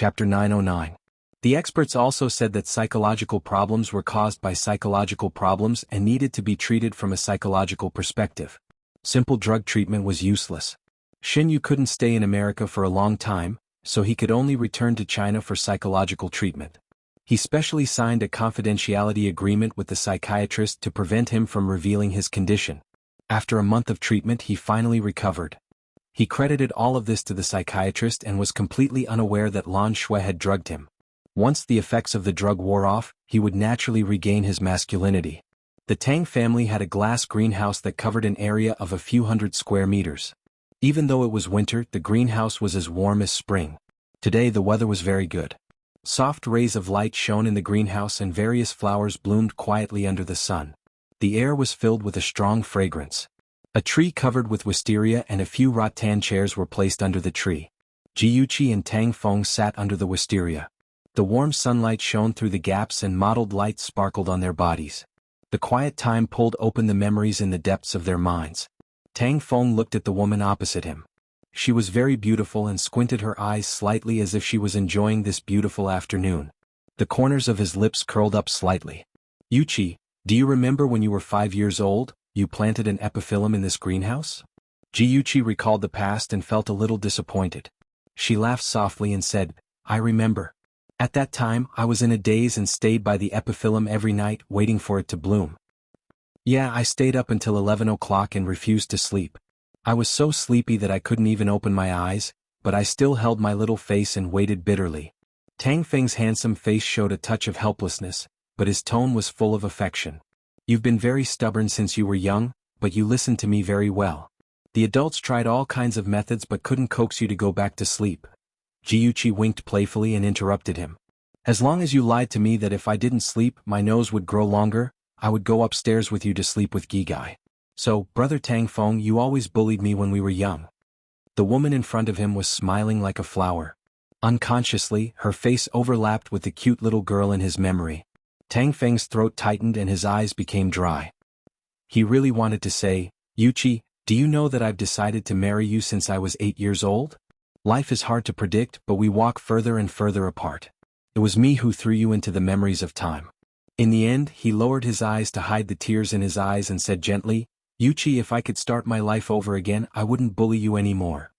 Chapter 909. The experts also said that psychological problems were caused by psychological problems and needed to be treated from a psychological perspective. Simple drug treatment was useless. Xin Yu couldn't stay in America for a long time, so he could only return to China for psychological treatment. He specially signed a confidentiality agreement with the psychiatrist to prevent him from revealing his condition. After a month of treatment, he finally recovered. He credited all of this to the psychiatrist and was completely unaware that Lan Shui had drugged him. Once the effects of the drug wore off, he would naturally regain his masculinity. The Tang family had a glass greenhouse that covered an area of a few hundred square meters. Even though it was winter, the greenhouse was as warm as spring. Today the weather was very good. Soft rays of light shone in the greenhouse and various flowers bloomed quietly under the sun. The air was filled with a strong fragrance. A tree covered with wisteria and a few rattan chairs were placed under the tree. Jiuqi and Tang Feng sat under the wisteria. The warm sunlight shone through the gaps and mottled light sparkled on their bodies. The quiet time pulled open the memories in the depths of their minds. Tang Feng looked at the woman opposite him. She was very beautiful and squinted her eyes slightly as if she was enjoying this beautiful afternoon. The corners of his lips curled up slightly. Yuqi, do you remember when you were 5 years old, you planted an epiphyllum in this greenhouse? Jiuqi recalled the past and felt a little disappointed. She laughed softly and said, I remember. At that time, I was in a daze and stayed by the epiphyllum every night waiting for it to bloom. Yeah, I stayed up until 11 o'clock and refused to sleep. I was so sleepy that I couldn't even open my eyes, but I still held my little face and waited bitterly. Tang Feng's handsome face showed a touch of helplessness, but his tone was full of affection. You've been very stubborn since you were young, but you listened to me very well. The adults tried all kinds of methods but couldn't coax you to go back to sleep. Jiuqi winked playfully and interrupted him. As long as you lied to me that if I didn't sleep my nose would grow longer, I would go upstairs with you to sleep with Gigai. So, Brother Tang Feng, you always bullied me when we were young. The woman in front of him was smiling like a flower. Unconsciously, her face overlapped with the cute little girl in his memory. Tang Feng's throat tightened and his eyes became dry. He really wanted to say, Yuqi, do you know that I've decided to marry you since I was 8 years old? Life is hard to predict, but we walk further and further apart. It was me who threw you into the memories of time. In the end, he lowered his eyes to hide the tears in his eyes and said gently, Yuqi, if I could start my life over again, I wouldn't bully you anymore.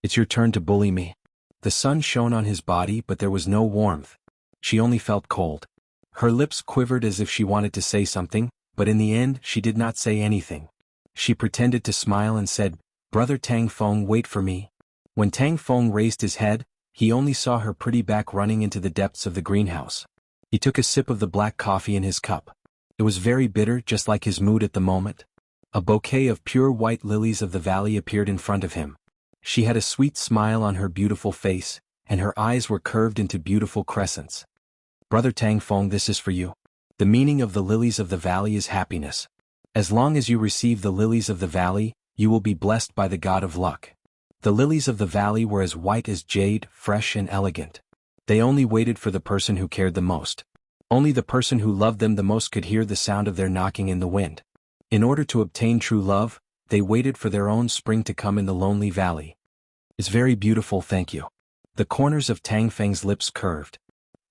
It's your turn to bully me. The sun shone on his body but there was no warmth. She only felt cold. Her lips quivered as if she wanted to say something, but in the end she did not say anything. She pretended to smile and said, Brother Tang Feng, wait for me. When Tang Feng raised his head, he only saw her pretty back running into the depths of the greenhouse. He took a sip of the black coffee in his cup. It was very bitter, just like his mood at the moment. A bouquet of pure white lilies of the valley appeared in front of him. She had a sweet smile on her beautiful face, and her eyes were curved into beautiful crescents. Brother Tang Feng, this is for you. The meaning of the lilies of the valley is happiness. As long as you receive the lilies of the valley, you will be blessed by the god of luck. The lilies of the valley were as white as jade, fresh and elegant. They only waited for the person who cared the most. Only the person who loved them the most could hear the sound of their knocking in the wind. In order to obtain true love, they waited for their own spring to come in the lonely valley. It's very beautiful, thank you. The corners of Tang Feng's lips curved.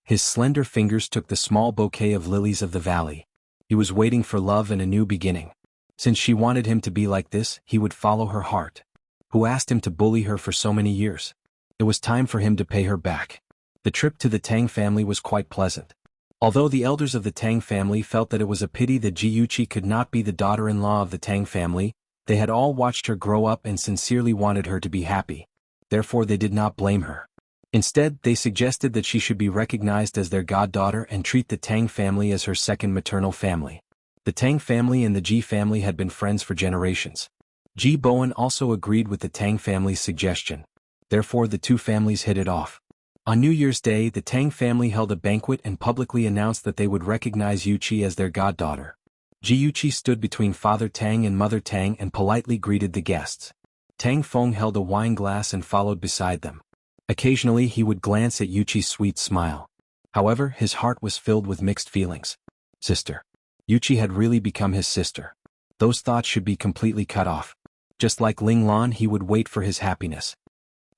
His slender fingers took the small bouquet of lilies of the valley. He was waiting for love and a new beginning. Since she wanted him to be like this, he would follow her heart. Who asked him to bully her for so many years? It was time for him to pay her back. The trip to the Tang family was quite pleasant. Although the elders of the Tang family felt that it was a pity that Jiuqi could not be the daughter-in-law of the Tang family, they had all watched her grow up and sincerely wanted her to be happy. Therefore they did not blame her. Instead, they suggested that she should be recognized as their goddaughter and treat the Tang family as her second maternal family. The Tang family and the Ji family had been friends for generations. Ji Bowen also agreed with the Tang family's suggestion. Therefore the two families hit it off. On New Year's Day, the Tang family held a banquet and publicly announced that they would recognize Yuqi as their goddaughter. Jiuqi stood between Father Tang and Mother Tang and politely greeted the guests. Tang Feng held a wine glass and followed beside them. Occasionally he would glance at Yuqi's sweet smile. However, his heart was filled with mixed feelings. Sister. Yuqi had really become his sister. Those thoughts should be completely cut off. Just like Ling Lan, he would wait for his happiness.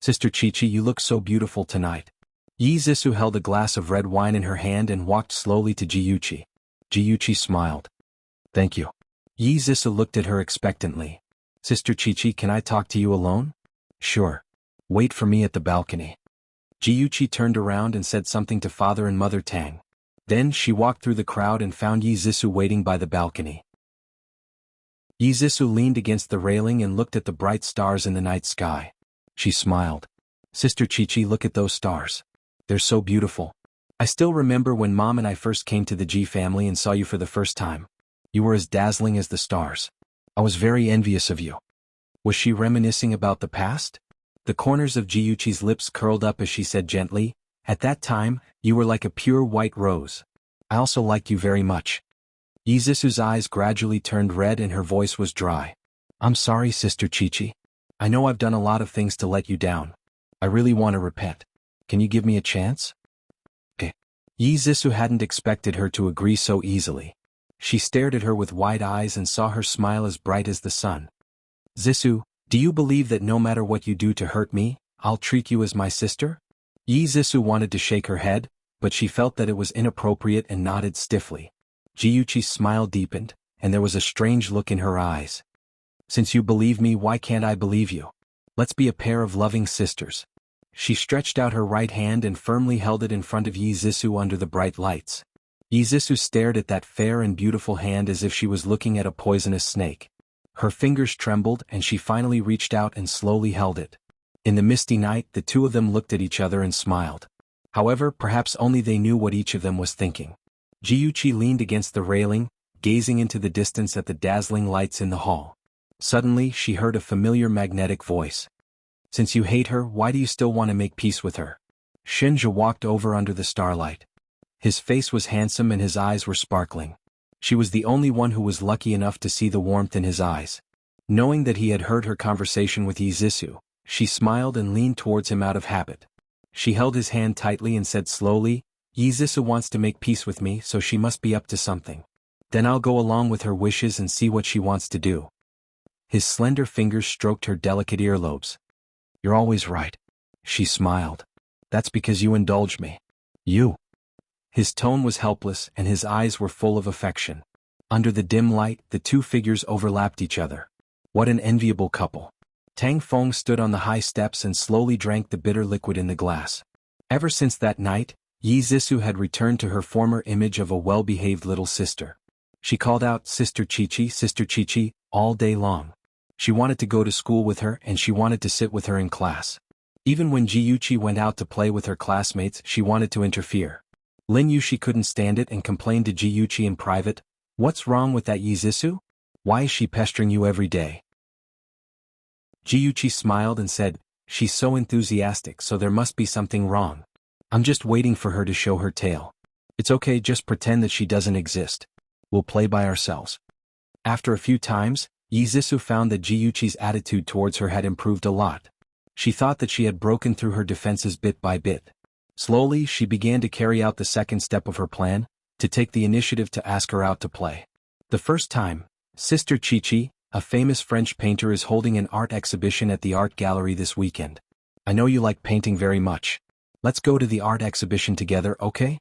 Sister Chichi, you look so beautiful tonight. Yi Zissou held a glass of red wine in her hand and walked slowly to Jiyuchi. Jiyuchi smiled. Thank you. Yi Zissou looked at her expectantly. Sister Chichi, can I talk to you alone? Sure. Wait for me at the balcony. Jiyuchi turned around and said something to Father and Mother Tang. Then she walked through the crowd and found Yi Zissou waiting by the balcony. Yi Zissou leaned against the railing and looked at the bright stars in the night sky. She smiled. Sister Chichi, look at those stars. They're so beautiful. I still remember when Mom and I first came to the Ji family and saw you for the first time. You were as dazzling as the stars. I was very envious of you. Was she reminiscing about the past? The corners of Jiyuchi's lips curled up as she said gently, at that time, you were like a pure white rose. I also liked you very much. Yi Zissou's eyes gradually turned red and her voice was dry. I'm sorry, Sister Chichi. I know I've done a lot of things to let you down. I really want to repent. Can you give me a chance? Okay. Yi Zissou hadn't expected her to agree so easily. She stared at her with wide eyes and saw her smile as bright as the sun. Zissou, do you believe that no matter what you do to hurt me, I'll treat you as my sister? Yi Zissou wanted to shake her head, but she felt that it was inappropriate and nodded stiffly. Jiyuchi's smile deepened, and there was a strange look in her eyes. Since you believe me, why can't I believe you? Let's be a pair of loving sisters. She stretched out her right hand and firmly held it in front of Yi Zissou under the bright lights. Yi Zissou stared at that fair and beautiful hand as if she was looking at a poisonous snake. Her fingers trembled and she finally reached out and slowly held it. In the misty night, the two of them looked at each other and smiled. However, perhaps only they knew what each of them was thinking. Jiyuchi leaned against the railing, gazing into the distance at the dazzling lights in the hall. Suddenly, she heard a familiar magnetic voice. Since you hate her, why do you still want to make peace with her? Shinja walked over under the starlight. His face was handsome and his eyes were sparkling. She was the only one who was lucky enough to see the warmth in his eyes. Knowing that he had heard her conversation with Yi Zissou, she smiled and leaned towards him out of habit. She held his hand tightly and said slowly, Yi Zissou wants to make peace with me, so she must be up to something. Then I'll go along with her wishes and see what she wants to do. His slender fingers stroked her delicate earlobes. You're always right. She smiled. That's because you indulge me. You. His tone was helpless and his eyes were full of affection. Under the dim light, the two figures overlapped each other. What an enviable couple. Tang Feng stood on the high steps and slowly drank the bitter liquid in the glass. Ever since that night, Yi Zissou had returned to her former image of a well-behaved little sister. She called out, Sister Chichi, all day long. She wanted to go to school with her and she wanted to sit with her in class. Even when Jiyuchi went out to play with her classmates, she wanted to interfere. Lin Yushi couldn't stand it and complained to Jiyuchi in private, What's wrong with that Yi Zissou? Why is she pestering you every day? Jiyuchi smiled and said, She's so enthusiastic, so there must be something wrong. I'm just waiting for her to show her tail. It's okay, just pretend that she doesn't exist. We'll play by ourselves. After a few times, Yi Zissou found that Jiyuchi's attitude towards her had improved a lot. She thought that she had broken through her defenses bit by bit. Slowly, she began to carry out the second step of her plan, to take the initiative to ask her out to play. The first time, Sister Chichi, a famous French painter, is holding an art exhibition at the art gallery this weekend. I know you like painting very much. Let's go to the art exhibition together, okay?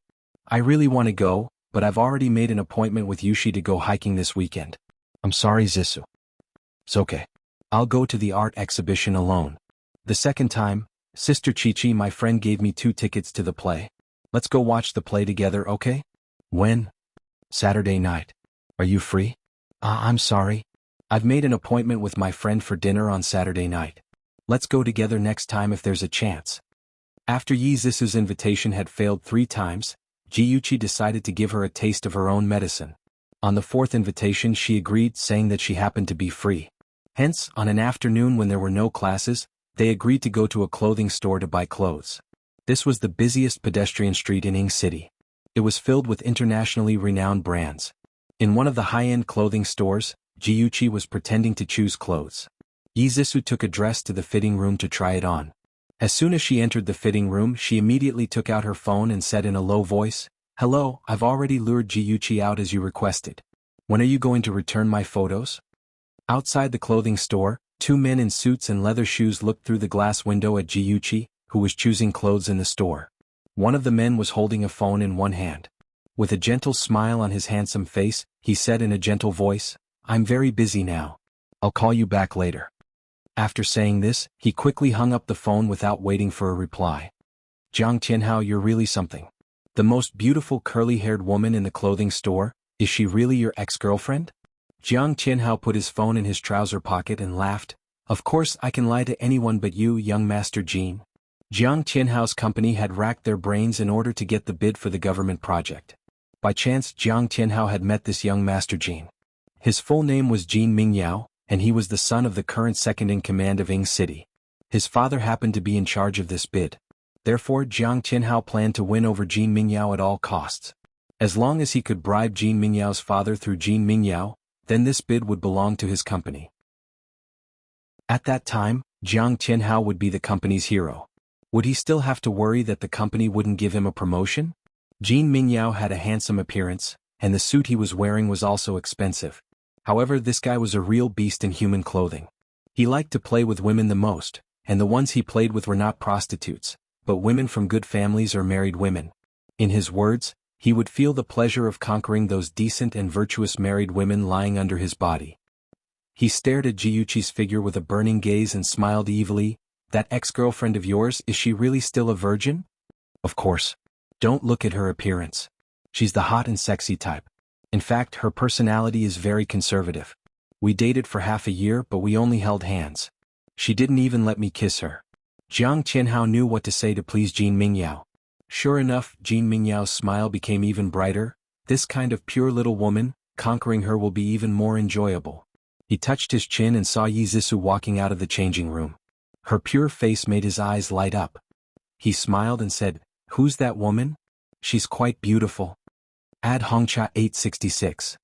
I really want to go, but I've already made an appointment with Yushi to go hiking this weekend. I'm sorry, Zissou. It's okay. I'll go to the art exhibition alone. The second time, Sister Chichi, my friend gave me 2 tickets to the play. Let's go watch the play together, okay? When? Saturday night. Are you free? I'm sorry. I've made an appointment with my friend for dinner on Saturday night. Let's go together next time if there's a chance. After Yi Zissou's invitation had failed 3 times, Jiyuchi decided to give her a taste of her own medicine. On the 4th invitation she agreed, saying that she happened to be free. Hence, on an afternoon when there were no classes, they agreed to go to a clothing store to buy clothes. This was the busiest pedestrian street in Ing City. It was filled with internationally renowned brands. In one of the high-end clothing stores, Jiyuchi was pretending to choose clothes. Yi Zissou took a dress to the fitting room to try it on. As soon as she entered the fitting room, she immediately took out her phone and said in a low voice, Hello, I've already lured Jiyuchi out as you requested. When are you going to return my photos? Outside the clothing store, Two men in suits and leather shoes looked through the glass window at Jiuchi, who was choosing clothes in the store. One of the men was holding a phone in one hand. With a gentle smile on his handsome face, he said in a gentle voice, "I'm very busy now. I'll call you back later." After saying this, he quickly hung up the phone without waiting for a reply. "Jiang Tianhao, you're really something. The most beautiful curly-haired woman in the clothing store, is she really your ex-girlfriend?" Jiang Tianhao put his phone in his trouser pocket and laughed. "Of course I can lie to anyone but you, young Master Jean." Jiang Tianhao's company had racked their brains in order to get the bid for the government project. By chance Jiang Tianhao had met this young Master Jean. His full name was Jean Mingyao, and he was the son of the current second-in-command of Ying City. His father happened to be in charge of this bid. Therefore Jiang Tianhao planned to win over Jean Mingyao at all costs. As long as he could bribe Jean Mingyao's father through Jean Mingyao, then this bid would belong to his company. At that time, Jiang Tianhao would be the company's hero. Would he still have to worry that the company wouldn't give him a promotion? Jean Mingyao had a handsome appearance, and the suit he was wearing was also expensive. However, this guy was a real beast in human clothing. He liked to play with women the most, and the ones he played with were not prostitutes, but women from good families or married women. In his words, he would feel the pleasure of conquering those decent and virtuous married women lying under his body. He stared at Jiuchi's figure with a burning gaze and smiled evilly. "That ex-girlfriend of yours, is she really still a virgin?" "Of course. Don't look at her appearance. She's the hot and sexy type. In fact, her personality is very conservative. We dated for half a year, but we only held hands. She didn't even let me kiss her." Jiang Tianhao knew what to say to please Jean Mingyao. Sure enough, Jean Mingyao's smile became even brighter. This kind of pure little woman, conquering her will be even more enjoyable. He touched his chin and saw Yi Zhisu walking out of the changing room. Her pure face made his eyes light up. He smiled and said, "Who's that woman? She's quite beautiful." Ad Hongcha 866.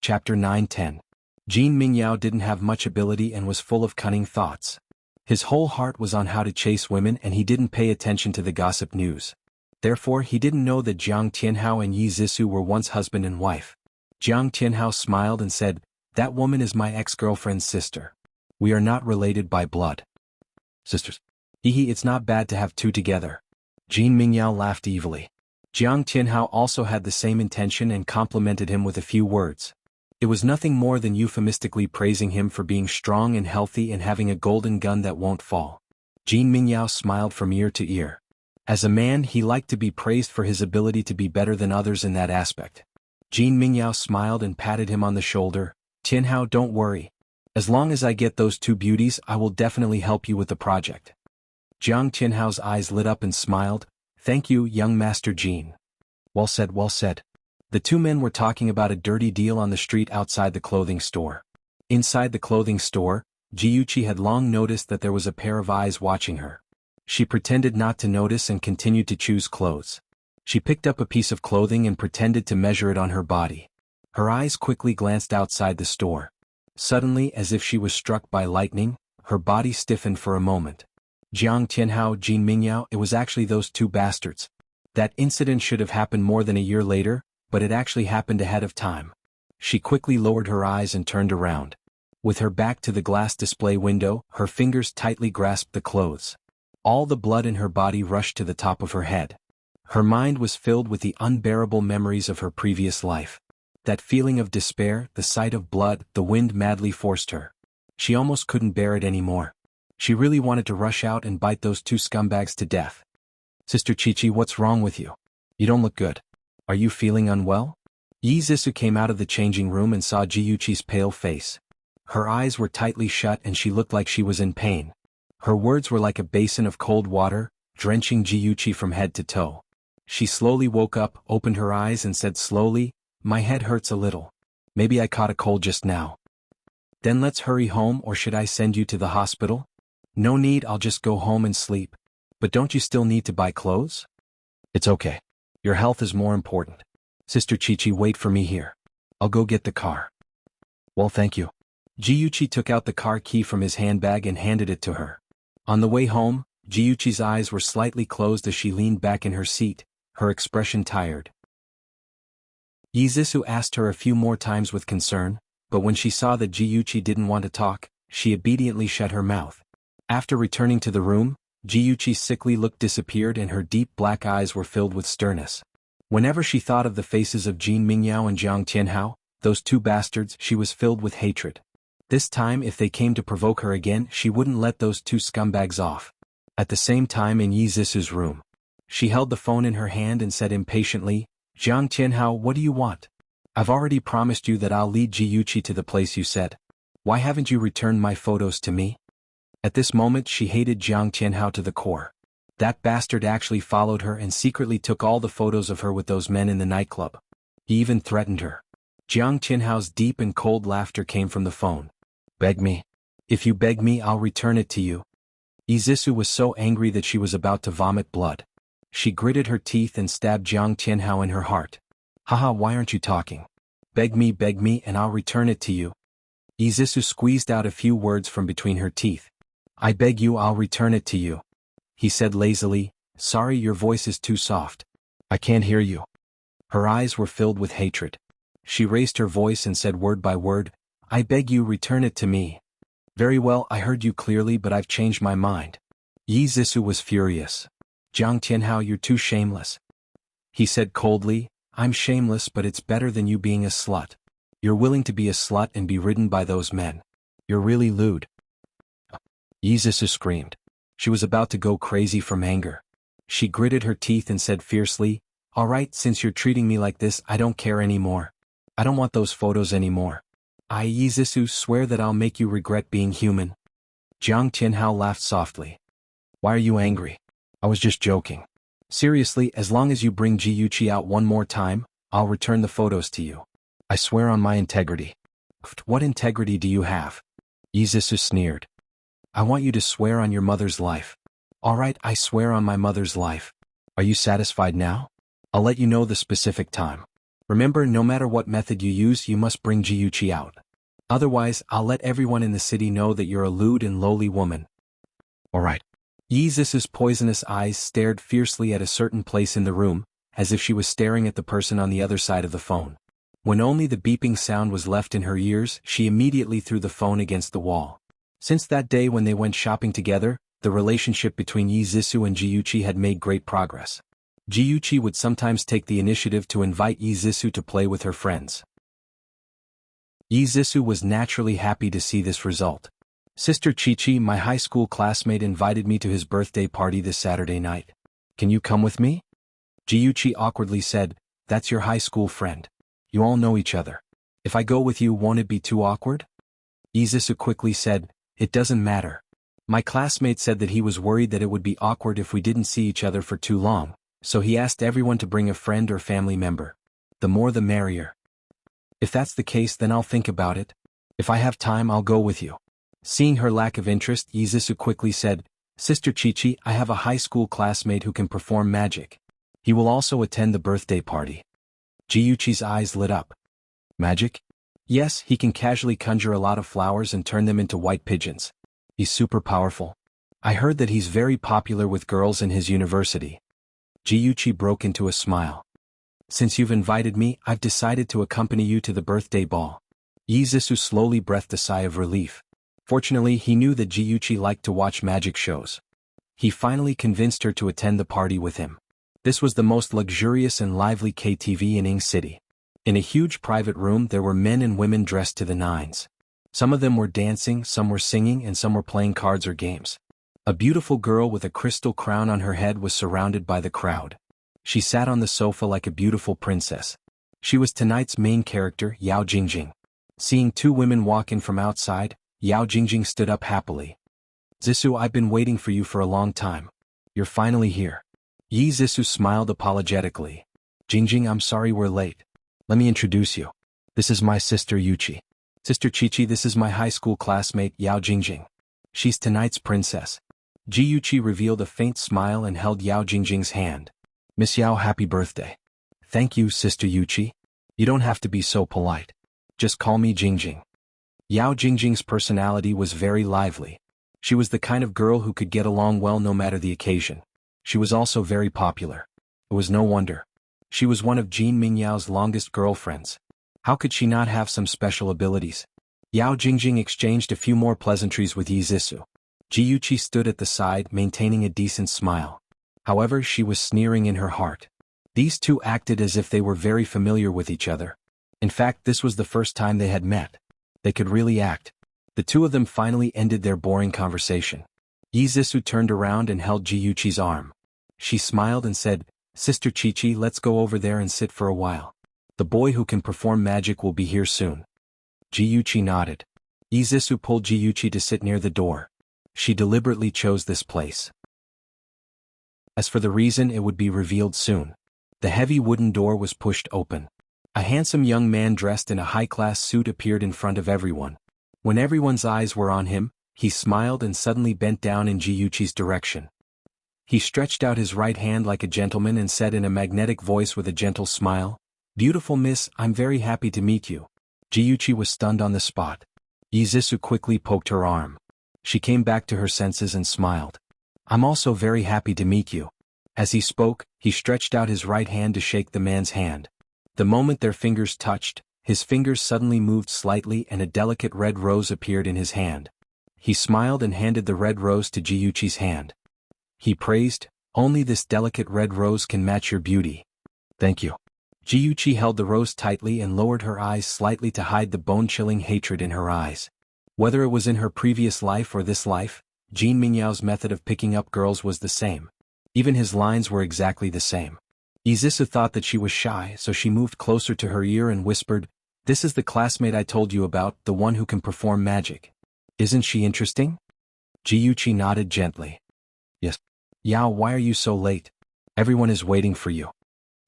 Chapter 9-10. Jean Mingyao didn't have much ability and was full of cunning thoughts. His whole heart was on how to chase women, and he didn't pay attention to the gossip news. Therefore he didn't know that Jiang Tianhao and Yi Zhisu were once husband and wife. Jiang Tianhao smiled and said, "That woman is my ex-girlfriend's sister. We are not related by blood." "Sisters? Hehe, it's not bad to have two together." Jean Mingyao laughed evilly. Jiang Tianhao also had the same intention and complimented him with a few words. It was nothing more than euphemistically praising him for being strong and healthy and having a golden gun that won't fall. Jean Mingyao smiled from ear to ear. As a man, he liked to be praised for his ability to be better than others in that aspect. Jean Mingyao smiled and patted him on the shoulder. "Tianhao, don't worry. As long as I get those two beauties, I will definitely help you with the project." Jiang Tianhao's eyes lit up and smiled. "Thank you, young Master Jean." "Well said, well said." The two men were talking about a dirty deal on the street outside the clothing store. Inside the clothing store, Jiuchi had long noticed that there was a pair of eyes watching her. She pretended not to notice and continued to choose clothes. She picked up a piece of clothing and pretended to measure it on her body. Her eyes quickly glanced outside the store. Suddenly, as if she was struck by lightning, her body stiffened for a moment. Jiang Tianhao, Jean Mingyao, it was actually those two bastards. That incident should have happened more than a year later, but it actually happened ahead of time. She quickly lowered her eyes and turned around. With her back to the glass display window, her fingers tightly grasped the clothes. All the blood in her body rushed to the top of her head. Her mind was filled with the unbearable memories of her previous life. That feeling of despair, the sight of blood, the wind madly forced her. She almost couldn't bear it anymore. She really wanted to rush out and bite those two scumbags to death. "Sister Chichi, what's wrong with you? You don't look good. Are you feeling unwell?" Yi Zhisu came out of the changing room and saw Jiuchi's pale face. Her eyes were tightly shut and she looked like she was in pain. Her words were like a basin of cold water, drenching Jiuchi from head to toe. She slowly woke up, opened her eyes and said slowly, "My head hurts a little. Maybe I caught a cold just now." "Then let's hurry home, or should I send you to the hospital?" "No need, I'll just go home and sleep." "But don't you still need to buy clothes?" "It's okay. Your health is more important. Sister Chichi, wait for me here. I'll go get the car." "Well, thank you." Jiuchi took out the car key from his handbag and handed it to her. On the way home, Jiuchi's eyes were slightly closed as she leaned back in her seat, her expression tired. Yi Zhisu asked her a few more times with concern, but when she saw that Jiyuchi didn't want to talk, she obediently shut her mouth. After returning to the room, Jiyuchi's sickly look disappeared and her deep black eyes were filled with sternness. Whenever she thought of the faces of Jin Mingyao and Jiang Tianhao, those two bastards, she was filled with hatred. This time if they came to provoke her again, she wouldn't let those two scumbags off. At the same time in Yi Zisu's room, she held the phone in her hand and said impatiently, "Jiang Tianhao, what do you want? I've already promised you that I'll lead Jiyuchi to the place you said. Why haven't you returned my photos to me?" At this moment she hated Jiang Tianhao to the core. That bastard actually followed her and secretly took all the photos of her with those men in the nightclub. He even threatened her. Jiang Tianhao's deep and cold laughter came from the phone. "Beg me. If you beg me, I'll return it to you." Yi Zisu was so angry that she was about to vomit blood. She gritted her teeth and stabbed Jiang Tianhao in her heart. "Haha, why aren't you talking? Beg me, and I'll return it to you." Yi Zisu squeezed out a few words from between her teeth. "I beg you, I'll return it to you." He said lazily, "Sorry, your voice is too soft. I can't hear you." Her eyes were filled with hatred. She raised her voice and said word by word, "I beg you, return it to me." "Very well, I heard you clearly, but I've changed my mind." Yi Zisu was furious. "Jiang Tianhao, you're too shameless." He said coldly, "I'm shameless, but it's better than you being a slut. You're willing to be a slut and be ridden by those men. You're really lewd." Yi Zisu screamed. She was about to go crazy from anger. She gritted her teeth and said fiercely, "All right, since you're treating me like this, I don't care anymore. I don't want those photos anymore. I, Yi Zisu, swear that I'll make you regret being human." Jiang Tianhao laughed softly. "Why are you angry? I was just joking. Seriously, as long as you bring Jiyuchi out one more time, I'll return the photos to you. I swear on my integrity." "What integrity do you have?" Yi Zisu sneered. "I want you to swear on your mother's life." "All right, I swear on my mother's life." "Are you satisfied now? I'll let you know the specific time. Remember, no matter what method you use, you must bring Jiyuchi out. Otherwise, I'll let everyone in the city know that you're a lewd and lowly woman." "All right." Yi Zisu's poisonous eyes stared fiercely at a certain place in the room, as if she was staring at the person on the other side of the phone. When only the beeping sound was left in her ears, she immediately threw the phone against the wall. Since that day when they went shopping together, the relationship between Yi Zisu and Jiyuchi had made great progress. Jiyuchi would sometimes take the initiative to invite Yi Zisu to play with her friends. Yi Zisu was naturally happy to see this result. "Sister Chichi, my high school classmate, invited me to his birthday party this Saturday night. Can you come with me?" Jiyuchi awkwardly said, "That's your high school friend. You all know each other. If I go with you, won't it be too awkward?" Yi Zisu quickly said, "It doesn't matter. My classmate said that he was worried that it would be awkward if we didn't see each other for too long, so he asked everyone to bring a friend or family member. The more the merrier." "If that's the case, then I'll think about it. If I have time, I'll go with you." Seeing her lack of interest, Yi Zisu quickly said, "Sister Chichi, I have a high school classmate who can perform magic. He will also attend the birthday party." Jiyuchi's eyes lit up. "Magic?" "Yes, he can casually conjure a lot of flowers and turn them into white pigeons. He's super powerful. I heard that he's very popular with girls in his university." Jiyuchi broke into a smile. "Since you've invited me, I've decided to accompany you to the birthday ball." Yi Zisu slowly breathed a sigh of relief. Fortunately, he knew that Jiyuchi liked to watch magic shows. He finally convinced her to attend the party with him. This was the most luxurious and lively KTV in Ing City. In a huge private room there were men and women dressed to the nines. Some of them were dancing, some were singing, and some were playing cards or games. A beautiful girl with a crystal crown on her head was surrounded by the crowd. She sat on the sofa like a beautiful princess. She was tonight's main character, Yao Jingjing. Seeing two women walk in from outside, Yao Jingjing stood up happily. "Zisu, I've been waiting for you for a long time. You're finally here." Yi Zisu smiled apologetically. "Jingjing, I'm sorry we're late. Let me introduce you. This is my sister Yuchi. Sister Chichi, this is my high school classmate Yao Jingjing. She's tonight's princess." Jiyuchi revealed a faint smile and held Yao Jingjing's hand. "Miss Yao, happy birthday." "Thank you, Sister Yuchi. You don't have to be so polite. Just call me Jingjing." Yao Jingjing's personality was very lively. She was the kind of girl who could get along well no matter the occasion. She was also very popular. It was no wonder. She was one of Jin Mingyao's longest girlfriends. How could she not have some special abilities? Yao Jingjing exchanged a few more pleasantries with Yi Zissou. Jiyuchi stood at the side, maintaining a decent smile. However, she was sneering in her heart. These two acted as if they were very familiar with each other. In fact, this was the first time they had met. They could really act. The two of them finally ended their boring conversation. Yi Zissou turned around and held Jiyuchi's arm. She smiled and said, "Sister Chichi, let's go over there and sit for a while. The boy who can perform magic will be here soon." Jiyuchi nodded. Yi Zissou pulled Jiyuchi to sit near the door. She deliberately chose this place. As for the reason, it would be revealed soon. The heavy wooden door was pushed open. A handsome young man dressed in a high-class suit appeared in front of everyone. When everyone's eyes were on him, he smiled and suddenly bent down in Jiyuchi's direction. He stretched out his right hand like a gentleman and said in a magnetic voice with a gentle smile, "Beautiful miss, I'm very happy to meet you." Jiyuchi was stunned on the spot. Yi Zissou quickly poked her arm. She came back to her senses and smiled. "I'm also very happy to meet you." As he spoke, he stretched out his right hand to shake the man's hand. The moment their fingers touched, his fingers suddenly moved slightly and a delicate red rose appeared in his hand. He smiled and handed the red rose to Jiyuchi's hand. He praised, "Only this delicate red rose can match your beauty." "Thank you." Jiyuchi held the rose tightly and lowered her eyes slightly to hide the bone-chilling hatred in her eyes. Whether it was in her previous life or this life, Jin Mingyao's method of picking up girls was the same. Even his lines were exactly the same. Yi Zissou thought that she was shy, so she moved closer to her ear and whispered, "This is the classmate I told you about, the one who can perform magic. Isn't she interesting?" Jiyuchi nodded gently. "Yes." "Yao, why are you so late? Everyone is waiting for you."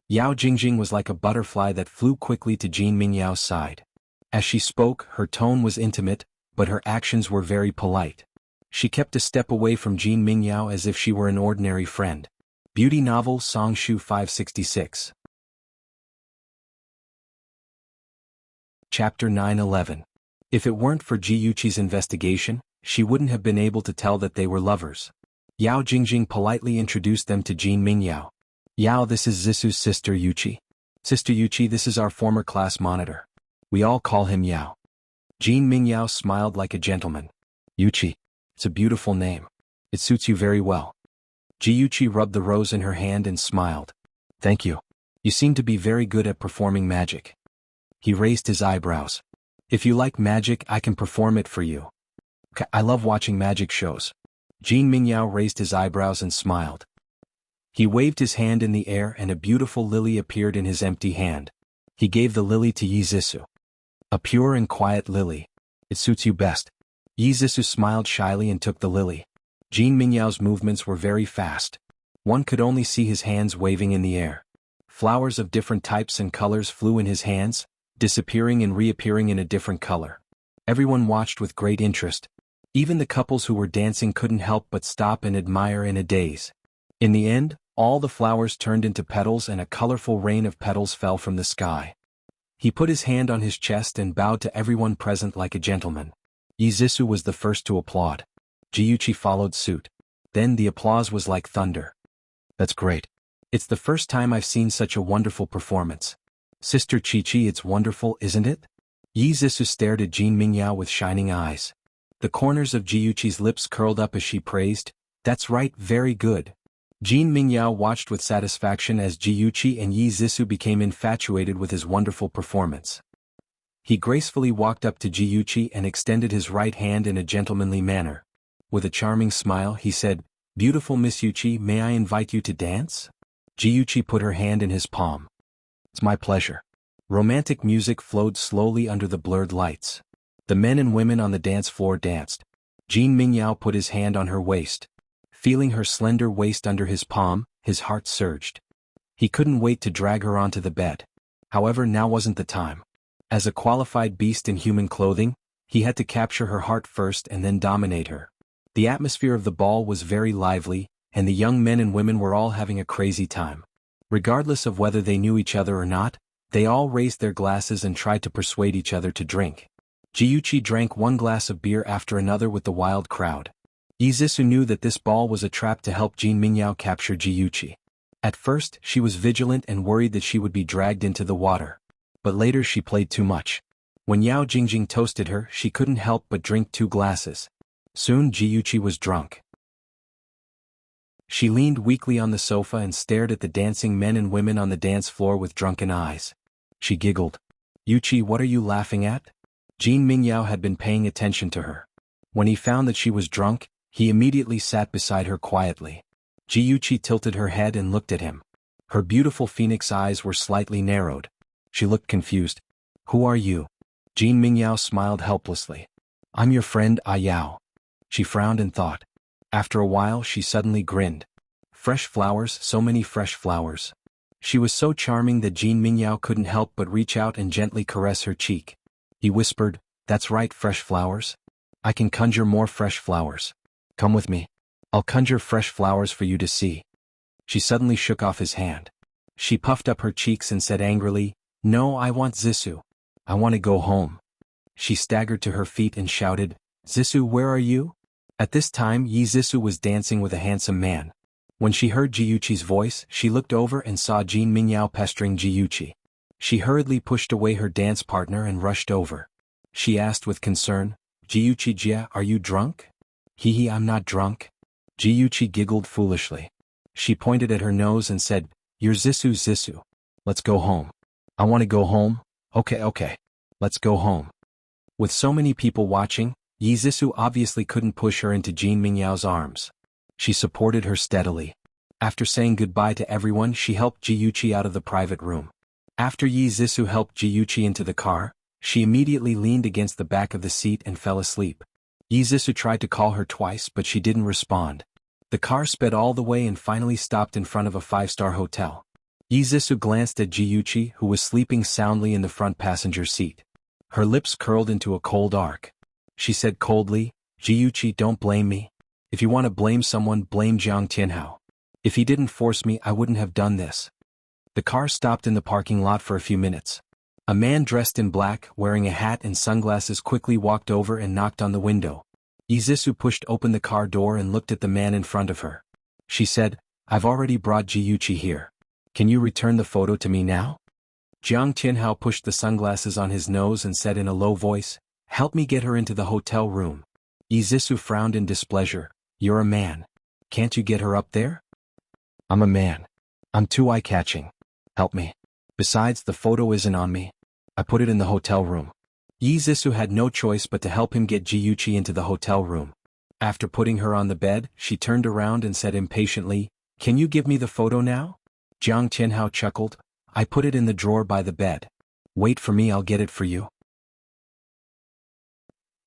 Yao Jingjing was like a butterfly that flew quickly to Jin Mingyao's side. As she spoke, her tone was intimate, but her actions were very polite. She kept a step away from Jin Mingyao as if she were an ordinary friend. Beauty Novel Songshu 566. Chapter 9-11. If it weren't for Jiyuchi's investigation, she wouldn't have been able to tell that they were lovers. Yao Jingjing politely introduced them to Jin Mingyao. "Yao, this is Zissou's sister Yuchi. Sister Yuchi, this is our former class monitor. We all call him Yao." Jin Mingyao smiled like a gentleman. "Yuchi. It's a beautiful name. It suits you very well." Jiyuchi rubbed the rose in her hand and smiled. "Thank you. You seem to be very good at performing magic." He raised his eyebrows. "If you like magic, I can perform it for you. I love watching magic shows." Jin Mingyao raised his eyebrows and smiled. He waved his hand in the air and a beautiful lily appeared in his empty hand. He gave the lily to Yi Zissou. "A pure and quiet lily. It suits you best." Yi Zissou smiled shyly and took the lily. Jin Mingyao's movements were very fast. One could only see his hands waving in the air. Flowers of different types and colors flew in his hands, disappearing and reappearing in a different color. Everyone watched with great interest. Even the couples who were dancing couldn't help but stop and admire in a daze. In the end, all the flowers turned into petals and a colorful rain of petals fell from the sky. He put his hand on his chest and bowed to everyone present like a gentleman. Yi Zissou was the first to applaud. Jiyuchi followed suit. Then the applause was like thunder. "That's great. It's the first time I've seen such a wonderful performance. Sister Chichi, it's wonderful, isn't it?" Yi Zissou stared at Jin Mingyao with shining eyes. The corners of Jiyuchi's lips curled up as she praised, "That's right, very good." Jin Mingyao watched with satisfaction as Jiyuchi and Yi Zissou became infatuated with his wonderful performance. He gracefully walked up to Jiyuchi and extended his right hand in a gentlemanly manner. With a charming smile, he said, "Beautiful Miss Yuchi, may I invite you to dance?" Jiyuchi put her hand in his palm. "It's my pleasure." Romantic music flowed slowly under the blurred lights. The men and women on the dance floor danced. Jin Mingyao put his hand on her waist. Feeling her slender waist under his palm, his heart surged. He couldn't wait to drag her onto the bed. However, now wasn't the time. As a qualified beast in human clothing, he had to capture her heart first and then dominate her. The atmosphere of the ball was very lively, and the young men and women were all having a crazy time. Regardless of whether they knew each other or not, they all raised their glasses and tried to persuade each other to drink. Jiyuchi drank one glass of beer after another with the wild crowd. Yi Zissou knew that this ball was a trap to help Jin Mingyao capture Jiyuchi. At first, she was vigilant and worried that she would be dragged into the water. But later she played too much. When Yao Jingjing toasted her, she couldn't help but drink 2 glasses. Soon Jiyuchi was drunk. She leaned weakly on the sofa and stared at the dancing men and women on the dance floor with drunken eyes. She giggled. "Yuchi, what are you laughing at?" Jin Mingyao had been paying attention to her. When he found that she was drunk, he immediately sat beside her quietly. Jiyuchi tilted her head and looked at him. Her beautiful phoenix eyes were slightly narrowed. She looked confused. "Who are you?" Jin Mingyao smiled helplessly. "I'm your friend, Yao." She frowned and thought. After a while she suddenly grinned. Fresh flowers, so many fresh flowers. She was so charming that Jin Mingyao couldn't help but reach out and gently caress her cheek. He whispered, "That's right, fresh flowers. I can conjure more fresh flowers. Come with me. I'll conjure fresh flowers for you to see." She suddenly shook off his hand. She puffed up her cheeks and said angrily, "No, I want Zissou. I want to go home." She staggered to her feet and shouted, "Zissou, where are you?" At this time Yi Zissou was dancing with a handsome man. When she heard Jiyuchi's voice, she looked over and saw Jin Mingyao pestering Jiyuchi. She hurriedly pushed away her dance partner and rushed over. She asked with concern, "Jiyuchi Jia, are you drunk?" "Hee, I'm not drunk." Jiyuchi giggled foolishly. She pointed at her nose and said, "You're Zissou. Let's go home." "I want to go home." Okay. Let's go home." With so many people watching, Yi Zissou obviously couldn't push her into Jin Mingyao's arms. She supported her steadily. After saying goodbye to everyone, she helped Jiyuchi out of the private room. After Yi Zissou helped Jiyuchi into the car, she immediately leaned against the back of the seat and fell asleep. Yi Zissou tried to call her twice, but she didn't respond. The car sped all the way and finally stopped in front of a 5-star hotel. Yi Zissou glanced at Jiyuchi, who was sleeping soundly in the front passenger seat. Her lips curled into a cold arc. She said coldly, "Jiyuchi, don't blame me. If you want to blame someone, blame Jiang Tianhao. If he didn't force me, I wouldn't have done this." The car stopped in the parking lot for a few minutes. A man dressed in black, wearing a hat and sunglasses, quickly walked over and knocked on the window. Yi Zissou pushed open the car door and looked at the man in front of her. She said, "I've already brought Jiyuchi here. Can you return the photo to me now?" Jiang Tianhao pushed the sunglasses on his nose and said in a low voice, "Help me get her into the hotel room." Yi Zissou frowned in displeasure. "You're a man. Can't you get her up there?" "I'm a man. I'm too eye-catching. Help me. Besides, the photo isn't on me. I put it in the hotel room." Yi Zissou had no choice but to help him get Jiyuchi into the hotel room. After putting her on the bed, she turned around and said impatiently, "Can you give me the photo now?" Jiang Tianhao chuckled, "I put it in the drawer by the bed. Wait for me, I'll get it for you."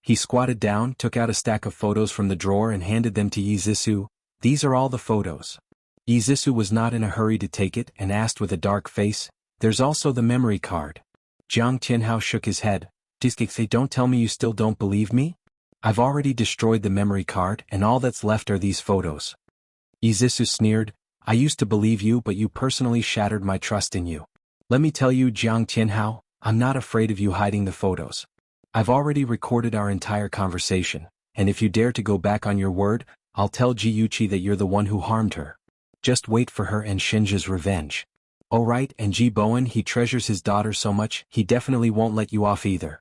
He squatted down, took out a stack of photos from the drawer and handed them to Yi Zissou. "These are all the photos." Yi Zissou was not in a hurry to take it and asked with a dark face, "There's also the memory card." Jiang Tianhao shook his head. "Don't tell me you still don't believe me? I've already destroyed the memory card and all that's left are these photos." Yi Zissou sneered, "I used to believe you, but you personally shattered my trust in you. Let me tell you, Jiang Tianhao, I'm not afraid of you hiding the photos. I've already recorded our entire conversation, and if you dare to go back on your word, I'll tell Jiyuchi that you're the one who harmed her. Just wait for her and Shinja's revenge. Oh right, and Ji Bowen, he treasures his daughter so much, he definitely won't let you off either."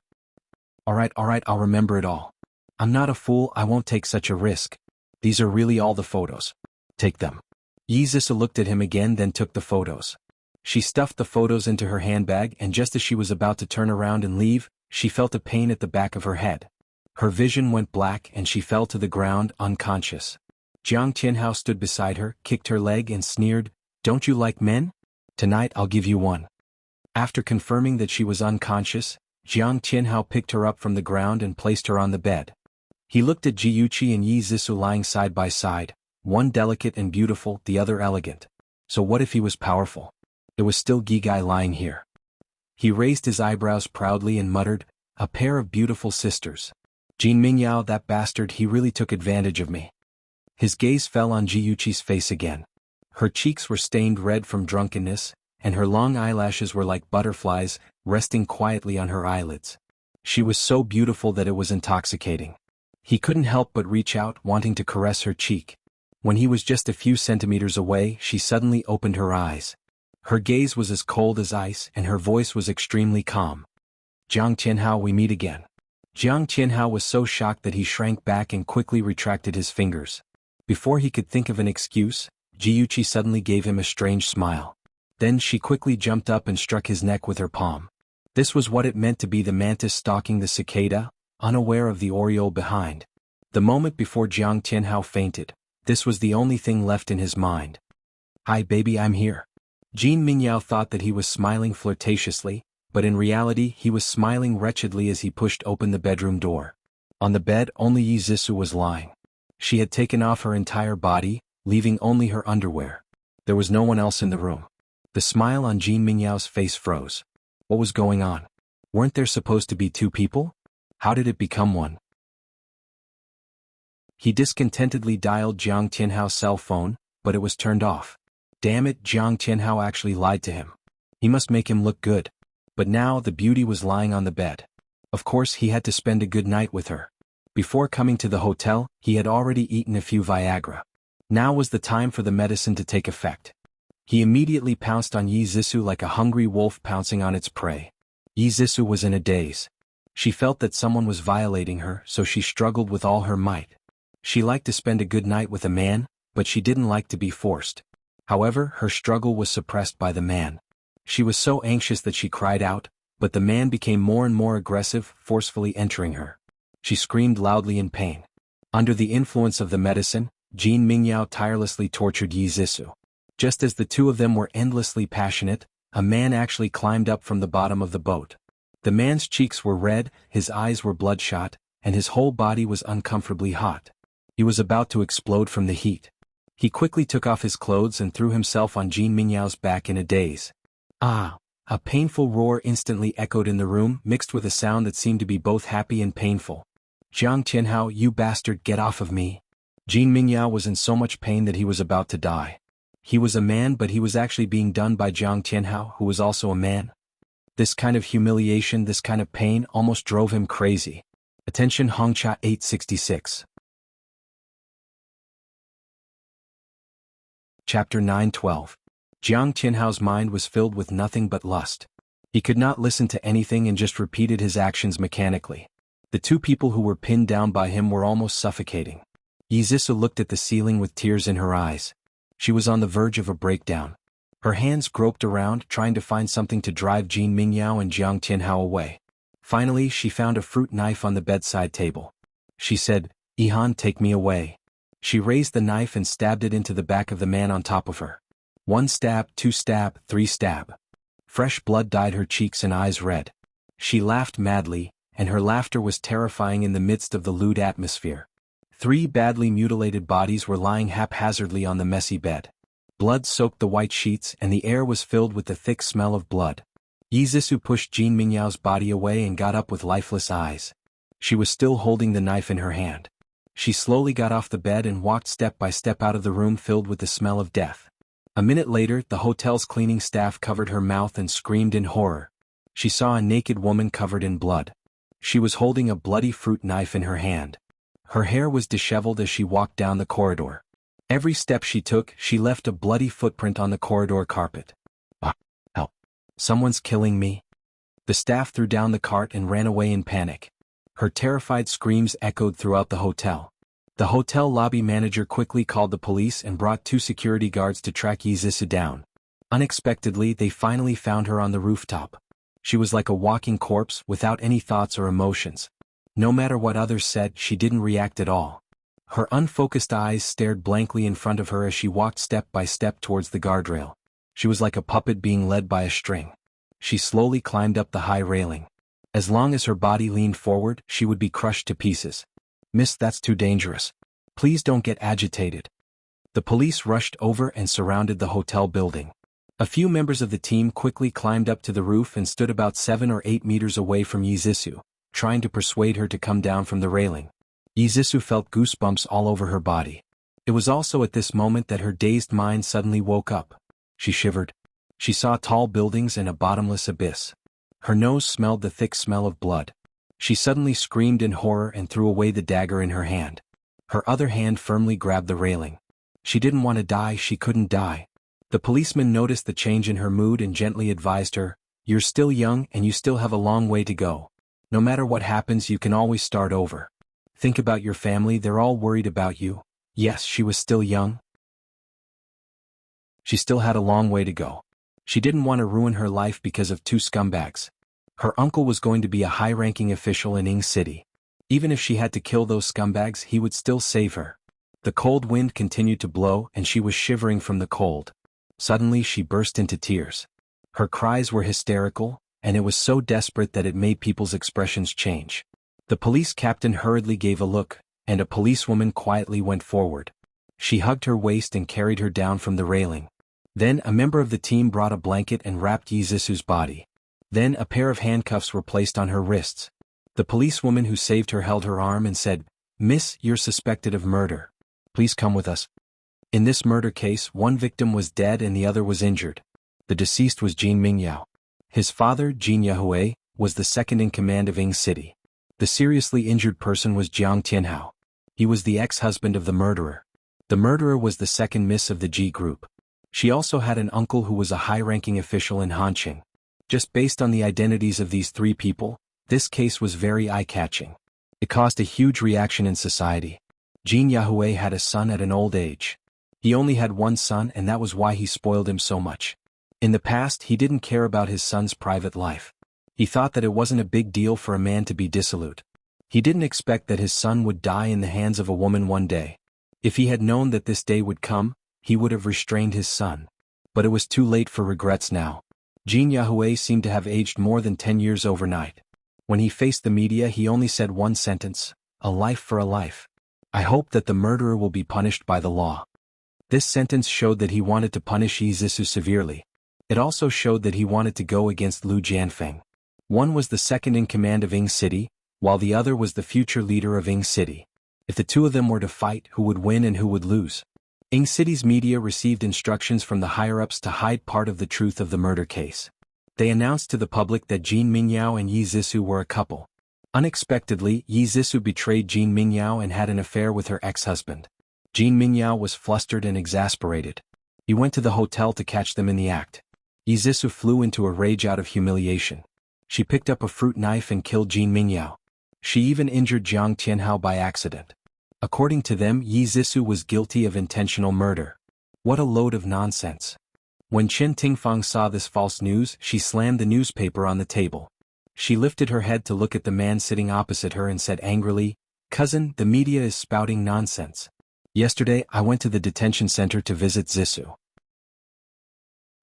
Alright, I'll remember it all. I'm not a fool, I won't take such a risk. These are really all the photos. Take them." Yi Zissou looked at him again, then took the photos. She stuffed the photos into her handbag, and just as she was about to turn around and leave, she felt a pain at the back of her head. Her vision went black and she fell to the ground, unconscious. Jiang Tianhao stood beside her, kicked her leg and sneered, "Don't you like men? Tonight I'll give you one." After confirming that she was unconscious, Jiang Tianhao picked her up from the ground and placed her on the bed. He looked at Jiyuchi and Yi Zissou lying side by side, one delicate and beautiful, the other elegant. So what if he was powerful? It was still Gigai lying here. He raised his eyebrows proudly and muttered, "A pair of beautiful sisters. Jin Mingyao, that bastard, he really took advantage of me." His gaze fell on Jiyuchi's face again. Her cheeks were stained red from drunkenness, and her long eyelashes were like butterflies, resting quietly on her eyelids. She was so beautiful that it was intoxicating. He couldn't help but reach out, wanting to caress her cheek. When he was just a few centimeters away, she suddenly opened her eyes. Her gaze was as cold as ice and her voice was extremely calm. Jiang Tianhao, we meet again. Jiang Tianhao was so shocked that he shrank back and quickly retracted his fingers. Before he could think of an excuse, Jiuqi suddenly gave him a strange smile. Then she quickly jumped up and struck his neck with her palm. This was what it meant to be the mantis stalking the cicada, unaware of the oriole behind. The moment before Jiang Tianhao fainted, this was the only thing left in his mind. Hi baby, I'm here. Jin Mingyao thought that he was smiling flirtatiously, but in reality he was smiling wretchedly as he pushed open the bedroom door. On the bed only Yi Zhisu was lying. She had taken off her entire body, leaving only her underwear. There was no one else in the room. The smile on Jin Mingyao's face froze. What was going on? Weren't there supposed to be two people? How did it become one? He discontentedly dialed Jiang Tianhao's cell phone, but it was turned off. Damn it, Jiang Tianhao actually lied to him. He must make him look good. But now the beauty was lying on the bed. Of course he had to spend a good night with her. Before coming to the hotel, he had already eaten a few Viagra. Now was the time for the medicine to take effect. He immediately pounced on Yi Zhisu like a hungry wolf pouncing on its prey. Yi Zhisu was in a daze. She felt that someone was violating her, so she struggled with all her might. She liked to spend a good night with a man, but she didn't like to be forced. However, her struggle was suppressed by the man. She was so anxious that she cried out, but the man became more and more aggressive, forcefully entering her. She screamed loudly in pain. Under the influence of the medicine, Jin Mingyao tirelessly tortured Yi Zhisu. Just as the two of them were endlessly passionate, a man actually climbed up from the bottom of the boat. The man's cheeks were red, his eyes were bloodshot, and his whole body was uncomfortably hot. He was about to explode from the heat. He quickly took off his clothes and threw himself on Jin Mingyao's back in a daze. Ah! A painful roar instantly echoed in the room, mixed with a sound that seemed to be both happy and painful. Jiang Tianhao, you bastard, get off of me! Jin Mingyao was in so much pain that he was about to die. He was a man, but he was actually being done by Jiang Tianhao, who was also a man. This kind of humiliation, this kind of pain, almost drove him crazy. Attention Hongcha 866. Chapter 9:12. Jiang Tianhao's mind was filled with nothing but lust. He could not listen to anything and just repeated his actions mechanically. The two people who were pinned down by him were almost suffocating. Yi Zhisu looked at the ceiling with tears in her eyes. She was on the verge of a breakdown. Her hands groped around, trying to find something to drive Jin Mingyao and Jiang Tianhao away. Finally, she found a fruit knife on the bedside table. She said, "Ihan, take me away." She raised the knife and stabbed it into the back of the man on top of her. 1 stab, 2 stab, 3 stab. Fresh blood dyed her cheeks and eyes red. She laughed madly, and her laughter was terrifying in the midst of the lewd atmosphere. 3 badly mutilated bodies were lying haphazardly on the messy bed. Blood soaked the white sheets and the air was filled with the thick smell of blood. Yi Zhisu pushed Jin Mingyao's body away and got up with lifeless eyes. She was still holding the knife in her hand. She slowly got off the bed and walked step by step out of the room filled with the smell of death. A minute later, the hotel's cleaning staff covered her mouth and screamed in horror. She saw a naked woman covered in blood. She was holding a bloody fruit knife in her hand. Her hair was disheveled as she walked down the corridor. Every step she took, she left a bloody footprint on the corridor carpet. Help! Someone's killing me. The staff threw down the cart and ran away in panic. Her terrified screams echoed throughout the hotel. The hotel lobby manager quickly called the police and brought 2 security guards to track Yi Zhisu down. Unexpectedly, they finally found her on the rooftop. She was like a walking corpse without any thoughts or emotions. No matter what others said, she didn't react at all. Her unfocused eyes stared blankly in front of her as she walked step by step towards the guardrail. She was like a puppet being led by a string. She slowly climbed up the high railing. As long as her body leaned forward, she would be crushed to pieces. "Miss, that's too dangerous. Please don't get agitated." The police rushed over and surrounded the hotel building. A few members of the team quickly climbed up to the roof and stood about 7 or 8 meters away from Yi Zhisu, trying to persuade her to come down from the railing. Yi Zhisu felt goosebumps all over her body. It was also at this moment that her dazed mind suddenly woke up. She shivered. She saw tall buildings and a bottomless abyss. Her nose smelled the thick smell of blood. She suddenly screamed in horror and threw away the dagger in her hand. Her other hand firmly grabbed the railing. She didn't want to die, she couldn't die. The policeman noticed the change in her mood and gently advised her, "You're still young and you still have a long way to go. No matter what happens, you can always start over. Think about your family, they're all worried about you." Yes, she was still young. She still had a long way to go. She didn't want to ruin her life because of two scumbags. Her uncle was going to be a high-ranking official in Ing City. Even if she had to kill those scumbags, he would still save her. The cold wind continued to blow and she was shivering from the cold. Suddenly she burst into tears. Her cries were hysterical, and it was so desperate that it made people's expressions change. The police captain hurriedly gave a look, and a policewoman quietly went forward. She hugged her waist and carried her down from the railing. Then a member of the team brought a blanket and wrapped Yizisu's body. Then a pair of handcuffs were placed on her wrists. The policewoman who saved her held her arm and said, "Miss, you're suspected of murder. Please come with us." In this murder case, one victim was dead and the other was injured. The deceased was Jin Mingyao. His father, Jin Yahui, was the second in command of Ing City. The seriously injured person was Jiang Tianhao. He was the ex-husband of the murderer. The murderer was the second miss of the G group. She also had an uncle who was a high-ranking official in Hanqing. Just based on the identities of these three people, this case was very eye-catching. It caused a huge reaction in society. Jin Yahui had a son at an old age. He only had one son and that was why he spoiled him so much. In the past, he didn't care about his son's private life. He thought that it wasn't a big deal for a man to be dissolute. He didn't expect that his son would die in the hands of a woman one day. If he had known that this day would come, he would have restrained his son. But it was too late for regrets now. Jin Yahui seemed to have aged more than 10 years overnight. When he faced the media, he only said one sentence, "A life for a life. I hope that the murderer will be punished by the law." This sentence showed that he wanted to punish Yizisu severely. It also showed that he wanted to go against Lu Jianfeng. One was the second in command of Ing City, while the other was the future leader of Ing City. If the two of them were to fight, who would win and who would lose? Ing City's media received instructions from the higher-ups to hide part of the truth of the murder case. They announced to the public that Jin Mingyao and Yizisu were a couple. Unexpectedly, Yizisu betrayed Jin Mingyao and had an affair with her ex-husband. Jin Mingyao was flustered and exasperated. He went to the hotel to catch them in the act. Yizisu flew into a rage out of humiliation. She picked up a fruit knife and killed Jin Mingyao. She even injured Jiang Tianhao by accident. According to them, Yizisu was guilty of intentional murder. What a load of nonsense. When Chen Tingfang saw this false news, she slammed the newspaper on the table. She lifted her head to look at the man sitting opposite her and said angrily, "Cousin, the media is spouting nonsense. Yesterday, I went to the detention center to visit Zisu.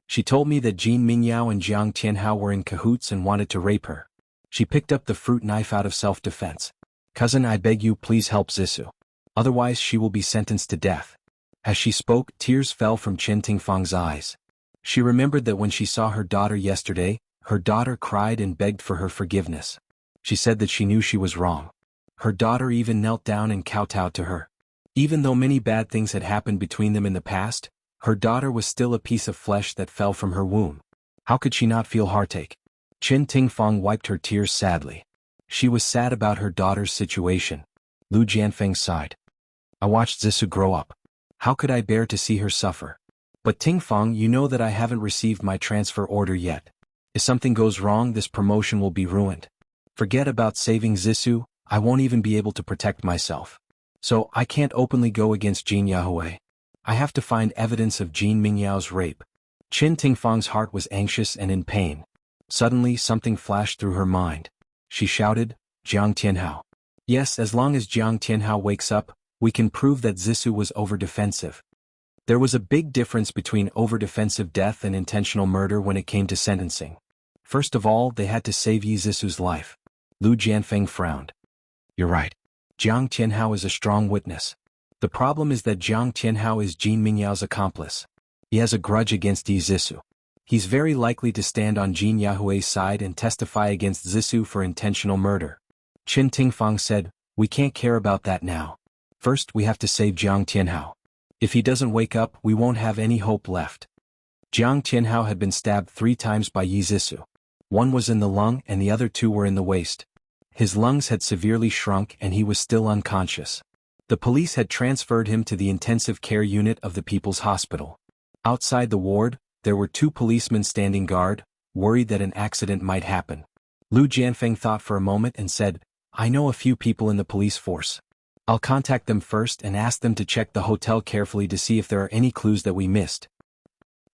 She told me that Jin Mingyao and Jiang Tianhao were in cahoots and wanted to rape her. She picked up the fruit knife out of self-defense. Cousin, I beg you, please help Zisu. Otherwise she will be sentenced to death." As she spoke, tears fell from Chen Tingfang's eyes. She remembered that when she saw her daughter yesterday, her daughter cried and begged for her forgiveness. She said that she knew she was wrong. Her daughter even knelt down and kowtowed to her. Even though many bad things had happened between them in the past, her daughter was still a piece of flesh that fell from her womb. How could she not feel heartache? Chen Tingfang wiped her tears sadly. She was sad about her daughter's situation. Lu Jianfeng sighed. "I watched Zisu grow up. How could I bear to see her suffer? But Tingfang, you know that I haven't received my transfer order yet. If something goes wrong, this promotion will be ruined. Forget about saving Zisu, I won't even be able to protect myself. So I can't openly go against Jin Yahui. I have to find evidence of Jin Mingyao's rape." Chen Tingfang's heart was anxious and in pain. Suddenly something flashed through her mind. She shouted, "Jiang Tianhao. Yes, as long as Jiang Tianhao wakes up, we can prove that Zisu was over-defensive." There was a big difference between over-defensive death and intentional murder when it came to sentencing. First of all, they had to save Yizisu's life. Lu Jianfeng frowned. "You're right. Jiang Tianhao is a strong witness. The problem is that Jiang Tianhao is Jin Mingyao's accomplice. He has a grudge against Yizisu. He's very likely to stand on Jin Yahui's side and testify against Zisu for intentional murder." Chen Tingfang said, "We can't care about that now. First, we have to save Jiang Tianhao. If he doesn't wake up, we won't have any hope left." Jiang Tianhao had been stabbed 3 times by Yizisu. One was in the lung and the other 2 were in the waist. His lungs had severely shrunk and he was still unconscious. The police had transferred him to the intensive care unit of the People's Hospital. Outside the ward, there were 2 policemen standing guard, worried that an accident might happen. Lu Jianfeng thought for a moment and said, I know a few people in the police force. I'll contact them first and ask them to check the hotel carefully to see if there are any clues that we missed.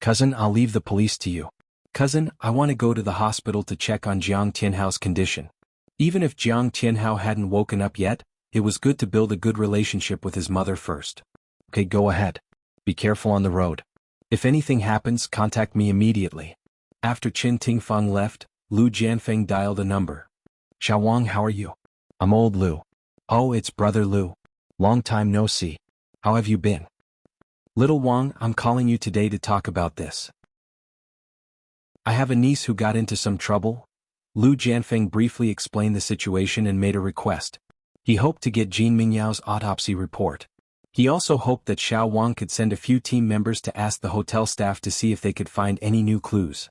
Cousin, I'll leave the police to you. Cousin, I want to go to the hospital to check on Jiang Tianhao's condition. Even if Jiang Tianhao hadn't woken up yet, it was good to build a good relationship with his mother first. Okay, go ahead. Be careful on the road. If anything happens, contact me immediately. After Qin Tingfang left, Lu Jianfeng dialed a number. Xiao Wang, how are you? I'm old Lu. Oh, it's brother Lu. Long time no see. How have you been? Little Wang, I'm calling you today to talk about this. I have a niece who got into some trouble. Lu Jianfeng briefly explained the situation and made a request. He hoped to get Jin Mingyao's autopsy report. He also hoped that Xiao Wang could send a few team members to ask the hotel staff to see if they could find any new clues.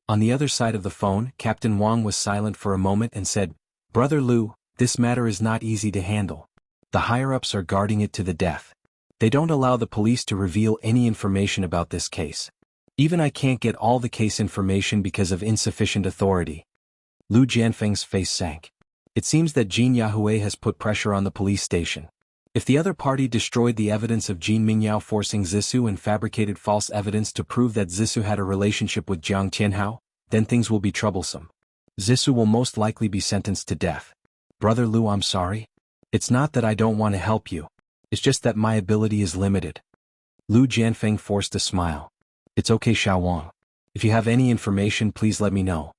On the other side of the phone, Captain Wang was silent for a moment and said, Brother Lu, this matter is not easy to handle. The higher-ups are guarding it to the death. They don't allow the police to reveal any information about this case. Even I can't get all the case information because of insufficient authority. Lu Jianfeng's face sank. It seems that Jin Yahue has put pressure on the police station. If the other party destroyed the evidence of Jin Mingyao forcing Zissou and fabricated false evidence to prove that Zissou had a relationship with Jiang Tianhao, then things will be troublesome. Zissou will most likely be sentenced to death. Brother Lu, I'm sorry. It's not that I don't want to help you. It's just that my ability is limited. Lu Jianfeng forced a smile. It's okay, Xiao Wang. If you have any information, please let me know.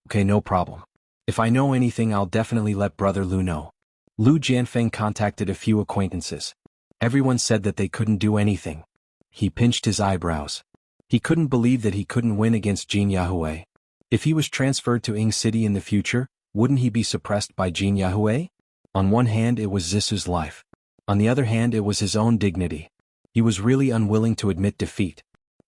Okay, no problem. If I know anything, I'll definitely let Brother Lu know. Lu Jianfeng contacted a few acquaintances. Everyone said that they couldn't do anything. He pinched his eyebrows. He couldn't believe that he couldn't win against Jin Yahue. If he was transferred to Ying City in the future, wouldn't he be suppressed by Jin Yahue? On one hand, it was Zissou's life. On the other hand, it was his own dignity. He was really unwilling to admit defeat.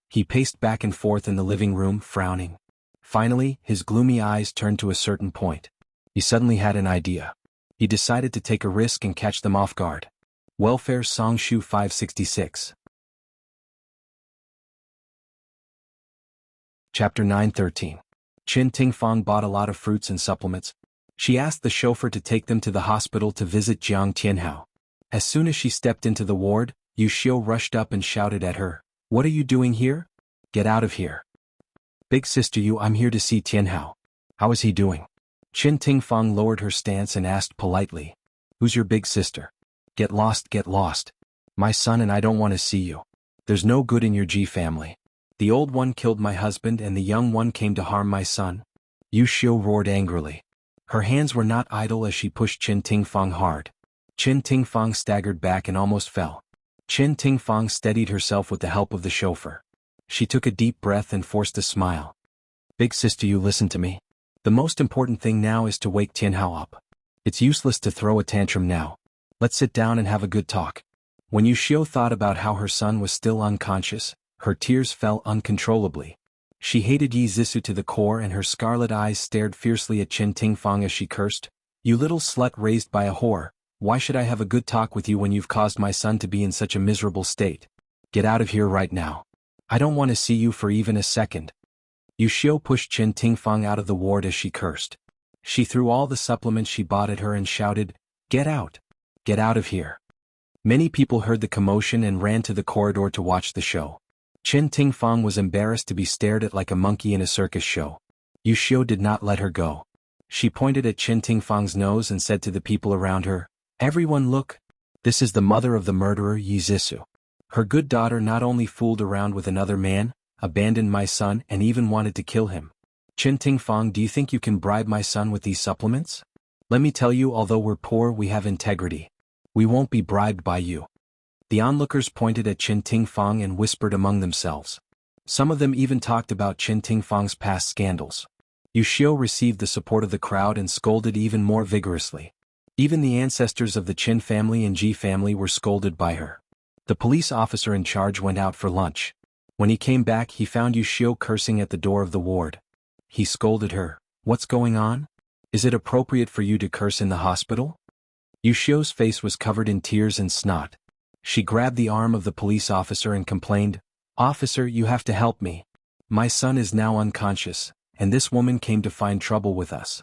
He paced back and forth in the living room, frowning. Finally, his gloomy eyes turned to a certain point. He suddenly had an idea. He decided to take a risk and catch them off guard. Welfare Songshu 566. Chapter 9:13. Qin Tingfang bought a lot of fruits and supplements. She asked the chauffeur to take them to the hospital to visit Jiang Tianhao. As soon as she stepped into the ward, Yu Xiu rushed up and shouted at her, What are you doing here? Get out of here. Big sister Yu, I'm here to see Tianhao. How is he doing? Qin Tingfang lowered her stance and asked politely, Who's your big sister? Get lost, get lost. My son and I don't want to see you. There's no good in your Ji family. The old one killed my husband and the young one came to harm my son. Yu Xiu roared angrily. Her hands were not idle as she pushed Qin Tingfang hard. Qin Tingfang staggered back and almost fell. Qin Tingfang steadied herself with the help of the chauffeur. She took a deep breath and forced a smile. Big sister, you listen to me. The most important thing now is to wake Tianhao up. It's useless to throw a tantrum now. Let's sit down and have a good talk. When Yu Xiu thought about how her son was still unconscious, her tears fell uncontrollably. She hated Yi Zissou to the core and her scarlet eyes stared fiercely at Qin Tingfang as she cursed, You little slut raised by a whore, why should I have a good talk with you when you've caused my son to be in such a miserable state? Get out of here right now. I don't want to see you for even a second. Yu Xiu pushed Qin Tingfang out of the ward as she cursed. She threw all the supplements she bought at her and shouted, Get out! Get out of here! Many people heard the commotion and ran to the corridor to watch the show. Qin Tingfang was embarrassed to be stared at like a monkey in a circus show. Yu Xiu did not let her go. She pointed at Qin Tingfang's nose and said to the people around her, Everyone look! This is the mother of the murderer Yi Zissou. Her good daughter not only fooled around with another man, abandoned my son and even wanted to kill him. Qin Tingfang, do you think you can bribe my son with these supplements? Let me tell you, although we're poor, we have integrity. We won't be bribed by you. The onlookers pointed at Qin Tingfang and whispered among themselves. Some of them even talked about Qin Tingfang's past scandals. Yu Xiu received the support of the crowd and scolded even more vigorously. Even the ancestors of the Qin family and Ji family were scolded by her. The police officer in charge went out for lunch. When he came back, he found Yu Xiu cursing at the door of the ward. He scolded her, What's going on? Is it appropriate for you to curse in the hospital? Yu Xiu's face was covered in tears and snot. She grabbed the arm of the police officer and complained, "Officer, you have to help me. My son is now unconscious, and this woman came to find trouble with us."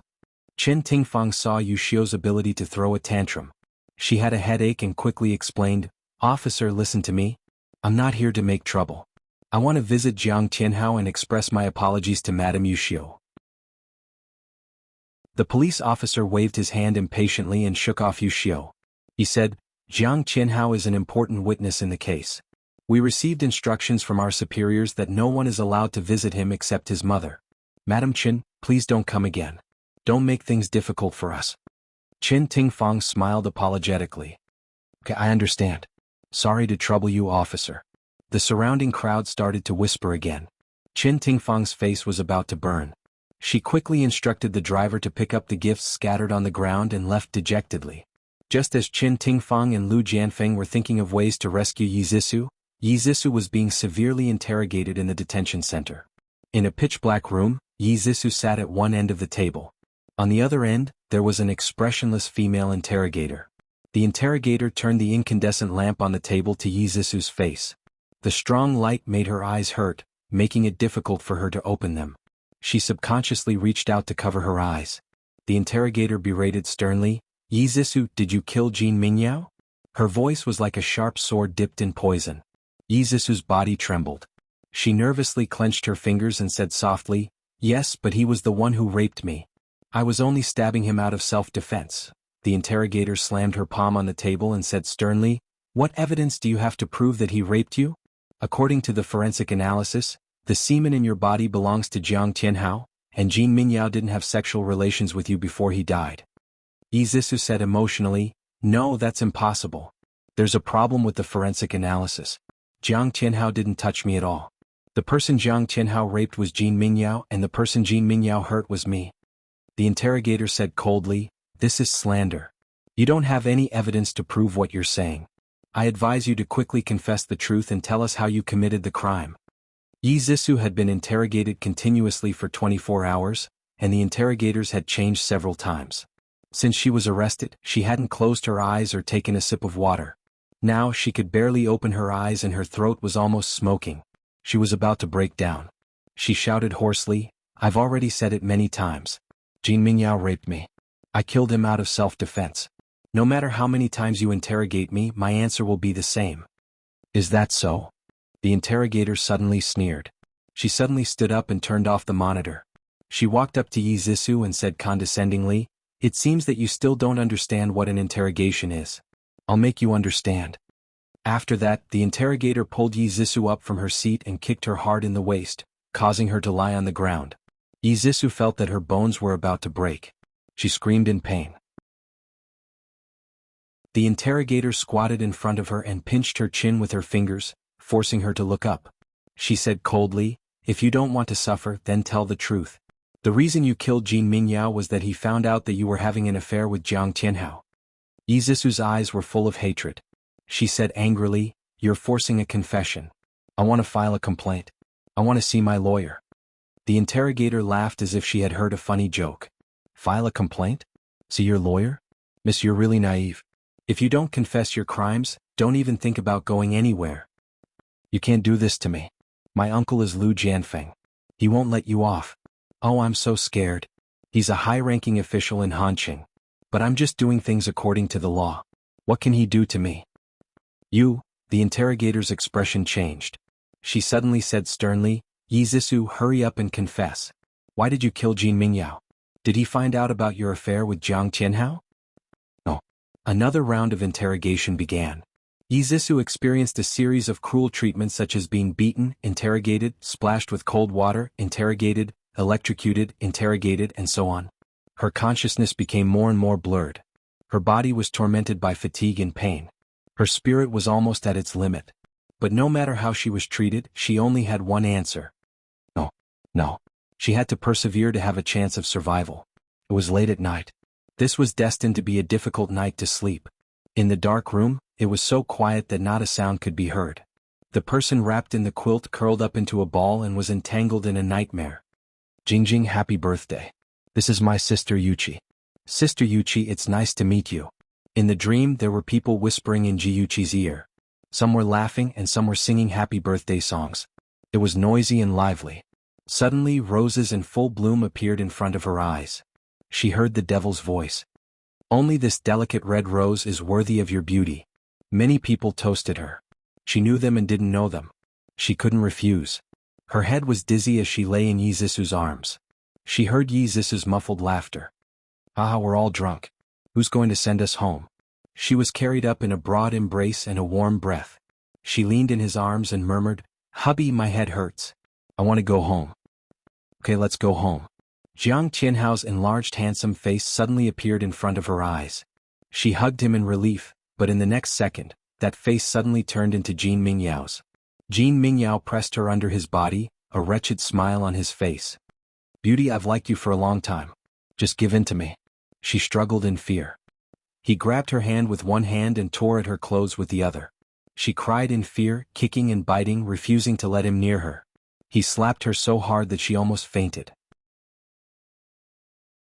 Chen Tingfang saw Yu Xiu's ability to throw a tantrum. She had a headache and quickly explained, "Officer, listen to me. I'm not here to make trouble. I want to visit Jiang Tianhao and express my apologies to Madame Yu Xiu." The police officer waved his hand impatiently and shook off Yu Xiu. He said, "Jiang Tianhao is an important witness in the case. We received instructions from our superiors that no one is allowed to visit him except his mother. Madam Chen, please don't come again. Don't make things difficult for us." Chen Tingfang smiled apologetically. "Okay, I understand. Sorry to trouble you, officer." The surrounding crowd started to whisper again. Chen Tingfang's face was about to burn. She quickly instructed the driver to pick up the gifts scattered on the ground and left dejectedly. Just as Chen Tingfang and Lu Jianfeng were thinking of ways to rescue Yi Zissou was being severely interrogated in the detention center. In a pitch-black room, Yi Zissou sat at one end of the table. On the other end, there was an expressionless female interrogator. The interrogator turned the incandescent lamp on the table to Yi Zissou's face. The strong light made her eyes hurt, making it difficult for her to open them. She subconsciously reached out to cover her eyes. The interrogator berated sternly, "Yi Zissou, did you kill Jin Mingyao?" Her voice was like a sharp sword dipped in poison. Yi Zissou's body trembled. She nervously clenched her fingers and said softly, "Yes, but he was the one who raped me. I was only stabbing him out of self-defense." The interrogator slammed her palm on the table and said sternly, "What evidence do you have to prove that he raped you? According to the forensic analysis, the semen in your body belongs to Jiang Tianhao, and Jin Mingyao didn't have sexual relations with you before he died." Yi Zissou said emotionally, "No, that's impossible. There's a problem with the forensic analysis. Jiang Tianhao didn't touch me at all. The person Jiang Tianhao raped was Jin Mingyao, and the person Jin Mingyao hurt was me." The interrogator said coldly, "This is slander. You don't have any evidence to prove what you're saying. I advise you to quickly confess the truth and tell us how you committed the crime." Yi Zissou had been interrogated continuously for 24 hours, and the interrogators had changed several times. Since she was arrested, she hadn't closed her eyes or taken a sip of water. Now she could barely open her eyes and her throat was almost smoking. She was about to break down. She shouted hoarsely, "I've already said it many times. Jin Mingyao raped me. I killed him out of self-defense. No matter how many times you interrogate me, my answer will be the same." "Is that so?" The interrogator suddenly sneered. She suddenly stood up and turned off the monitor. She walked up to Yi Zissou and said condescendingly, "It seems that you still don't understand what an interrogation is. I'll make you understand." After that, the interrogator pulled Yi Zissou up from her seat and kicked her hard in the waist, causing her to lie on the ground. Yi Zissou felt that her bones were about to break. She screamed in pain. The interrogator squatted in front of her and pinched her chin with her fingers, forcing her to look up. She said coldly, "If you don't want to suffer, then tell the truth. The reason you killed Jin Mingyao was that he found out that you were having an affair with Jiang Tianhao." Yi Zissou's eyes were full of hatred. She said angrily, "You're forcing a confession. I want to file a complaint. I want to see my lawyer." The interrogator laughed as if she had heard a funny joke. "File a complaint? See your lawyer? Miss, you're really naive. If you don't confess your crimes, don't even think about going anywhere. You can't do this to me. My uncle is Lu Jianfeng. He won't let you off. Oh, I'm so scared. He's a high-ranking official in Hanqing. But I'm just doing things according to the law. What can he do to me?" "You," the interrogator's expression changed. She suddenly said sternly, "Yi Zissou, hurry up and confess. Why did you kill Jin Mingyao? Did he find out about your affair with Jiang Tianhao?" "No." Another round of interrogation began. Yi Zissou experienced a series of cruel treatments such as being beaten, interrogated, splashed with cold water, interrogated, electrocuted, interrogated, and so on. Her consciousness became more and more blurred. Her body was tormented by fatigue and pain. Her spirit was almost at its limit. But no matter how she was treated, she only had one answer. No. No. She had to persevere to have a chance of survival. It was late at night. This was destined to be a difficult night to sleep. In the dark room, it was so quiet that not a sound could be heard. The person wrapped in the quilt curled up into a ball and was entangled in a nightmare. "Jingjing, happy birthday. This is my sister Yuchi. Sister Yuchi, it's nice to meet you." In the dream, there were people whispering in Ji Yuchi's ear. Some were laughing and some were singing happy birthday songs. It was noisy and lively. Suddenly roses in full bloom appeared in front of her eyes. She heard the devil's voice. Only this delicate red rose is worthy of your beauty. Many people toasted her. She knew them and didn't know them. She couldn't refuse. Her head was dizzy as she lay in Yi Zisu's arms. She heard Yi Zisu's muffled laughter. Ah, we're all drunk. Who's going to send us home? She was carried up in a broad embrace and a warm breath. She leaned in his arms and murmured, "Hubby, my head hurts. I want to go home." "Okay, let's go home." Jiang Tianhao's enlarged handsome face suddenly appeared in front of her eyes. She hugged him in relief, but in the next second, that face suddenly turned into Jean Mingyao's. Jean Mingyao pressed her under his body, a wretched smile on his face. "Beauty, I've liked you for a long time. Just give in to me." She struggled in fear. He grabbed her hand with one hand and tore at her clothes with the other. She cried in fear, kicking and biting, refusing to let him near her. He slapped her so hard that she almost fainted.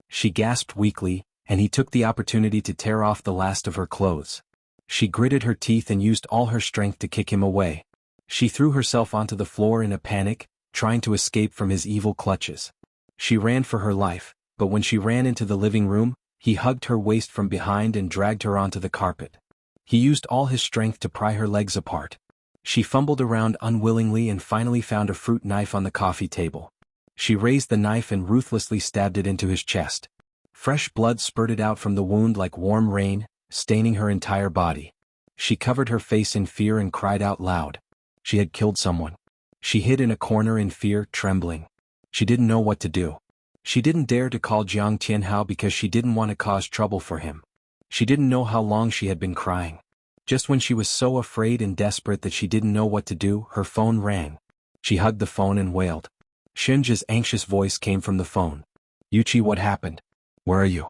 She gasped weakly, and he took the opportunity to tear off the last of her clothes. She gritted her teeth and used all her strength to kick him away. She threw herself onto the floor in a panic, trying to escape from his evil clutches. She ran for her life, but when she ran into the living room, he hugged her waist from behind and dragged her onto the carpet. He used all his strength to pry her legs apart. She fumbled around unwillingly and finally found a fruit knife on the coffee table. She raised the knife and ruthlessly stabbed it into his chest. Fresh blood spurted out from the wound like warm rain, staining her entire body. She covered her face in fear and cried out loud. She had killed someone. She hid in a corner in fear, trembling. She didn't know what to do. She didn't dare to call Jiang Tianhao because she didn't want to cause trouble for him. She didn't know how long she had been crying. Just when she was so afraid and desperate that she didn't know what to do, her phone rang. She hugged the phone and wailed. Shinja's anxious voice came from the phone. "Yuchi, what happened? Where are you?"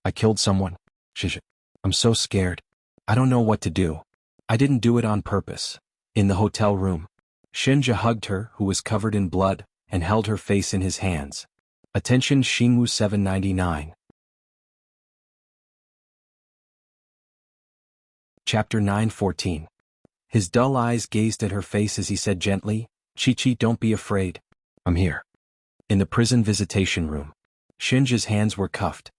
"I killed someone. Shish. I'm so scared. I don't know what to do. I didn't do it on purpose." In the hotel room, Shinja hugged her, who was covered in blood, and held her face in his hands. Attention Xingwu 799. Chapter 9:14. His dull eyes gazed at her face as he said gently, "Chi-Chi, don't be afraid. I'm here." In the prison visitation room, Shinja's hands were cuffed.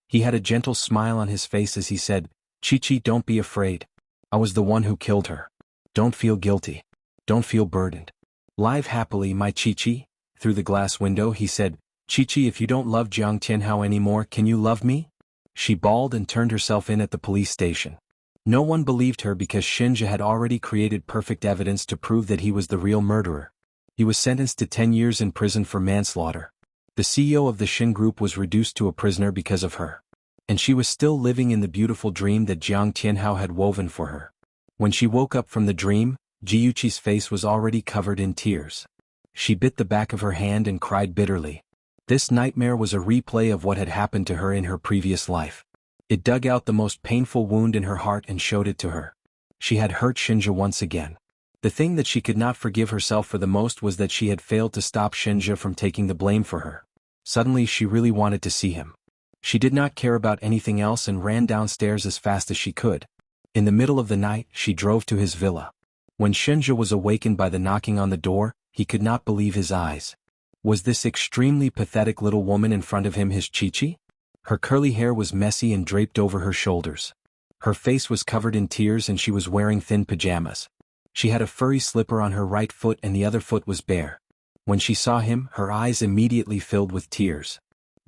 He had a gentle smile on his face as he said, "Chi-Chi, don't be afraid. I was the one who killed her. Don't feel guilty. Don't feel burdened. Live happily, my Chi-Chi." Through the glass window he said, "Chi-Chi, if you don't love Jiang Tianhao anymore, can you love me?" She bawled and turned herself in at the police station. No one believed her because Shinja had already created perfect evidence to prove that he was the real murderer. He was sentenced to 10 years in prison for manslaughter. The CEO of the Shin Group was reduced to a prisoner because of her. And she was still living in the beautiful dream that Jiang Tianhao had woven for her. When she woke up from the dream, Jiyuchi's face was already covered in tears. She bit the back of her hand and cried bitterly. This nightmare was a replay of what had happened to her in her previous life. It dug out the most painful wound in her heart and showed it to her. She had hurt Shinja once again. The thing that she could not forgive herself for the most was that she had failed to stop Shinja from taking the blame for her. Suddenly she really wanted to see him. She did not care about anything else and ran downstairs as fast as she could. In the middle of the night, she drove to his villa. When Shinja was awakened by the knocking on the door, he could not believe his eyes. Was this extremely pathetic little woman in front of him his Chi-Chi? Her curly hair was messy and draped over her shoulders. Her face was covered in tears and she was wearing thin pajamas. She had a furry slipper on her right foot and the other foot was bare. When she saw him, her eyes immediately filled with tears.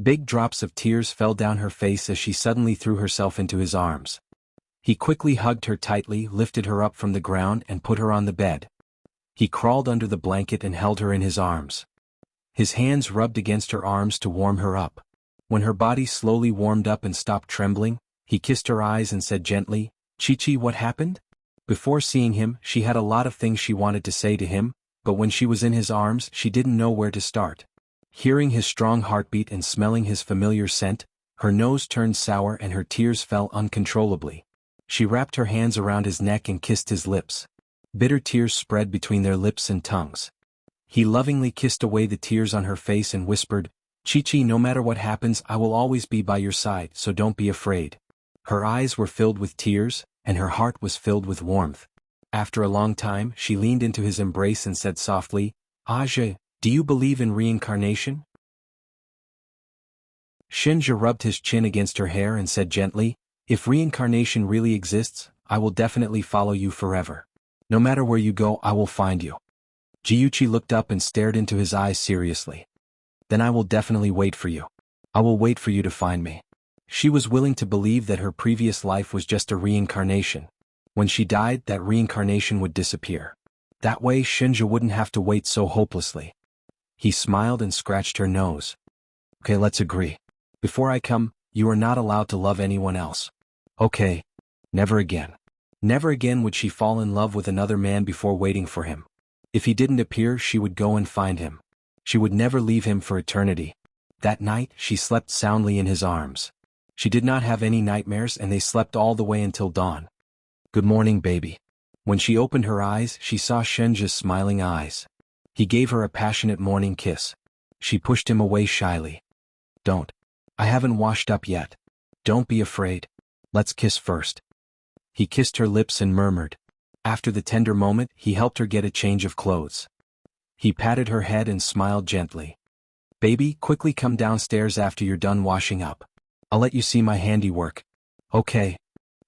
Big drops of tears fell down her face as she suddenly threw herself into his arms. He quickly hugged her tightly, lifted her up from the ground and put her on the bed. He crawled under the blanket and held her in his arms. His hands rubbed against her arms to warm her up. When her body slowly warmed up and stopped trembling, he kissed her eyes and said gently, "Chi-Chi, what happened?" Before seeing him, she had a lot of things she wanted to say to him, but when she was in his arms, she didn't know where to start. Hearing his strong heartbeat and smelling his familiar scent, her nose turned sour and her tears fell uncontrollably. She wrapped her hands around his neck and kissed his lips. Bitter tears spread between their lips and tongues. He lovingly kissed away the tears on her face and whispered, "Chi-Chi, no matter what happens, I will always be by your side, so don't be afraid." Her eyes were filled with tears, and her heart was filled with warmth. After a long time, she leaned into his embrace and said softly, Aja, do you believe in reincarnation? Shinja rubbed his chin against her hair and said gently, if reincarnation really exists, I will definitely follow you forever. No matter where you go, I will find you. Jiuchi looked up and stared into his eyes seriously. Then I will definitely wait for you. I will wait for you to find me. She was willing to believe that her previous life was just a reincarnation. When she died, that reincarnation would disappear. That way Shinja wouldn't have to wait so hopelessly. He smiled and scratched her nose. Okay, let's agree. Before I come, you are not allowed to love anyone else. Okay. Never again. Never again would she fall in love with another man before waiting for him. If he didn't appear, she would go and find him. She would never leave him for eternity. That night, she slept soundly in his arms. She did not have any nightmares and they slept all the way until dawn. Good morning, baby. When she opened her eyes, she saw Shinja's smiling eyes. He gave her a passionate morning kiss. She pushed him away shyly. Don't. I haven't washed up yet. Don't be afraid. Let's kiss first. He kissed her lips and murmured. After the tender moment, he helped her get a change of clothes. He patted her head and smiled gently. Baby, quickly come downstairs after you're done washing up. I'll let you see my handiwork. Okay.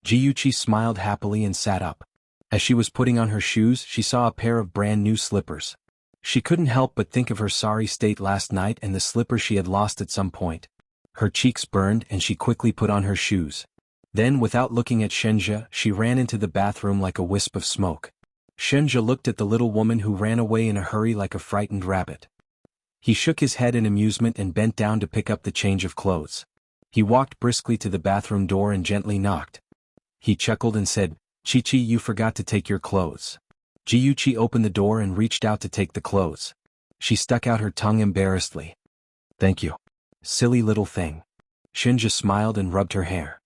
Jiuchi smiled happily and sat up. As she was putting on her shoes, she saw a pair of brand new slippers. She couldn't help but think of her sorry state last night and the slippers she had lost at some point. Her cheeks burned and she quickly put on her shoes. Then, without looking at Shinja, she ran into the bathroom like a wisp of smoke. Shinja looked at the little woman who ran away in a hurry like a frightened rabbit. He shook his head in amusement and bent down to pick up the change of clothes. He walked briskly to the bathroom door and gently knocked. He chuckled and said, Chi-Chi, you forgot to take your clothes. Jiuchi opened the door and reached out to take the clothes. She stuck out her tongue embarrassedly. Thank you. Silly little thing. Shinja smiled and rubbed her hair.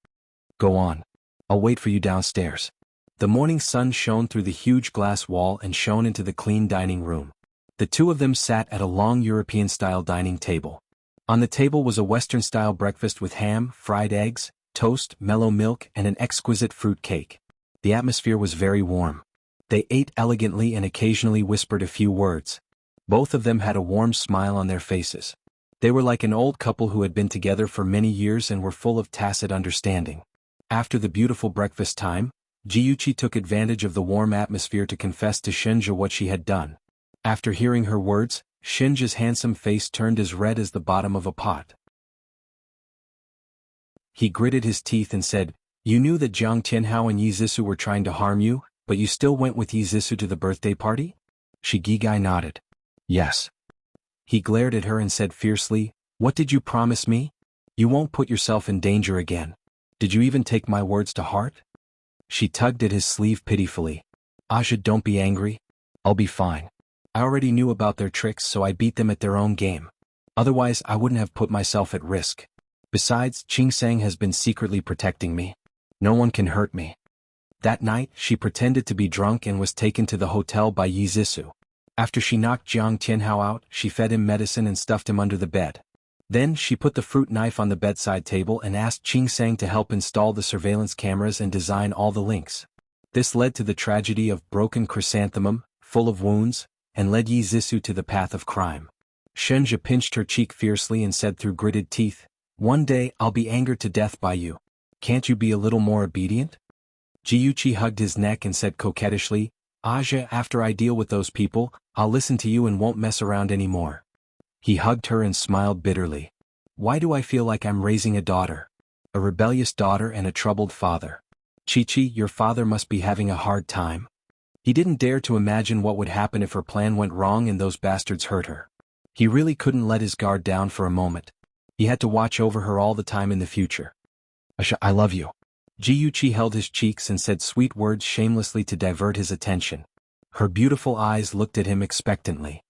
Go on. I'll wait for you downstairs. The morning sun shone through the huge glass wall and shone into the clean dining room. The two of them sat at a long European-style dining table. On the table was a Western-style breakfast with ham, fried eggs, toast, mellow milk, and an exquisite fruit cake. The atmosphere was very warm. They ate elegantly and occasionally whispered a few words. Both of them had a warm smile on their faces. They were like an old couple who had been together for many years and were full of tacit understanding. After the beautiful breakfast time, Jiuchi took advantage of the warm atmosphere to confess to Shinja what she had done. After hearing her words, Shinja's handsome face turned as red as the bottom of a pot. He gritted his teeth and said, You knew that Jiang Tianhao and Yi Zhisu were trying to harm you, but you still went with Yi Zhisu to the birthday party? Shigegai nodded. Yes. He glared at her and said fiercely, What did you promise me? You won't put yourself in danger again. Did you even take my words to heart? She tugged at his sleeve pitifully. Aja, don't be angry. I'll be fine. I already knew about their tricks, so I beat them at their own game. Otherwise, I wouldn't have put myself at risk. Besides, Qingsang has been secretly protecting me. No one can hurt me. That night, she pretended to be drunk and was taken to the hotel by Yi Zhisu. After she knocked Jiang Tianhao out, she fed him medicine and stuffed him under the bed. Then she put the fruit knife on the bedside table and asked Qingsang to help install the surveillance cameras and design all the links. This led to the tragedy of Broken Chrysanthemum, full of wounds, and led Yi Zhisu to the path of crime. Shinja pinched her cheek fiercely and said through gritted teeth, One day I'll be angered to death by you. Can't you be a little more obedient? Jiuchi hugged his neck and said coquettishly, Aja, after I deal with those people, I'll listen to you and won't mess around anymore. He hugged her and smiled bitterly. Why do I feel like I'm raising a daughter? A rebellious daughter and a troubled father. Chi-Chi, your father must be having a hard time. He didn't dare to imagine what would happen if her plan went wrong and those bastards hurt her. He really couldn't let his guard down for a moment. He had to watch over her all the time in the future. Asha, I love you. Jiuchi held his cheeks and said sweet words shamelessly to divert his attention. Her beautiful eyes looked at him expectantly.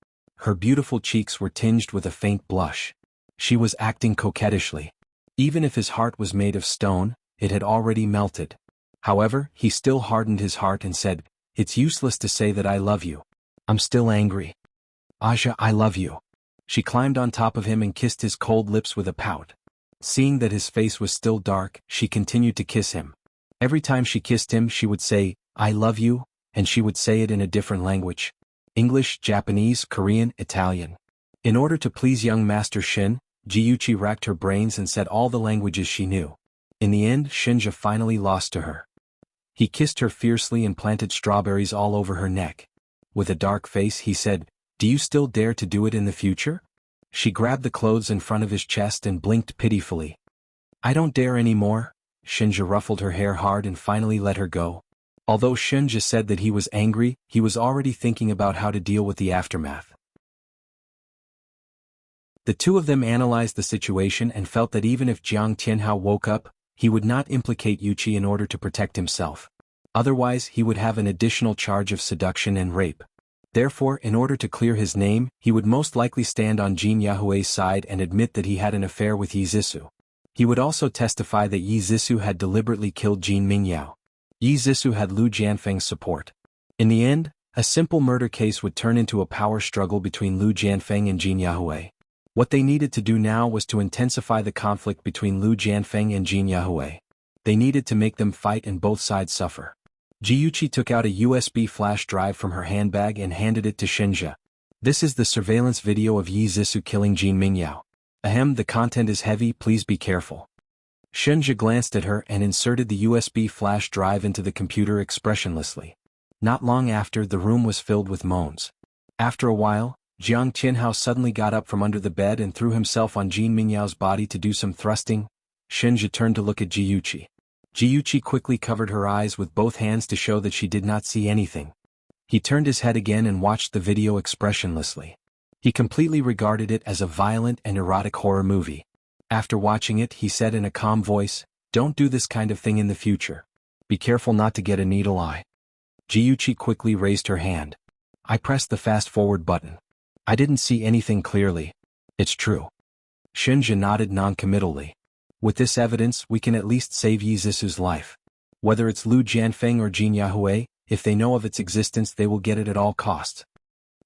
Her beautiful cheeks were tinged with a faint blush. She was acting coquettishly. Even if his heart was made of stone, it had already melted. However, he still hardened his heart and said, It's useless to say that I love you. I'm still angry. Aja, I love you. She climbed on top of him and kissed his cold lips with a pout. Seeing that his face was still dark, she continued to kiss him. Every time she kissed him she would say, "I love you," and she would say it in a different language. English, Japanese, Korean, Italian. In order to please young Master Shin, Jiyuchi racked her brains and said all the languages she knew. In the end, Shinja finally lost to her. He kissed her fiercely and planted strawberries all over her neck. With a dark face he said, "Do you still dare to do it in the future?" She grabbed the clothes in front of his chest and blinked pitifully. "I don't dare anymore." Shinja ruffled her hair hard and finally let her go. Although Shinja said that he was angry, he was already thinking about how to deal with the aftermath. The two of them analyzed the situation and felt that even if Jiang Tianhao woke up, he would not implicate Yuchi in order to protect himself. Otherwise he would have an additional charge of seduction and rape. Therefore, in order to clear his name, he would most likely stand on Jin Yahue's side and admit that he had an affair with Yi Zissou. He would also testify that Yi Zissou had deliberately killed Jin Mingyao. Yi Zissou had Lu Jianfeng's support. In the end, a simple murder case would turn into a power struggle between Lu Jianfeng and Jin Yahue. What they needed to do now was to intensify the conflict between Lu Jianfeng and Jin Yahue. They needed to make them fight and both sides suffer. Jiyuchi took out a USB flash drive from her handbag and handed it to Shinja. "This is the surveillance video of Yi Zissou killing Jin Mingyao. Ahem, the content is heavy, please be careful." Shinja glanced at her and inserted the USB flash drive into the computer expressionlessly. Not long after, the room was filled with moans. After a while, Jiang Tianhao suddenly got up from under the bed and threw himself on Jin Mingyao's body to do some thrusting. Shinja turned to look at Jiyuchi. Jiyuchi quickly covered her eyes with both hands to show that she did not see anything. He turned his head again and watched the video expressionlessly. He completely regarded it as a violent and erotic horror movie. After watching it, he said in a calm voice, "Don't do this kind of thing in the future. Be careful not to get a needle eye." Jiyuchi quickly raised her hand. "I pressed the fast-forward button. I didn't see anything clearly. It's true." Shinja nodded non-committally. "With this evidence, we can at least save Yi Zissou's life. Whether it's Lu Jianfeng or Jin Yahue, if they know of its existence they will get it at all costs."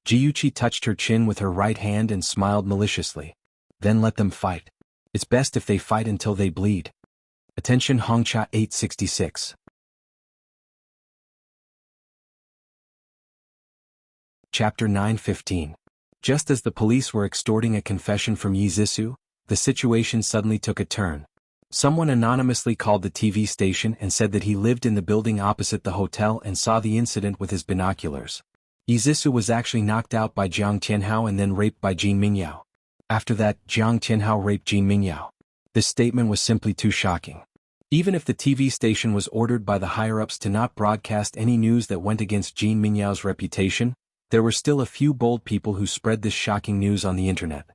Jiyuchi touched her chin with her right hand and smiled maliciously. "Then let them fight. It's best if they fight until they bleed." Attention Hongcha 866. Chapter 9:15. Just as the police were extorting a confession from Yi Zissou, the situation suddenly took a turn. Someone anonymously called the TV station and said that he lived in the building opposite the hotel and saw the incident with his binoculars. Yi Zissou was actually knocked out by Jiang Tianhao and then raped by Jin Mingyao. After that, Jiang Tianhao raped Jin Mingyao. This statement was simply too shocking. Even if the TV station was ordered by the higher-ups to not broadcast any news that went against Jin Mingyao's reputation, there were still a few bold people who spread this shocking news on the internet.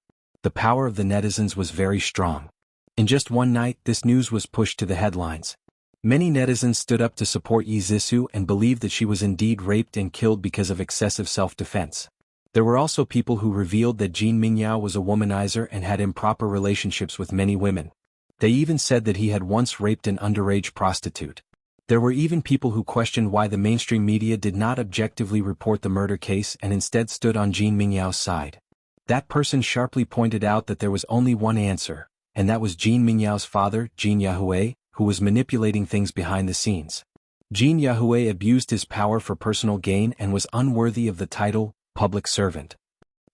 The power of the netizens was very strong. In just one night, this news was pushed to the headlines. Many netizens stood up to support Yi Zissou and believed that she was indeed raped and killed because of excessive self-defense. There were also people who revealed that Jin Mingyao was a womanizer and had improper relationships with many women. They even said that he had once raped an underage prostitute. There were even people who questioned why the mainstream media did not objectively report the murder case and instead stood on Jin Mingyao's side. That person sharply pointed out that there was only one answer, and that was Jin Mingyao's father, Jin Yahue, who was manipulating things behind the scenes. Jin Yahue abused his power for personal gain and was unworthy of the title, public servant.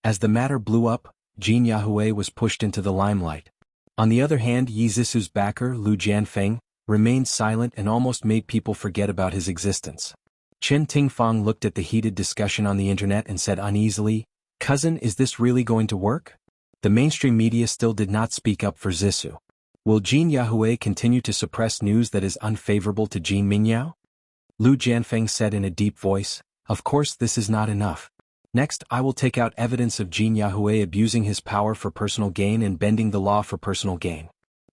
As the matter blew up, Jin Yahue was pushed into the limelight. On the other hand, Yi Zissou's backer, Lu Jianfeng, remained silent and almost made people forget about his existence. Chen Tingfang looked at the heated discussion on the internet and said uneasily, "Cousin, is this really going to work?" The mainstream media still did not speak up for Zissou. Will Jin Yahue continue to suppress news that is unfavorable to Jin Mingyao? Lu Jianfeng said in a deep voice, "Of course this is not enough. Next, I will take out evidence of Jin Yahue abusing his power for personal gain and bending the law for personal gain.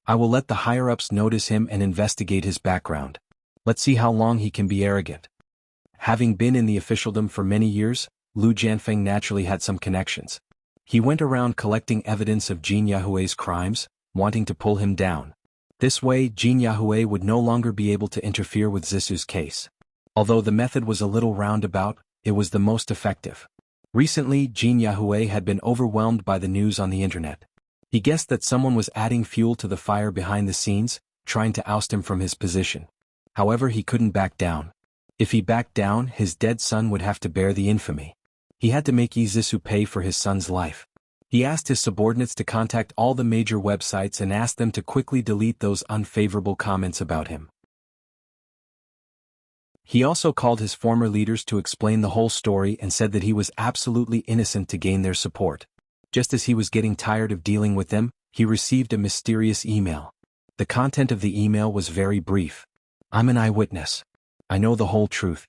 I will let the higher-ups notice him and investigate his background. Let's see how long he can be arrogant." Having been in the officialdom for many years, Lu Jianfeng naturally had some connections. He went around collecting evidence of Jin Yahue's crimes, wanting to pull him down. This way, Jin Yahue would no longer be able to interfere with Zissou's case. Although the method was a little roundabout, it was the most effective. Recently, Jin Yahue had been overwhelmed by the news on the internet. He guessed that someone was adding fuel to the fire behind the scenes, trying to oust him from his position. However, he couldn't back down. If he backed down, his dead son would have to bear the infamy. He had to make Izisu pay for his son's life. He asked his subordinates to contact all the major websites and asked them to quickly delete those unfavorable comments about him. He also called his former leaders to explain the whole story and said that he was absolutely innocent to gain their support. Just as he was getting tired of dealing with them, he received a mysterious email. The content of the email was very brief. "I'm an eyewitness. I know the whole truth."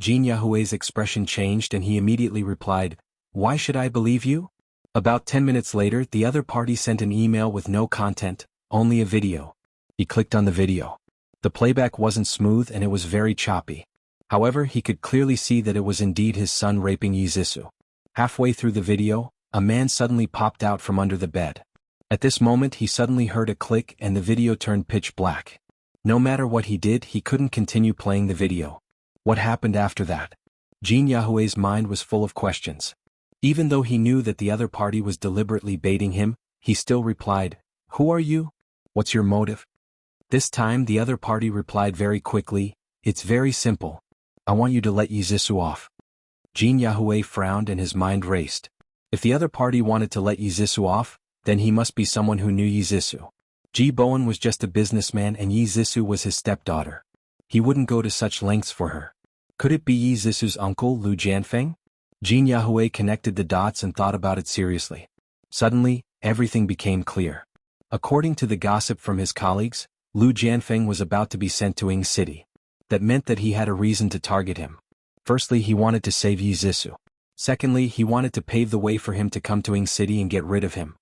Jin Yahui's expression changed and he immediately replied, "Why should I believe you?" About 10 minutes later, the other party sent an email with no content, only a video. He clicked on the video. The playback wasn't smooth and it was very choppy. However, he could clearly see that it was indeed his son raping Izisu. Halfway through the video, a man suddenly popped out from under the bed. At this moment he suddenly heard a click and the video turned pitch black. No matter what he did, he couldn't continue playing the video. What happened after that? Jin Yahui's mind was full of questions. Even though he knew that the other party was deliberately baiting him, he still replied, "Who are you? What's your motive?" This time the other party replied very quickly, "It's very simple. I want you to let Izisu off." Jin Yahui frowned and his mind raced. If the other party wanted to let Izisu off, then he must be someone who knew Izisu. Ji Bowen was just a businessman and Izisu was his stepdaughter. He wouldn't go to such lengths for her. Could it be Izisu's uncle, Lu Jianfeng? Jin Yahui connected the dots and thought about it seriously. Suddenly, everything became clear. According to the gossip from his colleagues, Lu Jianfeng was about to be sent to Ying City. That meant that he had a reason to target him. Firstly, he wanted to save Izisu. Secondly, he wanted to pave the way for him to come to Ying City and get rid of him.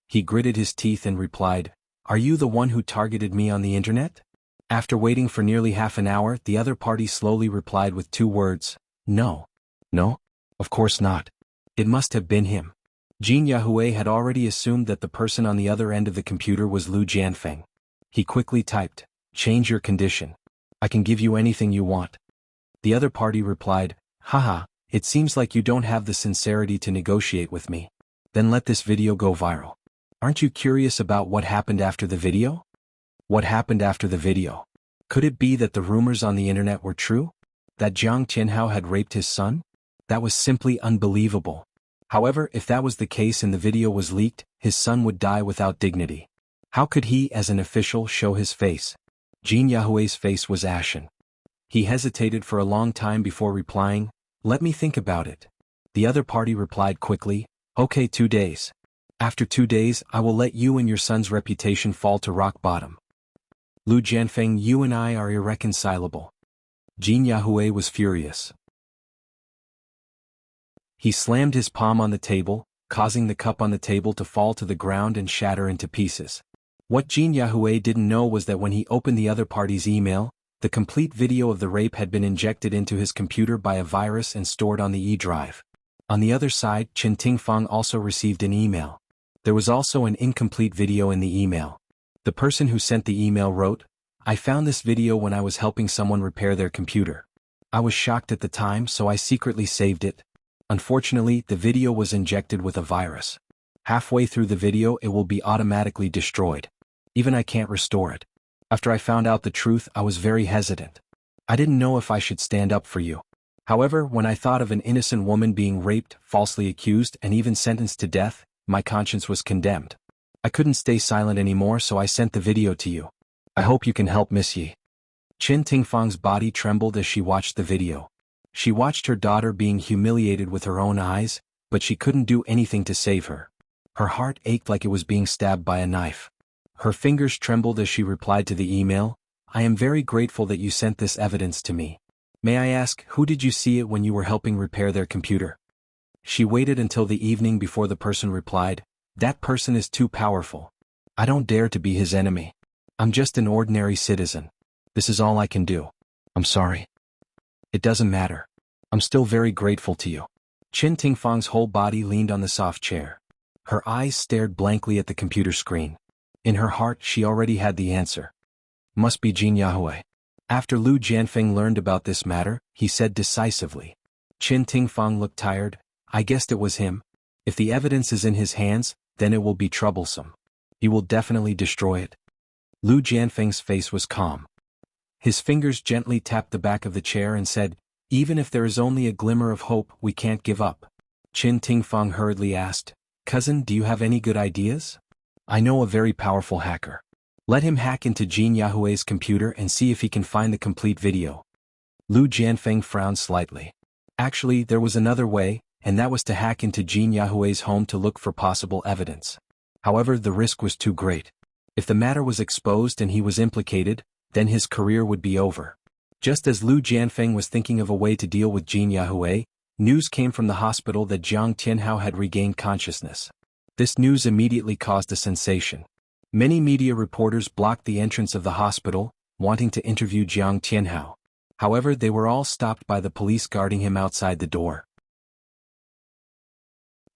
He gritted his teeth and replied, "Are you the one who targeted me on the internet?" After waiting for nearly half an hour, the other party slowly replied with 2 words, "No. No? Of course not. It must have been him." Jin Yahui had already assumed that the person on the other end of the computer was Lu Jianfeng. He quickly typed, "Change your condition. I can give you anything you want." The other party replied, "Haha, it seems like you don't have the sincerity to negotiate with me. Then let this video go viral. Aren't you curious about what happened after the video?" What happened after the video? Could it be that the rumors on the internet were true? That Jiang Qianhao had raped his son? That was simply unbelievable. However, if that was the case and the video was leaked, his son would die without dignity. How could he, as an official, show his face? Jin Yahui's face was ashen. He hesitated for a long time before replying, "Let me think about it." The other party replied quickly, "Okay, 2 days. After 2 days, I will let you and your son's reputation fall to rock bottom. Lu Jianfeng, you and I are irreconcilable." Jin Yahui was furious. He slammed his palm on the table, causing the cup on the table to fall to the ground and shatter into pieces. What Jin Yahui didn't know was that when he opened the other party's email, the complete video of the rape had been injected into his computer by a virus and stored on the E-drive. On the other side, Chen Tingfang also received an email. There was also an incomplete video in the email. The person who sent the email wrote, "I found this video when I was helping someone repair their computer. I was shocked at the time, so I secretly saved it. Unfortunately, the video was injected with a virus. Halfway through the video it will be automatically destroyed. Even I can't restore it. After I found out the truth, I was very hesitant. I didn't know if I should stand up for you. However, when I thought of an innocent woman being raped, falsely accused, and even sentenced to death, my conscience was condemned. I couldn't stay silent anymore, so I sent the video to you. I hope you can help Miss Yi." Chen Tingfang's body trembled as she watched the video. She watched her daughter being humiliated with her own eyes, but she couldn't do anything to save her. Her heart ached like it was being stabbed by a knife. Her fingers trembled as she replied to the email, "I am very grateful that you sent this evidence to me. May I ask, who did you see it when you were helping repair their computer?" She waited until the evening before the person replied, "That person is too powerful. I don't dare to be his enemy. I'm just an ordinary citizen. This is all I can do. I'm sorry." "It doesn't matter. I'm still very grateful to you." Chen Tingfang's whole body leaned on the soft chair. Her eyes stared blankly at the computer screen. In her heart she already had the answer. Must be Jin Yahui. After Lu Jianfeng learned about this matter, he said decisively. Chen Tingfang looked tired. "I guessed it was him. If the evidence is in his hands, then it will be troublesome. He will definitely destroy it." Lu Jianfeng's face was calm. His fingers gently tapped the back of the chair and said, "Even if there is only a glimmer of hope, we can't give up." Qin Tingfang hurriedly asked, "Cousin, do you have any good ideas? I know a very powerful hacker. Let him hack into Jin Yahui's computer and see if he can find the complete video." Lu Jianfeng frowned slightly. Actually, there was another way, and that was to hack into Jin Yahui's home to look for possible evidence. However, the risk was too great. If the matter was exposed and he was implicated, then his career would be over. Just as Lu Jianfeng was thinking of a way to deal with Jin Yahui, news came from the hospital that Jiang Tianhao had regained consciousness. This news immediately caused a sensation. Many media reporters blocked the entrance of the hospital, wanting to interview Jiang Tianhao. However, they were all stopped by the police guarding him outside the door.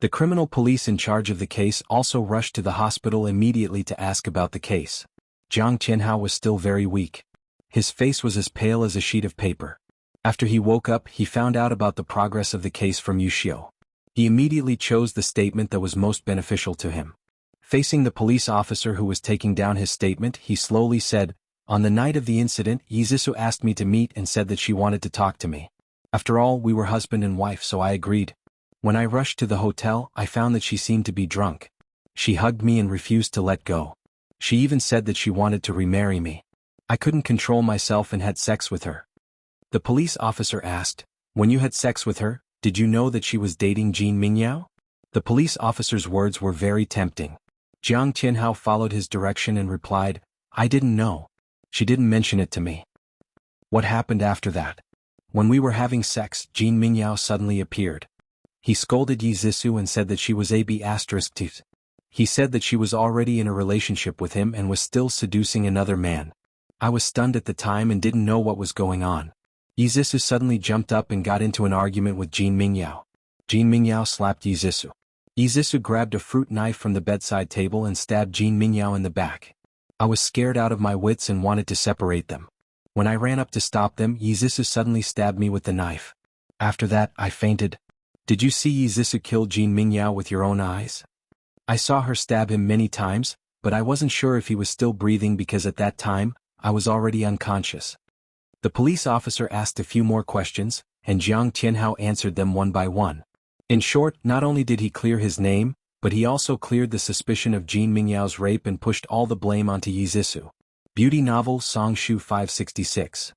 The criminal police in charge of the case also rushed to the hospital immediately to ask about the case. Jiang Tianhao was still very weak. His face was as pale as a sheet of paper. After he woke up, he found out about the progress of the case from Yuxiu. He immediately chose the statement that was most beneficial to him. Facing the police officer who was taking down his statement, he slowly said, "On the night of the incident, Yizisu asked me to meet and said that she wanted to talk to me. After all, we were husband and wife, so I agreed. When I rushed to the hotel, I found that she seemed to be drunk. She hugged me and refused to let go. She even said that she wanted to remarry me. I couldn't control myself and had sex with her." The police officer asked, "When you had sex with her, did you know that she was dating Jin Mingyao?" The police officer's words were very tempting. Jiang Tianhao followed his direction and replied, "I didn't know. She didn't mention it to me." "What happened after that?" "When we were having sex, Jin Mingyao suddenly appeared. He scolded Yizisu and said that she was AB***. He said that she was already in a relationship with him and was still seducing another man. I was stunned at the time and didn't know what was going on. Yizisu suddenly jumped up and got into an argument with Jin Mingyao. Jin Mingyao slapped Yizisu. Yizisu grabbed a fruit knife from the bedside table and stabbed Jin Mingyao in the back. I was scared out of my wits and wanted to separate them. When I ran up to stop them, Yizisu suddenly stabbed me with the knife. After that, I fainted." "Did you see Yizisu kill Jin Mingyao with your own eyes?" "I saw her stab him many times, but I wasn't sure if he was still breathing because at that time, I was already unconscious." The police officer asked a few more questions, and Jiang Tianhao answered them one by one. In short, not only did he clear his name, but he also cleared the suspicion of Jin Mingyao's rape and pushed all the blame onto Yizisu. Beauty novel Songshu 566.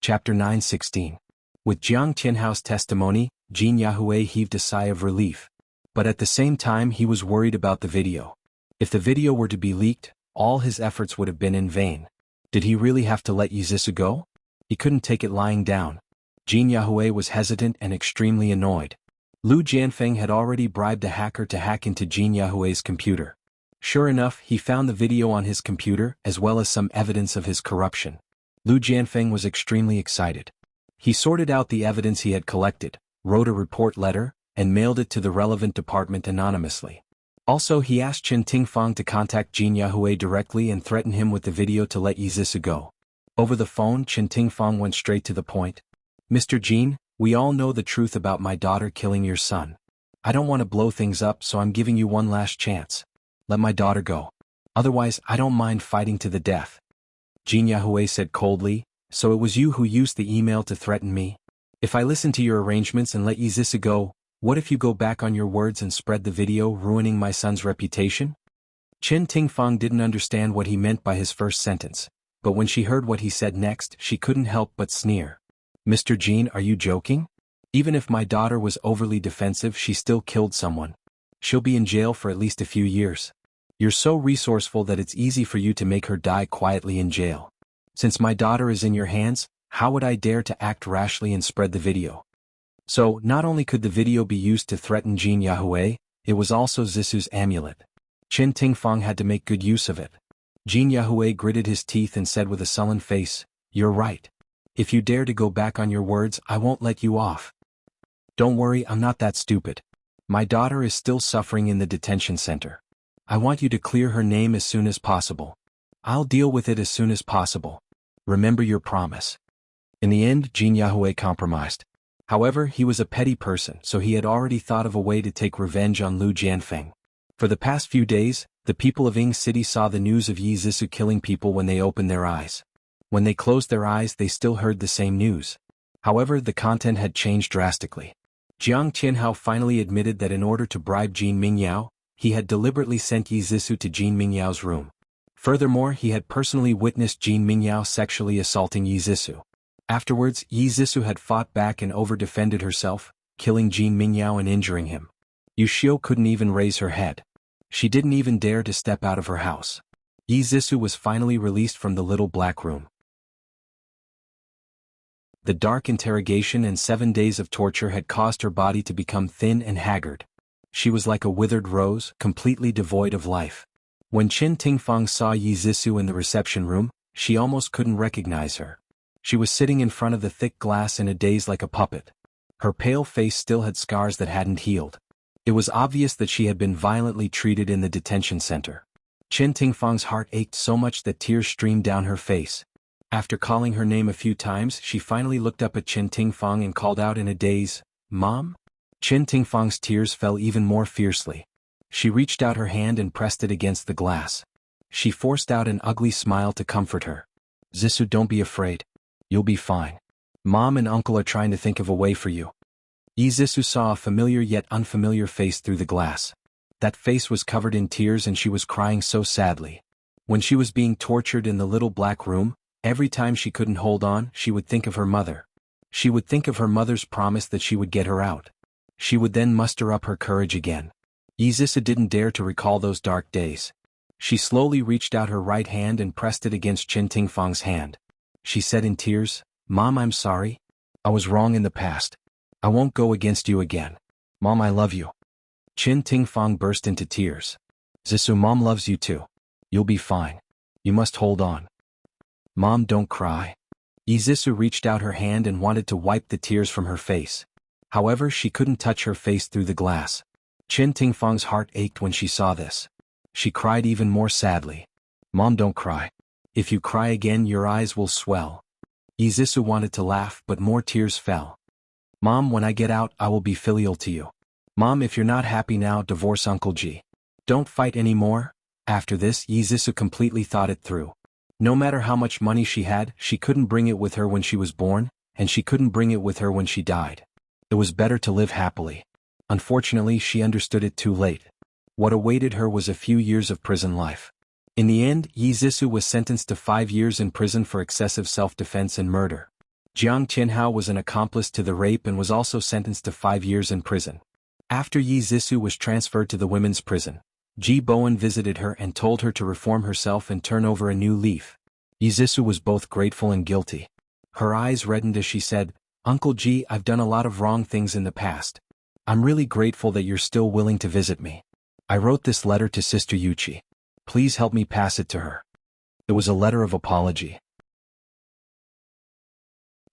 Chapter 9:16. With Jiang Tianhao's testimony, Jin Yahui heaved a sigh of relief. But at the same time he was worried about the video. If the video were to be leaked, all his efforts would have been in vain. Did he really have to let Yizisu go? He couldn't take it lying down. Jin Yahui was hesitant and extremely annoyed. Lu Jianfeng had already bribed a hacker to hack into Jin Yahui's computer. Sure enough, he found the video on his computer as well as some evidence of his corruption. Lu Jianfeng was extremely excited. He sorted out the evidence he had collected, wrote a report letter, and mailed it to the relevant department anonymously. Also, he asked Qin Tingfang to contact Jin Yahui directly and threaten him with the video to let Yizisu go. Over the phone, Qin Tingfang went straight to the point. "Mr. Jin, we all know the truth about my daughter killing your son. I don't want to blow things up, so I'm giving you one last chance. Let my daughter go. Otherwise, I don't mind fighting to the death." Jin Yahui said coldly, "So it was you who used the email to threaten me? If I listen to your arrangements and let Yizisu go, what if you go back on your words and spread the video, ruining my son's reputation?" Qin Tingfang didn't understand what he meant by his first sentence, but when she heard what he said next, she couldn't help but sneer. "Mr. Jin, are you joking? Even if my daughter was overly defensive, she still killed someone. She'll be in jail for at least a few years. You're so resourceful that it's easy for you to make her die quietly in jail. Since my daughter is in your hands, how would I dare to act rashly and spread the video?" So, not only could the video be used to threaten Jin Yahui, it was also Zisu's amulet. Qin Tingfang had to make good use of it. Jin Yahui gritted his teeth and said with a sullen face, "You're right. If you dare to go back on your words, I won't let you off. Don't worry, I'm not that stupid. My daughter is still suffering in the detention center. I want you to clear her name as soon as possible. I'll deal with it as soon as possible. Remember your promise." In the end, Jin Yahui compromised. However, he was a petty person, so he had already thought of a way to take revenge on Lu Jianfeng. For the past few days, the people of Ing City saw the news of Yi Zissou killing people when they opened their eyes. When they closed their eyes they still heard the same news. However, the content had changed drastically. Jiang Qianhao finally admitted that in order to bribe Jin Mingyao, he had deliberately sent Yi Zissou to Jin Mingyao's room. Furthermore, he had personally witnessed Jin Mingyao sexually assaulting Yi Zissou. Afterwards, Yi Zissou had fought back and over-defended herself, killing Jin Mingyao and injuring him. Yu Xiu couldn't even raise her head. She didn't even dare to step out of her house. Yi Zissou was finally released from the little black room. The dark interrogation and 7 days of torture had caused her body to become thin and haggard. She was like a withered rose, completely devoid of life. When Qin Tingfang saw Yi Zissou in the reception room, she almost couldn't recognize her. She was sitting in front of the thick glass in a daze like a puppet. Her pale face still had scars that hadn't healed. It was obvious that she had been violently treated in the detention center. Qin Tingfang's heart ached so much that tears streamed down her face. After calling her name a few times, she finally looked up at Qin Tingfang and called out in a daze, "Mom?" Qin Tingfang's tears fell even more fiercely. She reached out her hand and pressed it against the glass. She forced out an ugly smile to comfort her. "Zissou, don't be afraid. You'll be fine. Mom and Uncle are trying to think of a way for you." Yi Zissou saw a familiar yet unfamiliar face through the glass. That face was covered in tears and she was crying so sadly. When she was being tortured in the little black room, every time she couldn't hold on, she would think of her mother. She would think of her mother's promise that she would get her out. She would then muster up her courage again. Yi Zissou didn't dare to recall those dark days. She slowly reached out her right hand and pressed it against Qin Tingfang's hand. She said in tears, "Mom, I'm sorry. I was wrong in the past. I won't go against you again. Mom, I love you." Qin Tingfang burst into tears. "Zissou, Mom loves you too. You'll be fine. You must hold on. Mom, don't cry." Yi Zissou reached out her hand and wanted to wipe the tears from her face. However, she couldn't touch her face through the glass. Qin Tingfang's heart ached when she saw this. She cried even more sadly. "Mom, don't cry. If you cry again, your eyes will swell." Yi Zissou wanted to laugh, but more tears fell. "Mom, when I get out, I will be filial to you. Mom, if you're not happy now, divorce Uncle Ji. Don't fight anymore." After this, Yi Zissou completely thought it through. No matter how much money she had, she couldn't bring it with her when she was born, and she couldn't bring it with her when she died. It was better to live happily. Unfortunately, she understood it too late. What awaited her was a few years of prison life. In the end, Yi Zissou was sentenced to 5 years in prison for excessive self-defense and murder. Jiang Qianhao was an accomplice to the rape and was also sentenced to 5 years in prison. After Yi Zissou was transferred to the women's prison, Ji Bowen visited her and told her to reform herself and turn over a new leaf. Yi Zissou was both grateful and guilty. Her eyes reddened as she said, "Uncle Ji, I've done a lot of wrong things in the past. I'm really grateful that you're still willing to visit me. I wrote this letter to Sister Yuchi. Please help me pass it to her." It was a letter of apology.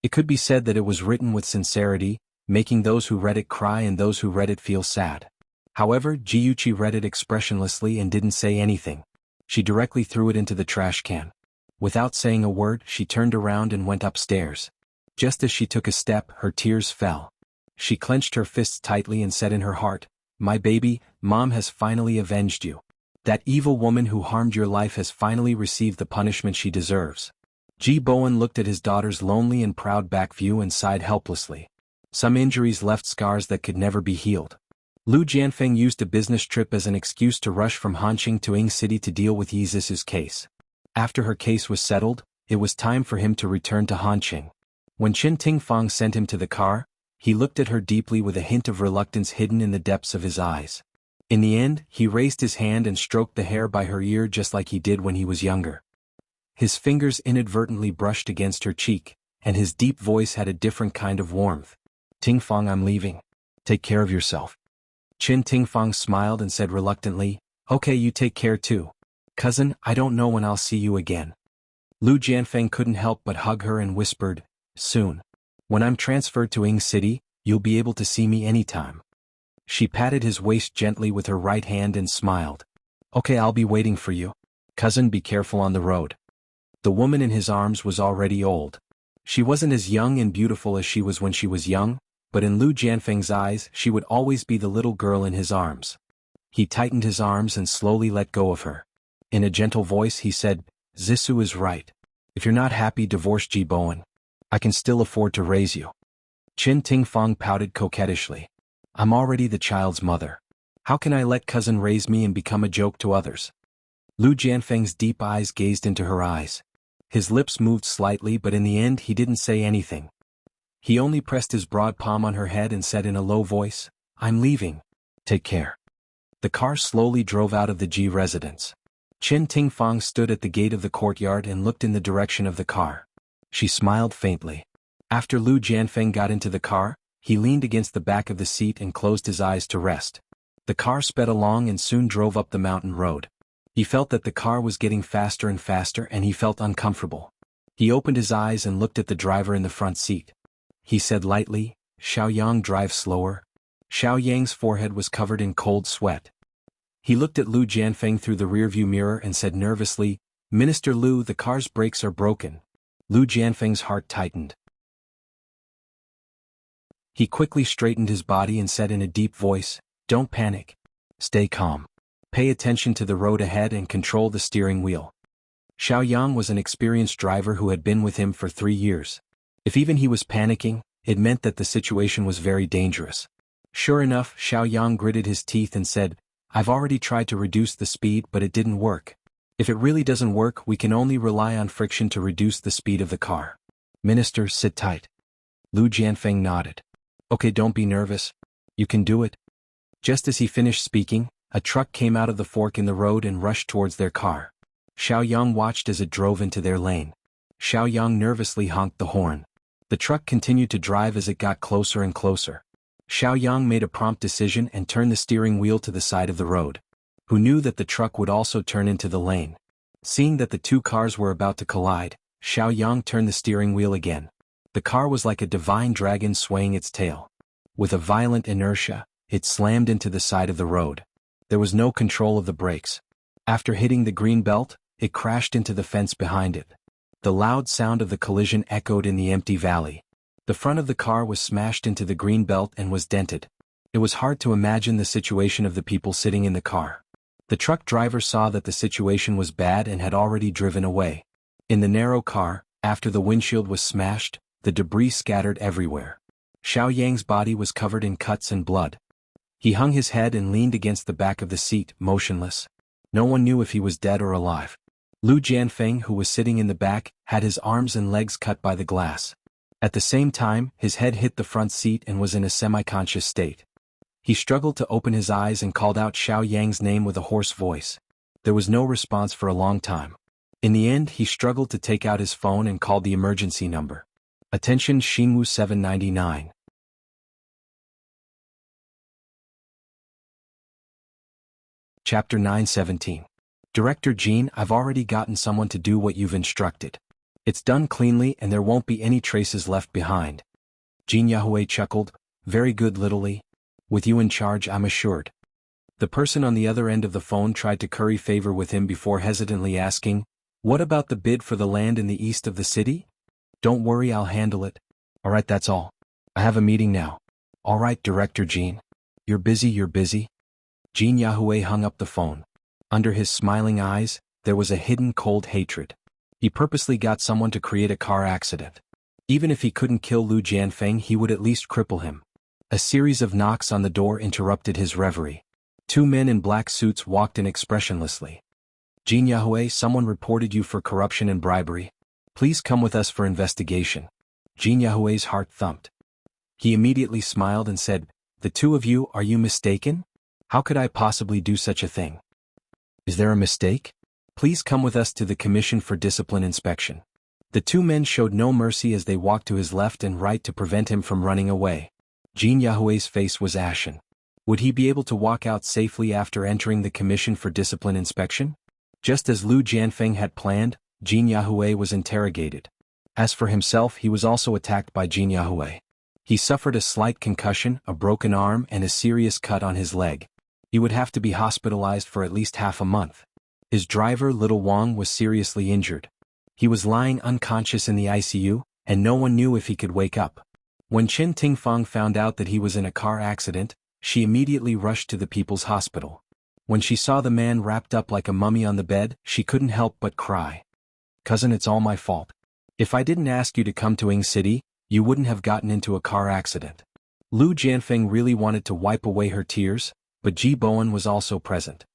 It could be said that it was written with sincerity, making those who read it cry and those who read it feel sad. However, Jiyuchi read it expressionlessly and didn't say anything. She directly threw it into the trash can. Without saying a word, she turned around and went upstairs. Just as she took a step, her tears fell. She clenched her fists tightly and said in her heart, "My baby, Mom has finally avenged you. That evil woman who harmed your life has finally received the punishment she deserves." Ji Bowen looked at his daughter's lonely and proud back view and sighed helplessly. Some injuries left scars that could never be healed. Lu Jianfeng used a business trip as an excuse to rush from Hanqing to Ing City to deal with Yi Zissou's case. After her case was settled, it was time for him to return to Hanqing. When Qin Tingfang sent him to the car, he looked at her deeply with a hint of reluctance hidden in the depths of his eyes. In the end, he raised his hand and stroked the hair by her ear just like he did when he was younger. His fingers inadvertently brushed against her cheek, and his deep voice had a different kind of warmth. "Tingfang, I'm leaving. Take care of yourself." Qin Tingfang smiled and said reluctantly, "Okay, you take care too. Cousin, I don't know when I'll see you again." Lu Jianfeng couldn't help but hug her and whispered, "Soon. When I'm transferred to Ing City, you'll be able to see me anytime." She patted his waist gently with her right hand and smiled. "Okay, I'll be waiting for you. Cousin, be careful on the road." The woman in his arms was already old. She wasn't as young and beautiful as she was when she was young, but in Lu Jianfeng's eyes she would always be the little girl in his arms. He tightened his arms and slowly let go of her. In a gentle voice he said, "Zissou is right. If you're not happy, divorce Ji Bowen. I can still afford to raise you." Qin Tingfang pouted coquettishly. "I'm already the child's mother. How can I let cousin raise me and become a joke to others?" Lu Jianfeng's deep eyes gazed into her eyes. His lips moved slightly, but in the end he didn't say anything. He only pressed his broad palm on her head and said in a low voice, "I'm leaving. Take care." The car slowly drove out of the Ji residence. Qin Tingfang stood at the gate of the courtyard and looked in the direction of the car. She smiled faintly. After Lu Jianfeng got into the car, he leaned against the back of the seat and closed his eyes to rest. The car sped along and soon drove up the mountain road. He felt that the car was getting faster and faster and he felt uncomfortable. He opened his eyes and looked at the driver in the front seat. He said lightly, "Xiaoyang, drive slower." Xiaoyang's forehead was covered in cold sweat. He looked at Lu Jianfeng through the rearview mirror and said nervously, "Minister Lu, the car's brakes are broken." Lu Jianfeng's heart tightened. He quickly straightened his body and said in a deep voice, "Don't panic. Stay calm. Pay attention to the road ahead and control the steering wheel." Xiaoyang was an experienced driver who had been with him for 3 years. If even he was panicking, it meant that the situation was very dangerous. Sure enough, Xiaoyang gritted his teeth and said, "I've already tried to reduce the speed but it didn't work. If it really doesn't work, we can only rely on friction to reduce the speed of the car." "Minister, sit tight." Lu Jianfeng nodded. "Okay, don't be nervous. You can do it." Just as he finished speaking, a truck came out of the fork in the road and rushed towards their car. Xiaoyang watched as it drove into their lane. Xiaoyang nervously honked the horn. The truck continued to drive as it got closer and closer. Xiaoyang made a prompt decision and turned the steering wheel to the side of the road. Who knew that the truck would also turn into the lane? Seeing that the two cars were about to collide, Xiaoyang turned the steering wheel again. The car was like a divine dragon swaying its tail. With a violent inertia, it slammed into the side of the road. There was no control of the brakes. After hitting the green belt, it crashed into the fence behind it. The loud sound of the collision echoed in the empty valley. The front of the car was smashed into the green belt and was dented. It was hard to imagine the situation of the people sitting in the car. The truck driver saw that the situation was bad and had already driven away. In the narrow car, after the windshield was smashed, the debris scattered everywhere. Xiaoyang's body was covered in cuts and blood. He hung his head and leaned against the back of the seat, motionless. No one knew if he was dead or alive. Lu Jianfeng, who was sitting in the back, had his arms and legs cut by the glass. At the same time, his head hit the front seat and was in a semi-conscious state. He struggled to open his eyes and called out Xiaoyang's name with a hoarse voice. There was no response for a long time. In the end, he struggled to take out his phone and called the emergency number. "Attention, Xinwu 799. Chapter 917. "Director Jean, I've already gotten someone to do what you've instructed. It's done cleanly and there won't be any traces left behind." Jean Yahweh chuckled, "Very good, Little Lee. With you in charge, I'm assured." The person on the other end of the phone tried to curry favor with him before hesitantly asking, "What about the bid for the land in the east of the city?" "Don't worry, I'll handle it." "Alright, that's all. I have a meeting now." "Alright, Director Jean. You're busy. Jean Yahweh hung up the phone. Under his smiling eyes, there was a hidden cold hatred. He purposely got someone to create a car accident. Even if he couldn't kill Lu Jianfeng, he would at least cripple him. A series of knocks on the door interrupted his reverie. 2 men in black suits walked in expressionlessly. "Jean Yahweh, someone reported you for corruption and bribery. Please come with us for investigation." Jean Yahweh's heart thumped. He immediately smiled and said, "The two of you, are you mistaken? How could I possibly do such a thing? Is there a mistake? Please come with us to the Commission for Discipline Inspection." The 2 men showed no mercy as they walked to his left and right to prevent him from running away. Jean Yahweh's face was ashen. Would he be able to walk out safely after entering the Commission for Discipline Inspection? Just as Lu Jianfeng had planned, Jean Yahweh was interrogated. As for himself, he was also attacked by Jean Yahweh. He suffered a slight concussion, a broken arm, and a serious cut on his leg. He would have to be hospitalized for at least half a month. His driver, Little Wang, was seriously injured. He was lying unconscious in the ICU, and no one knew if he could wake up. When Qin Tingfang found out that he was in a car accident, she immediately rushed to the People's Hospital. When she saw the man wrapped up like a mummy on the bed, she couldn't help but cry. Cousin, it's all my fault. If I didn't ask you to come to Ing City, you wouldn't have gotten into a car accident. Lu Jianfeng really wanted to wipe away her tears, but Ji Bowen was also present.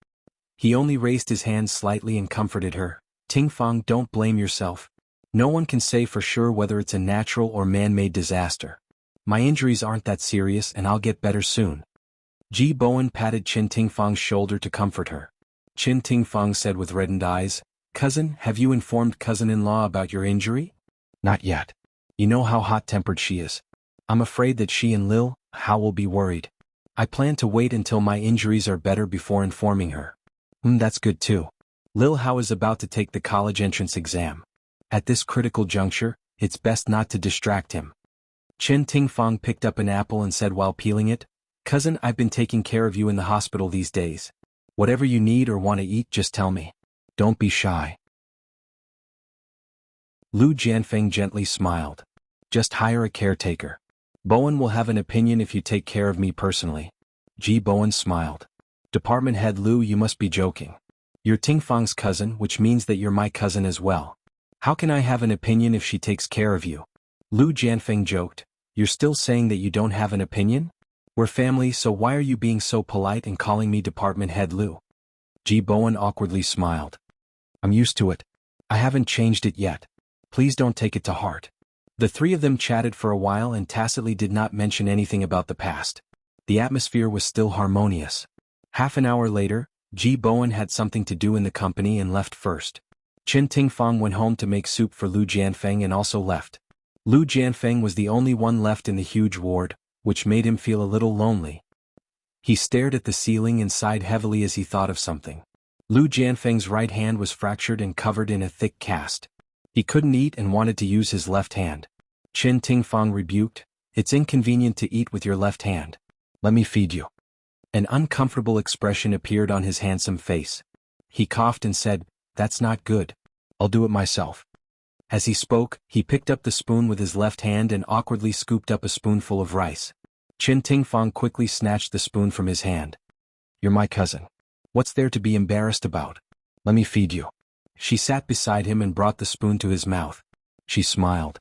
He only raised his hand slightly and comforted her. Ting Fang, don't blame yourself. No one can say for sure whether it's a natural or man-made disaster. My injuries aren't that serious and I'll get better soon. Ji Bowen patted Qin Tingfang's shoulder to comfort her. Qin Tingfang said with reddened eyes, Cousin, have you informed cousin-in-law about your injury? Not yet. You know how hot-tempered she is. I'm afraid that she and Lil Hao will be worried. I plan to wait until my injuries are better before informing her. That's good too. Lil Hao is about to take the college entrance exam. At this critical juncture, it's best not to distract him. Qin Tingfang picked up an apple and said while peeling it, Cousin, I've been taking care of you in the hospital these days. Whatever you need or want to eat, just tell me. Don't be shy. Lu Jianfeng gently smiled. Just hire a caretaker. Bowen will have an opinion if you take care of me personally. Ji Bowen smiled. Department head Lu, you must be joking. You're Tingfang's cousin, which means that you're my cousin as well. How can I have an opinion if she takes care of you? Lu Jianfeng joked. You're still saying that you don't have an opinion? We're family, so why are you being so polite and calling me department head Lu? Ji Bowen awkwardly smiled. I'm used to it. I haven't changed it yet. Please don't take it to heart. The three of them chatted for a while and tacitly did not mention anything about the past. The atmosphere was still harmonious. Half an hour later, Ji Bowen had something to do in the company and left first. Qin Tingfang went home to make soup for Lu Jianfeng and also left. Lu Jianfeng was the only one left in the huge ward, which made him feel a little lonely. He stared at the ceiling and sighed heavily as he thought of something. Lu Jianfeng's right hand was fractured and covered in a thick cast. He couldn't eat and wanted to use his left hand. Qin Tingfang rebuked, It's inconvenient to eat with your left hand. Let me feed you. An uncomfortable expression appeared on his handsome face. He coughed and said, That's not good. I'll do it myself. As he spoke, he picked up the spoon with his left hand and awkwardly scooped up a spoonful of rice. Qin Tingfang quickly snatched the spoon from his hand. You're my cousin. What's there to be embarrassed about? Let me feed you. She sat beside him and brought the spoon to his mouth. She smiled.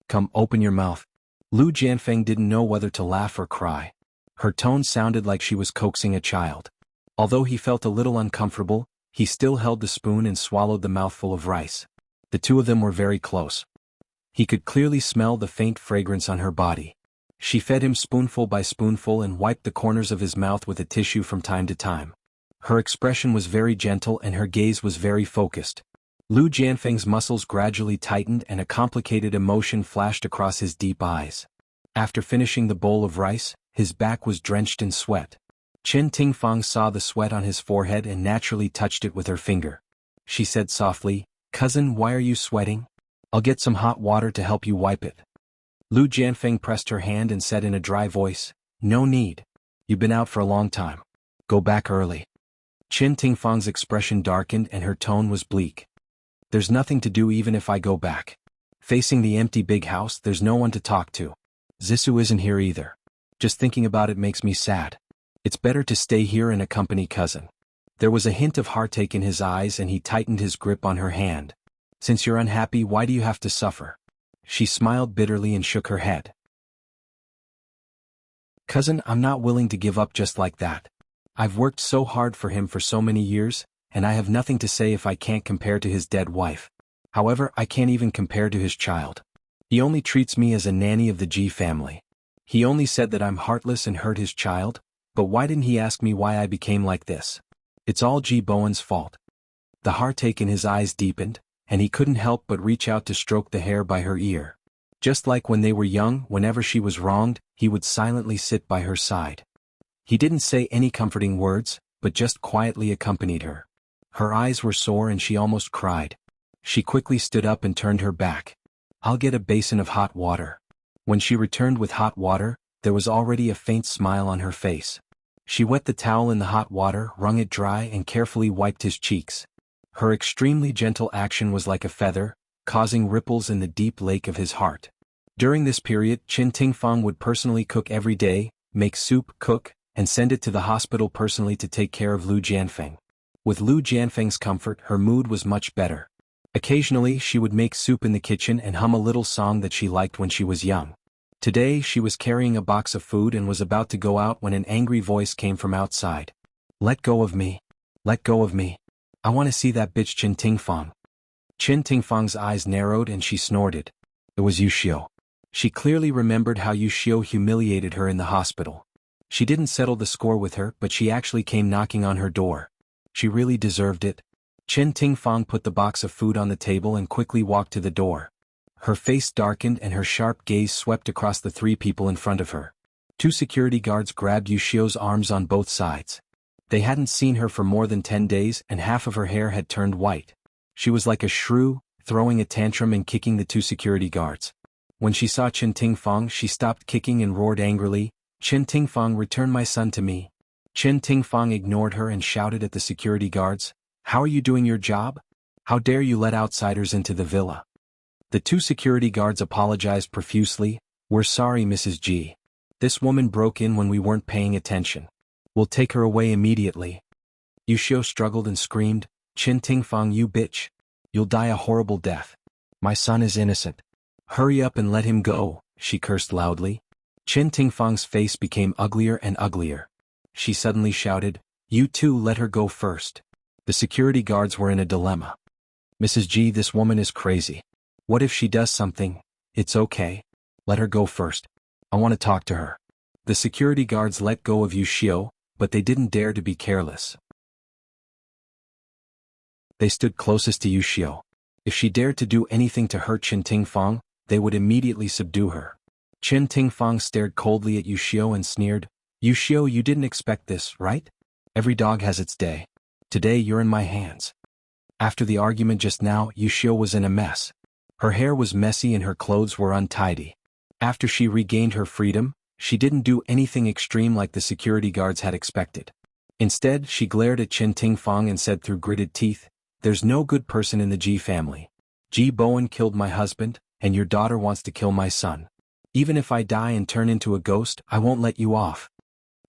Come, open your mouth. Lu Jianfeng didn't know whether to laugh or cry. Her tone sounded like she was coaxing a child. Although he felt a little uncomfortable, he still held the spoon and swallowed the mouthful of rice. The two of them were very close. He could clearly smell the faint fragrance on her body. She fed him spoonful by spoonful and wiped the corners of his mouth with a tissue from time to time. Her expression was very gentle and her gaze was very focused. Lu Jianfeng's muscles gradually tightened and a complicated emotion flashed across his deep eyes. After finishing the bowl of rice, his back was drenched in sweat. Qin Tingfang saw the sweat on his forehead and naturally touched it with her finger. She said softly, Cousin, why are you sweating? I'll get some hot water to help you wipe it. Lu Jianfeng pressed her hand and said in a dry voice, No need. You've been out for a long time. Go back early. Qin Tingfang's expression darkened and her tone was bleak. There's nothing to do even if I go back. Facing the empty big house, there's no one to talk to. Zissou isn't here either. Just thinking about it makes me sad. It's better to stay here and accompany cousin. There was a hint of heartache in his eyes and he tightened his grip on her hand. Since you're unhappy, why do you have to suffer? She smiled bitterly and shook her head. Cousin, I'm not willing to give up just like that. I've worked so hard for him for so many years, and I have nothing to say if I can't compare to his dead wife. However, I can't even compare to his child. He only treats me as a nanny of the Ji family. He only said that I'm heartless and hurt his child, but why didn't he ask me why I became like this? It's all Ji Bowen's fault. The heartache in his eyes deepened, and he couldn't help but reach out to stroke the hair by her ear. Just like when they were young, whenever she was wronged, he would silently sit by her side. He didn't say any comforting words, but just quietly accompanied her. Her eyes were sore and she almost cried. She quickly stood up and turned her back. I'll get a basin of hot water. When she returned with hot water, there was already a faint smile on her face. She wet the towel in the hot water, wrung it dry and carefully wiped his cheeks. Her extremely gentle action was like a feather, causing ripples in the deep lake of his heart. During this period, Qin Tingfang would personally cook every day, make soup, cook, and send it to the hospital personally to take care of Lu Jianfeng. With Lu Jianfeng's comfort, her mood was much better. Occasionally she would make soup in the kitchen and hum a little song that she liked when she was young. Today she was carrying a box of food and was about to go out when an angry voice came from outside. "Let go of me. Let go of me. I want to see that bitch Qin Tingfang." Qin Tingfang's eyes narrowed and she snorted. It was Yuxiu. She clearly remembered how Yuxiu humiliated her in the hospital. She didn't settle the score with her, but she actually came knocking on her door. She really deserved it. Qin Tingfang put the box of food on the table and quickly walked to the door. Her face darkened and her sharp gaze swept across the three people in front of her. Two security guards grabbed Yuxiu's arms on both sides. They hadn't seen her for more than 10 days and half of her hair had turned white. She was like a shrew, throwing a tantrum and kicking the two security guards. When she saw Qin Tingfang, she stopped kicking and roared angrily, "Qin Tingfang, return my son to me." Qin Tingfang ignored her and shouted at the security guards, "How are you doing your job? How dare you let outsiders into the villa?" The two security guards apologized profusely. "We're sorry, Mrs. G. This woman broke in when we weren't paying attention. We'll take her away immediately." Yuxiu struggled and screamed, "Qin Tingfang, you bitch. You'll die a horrible death. My son is innocent. Hurry up and let him go," she cursed loudly. Qin Tingfang's face became uglier and uglier. She suddenly shouted, "You two let her go first." The security guards were in a dilemma. "Mrs. G, this woman is crazy. What if she does something?" "It's okay. Let her go first. I want to talk to her." The security guards let go of Yuxiu, but they didn't dare to be careless. They stood closest to Yuxiu. If she dared to do anything to hurt Qin Tingfang, they would immediately subdue her. Qin Tingfang stared coldly at Yuxiu and sneered, "Yuxiu, you didn't expect this, right? Every dog has its day. Today you're in my hands." After the argument just now, Yuxiu was in a mess. Her hair was messy and her clothes were untidy. After she regained her freedom, she didn't do anything extreme like the security guards had expected. Instead, she glared at Qin Tingfang and said through gritted teeth, "There's no good person in the Ji family. Ji Bowen killed my husband, and your daughter wants to kill my son. Even if I die and turn into a ghost, I won't let you off."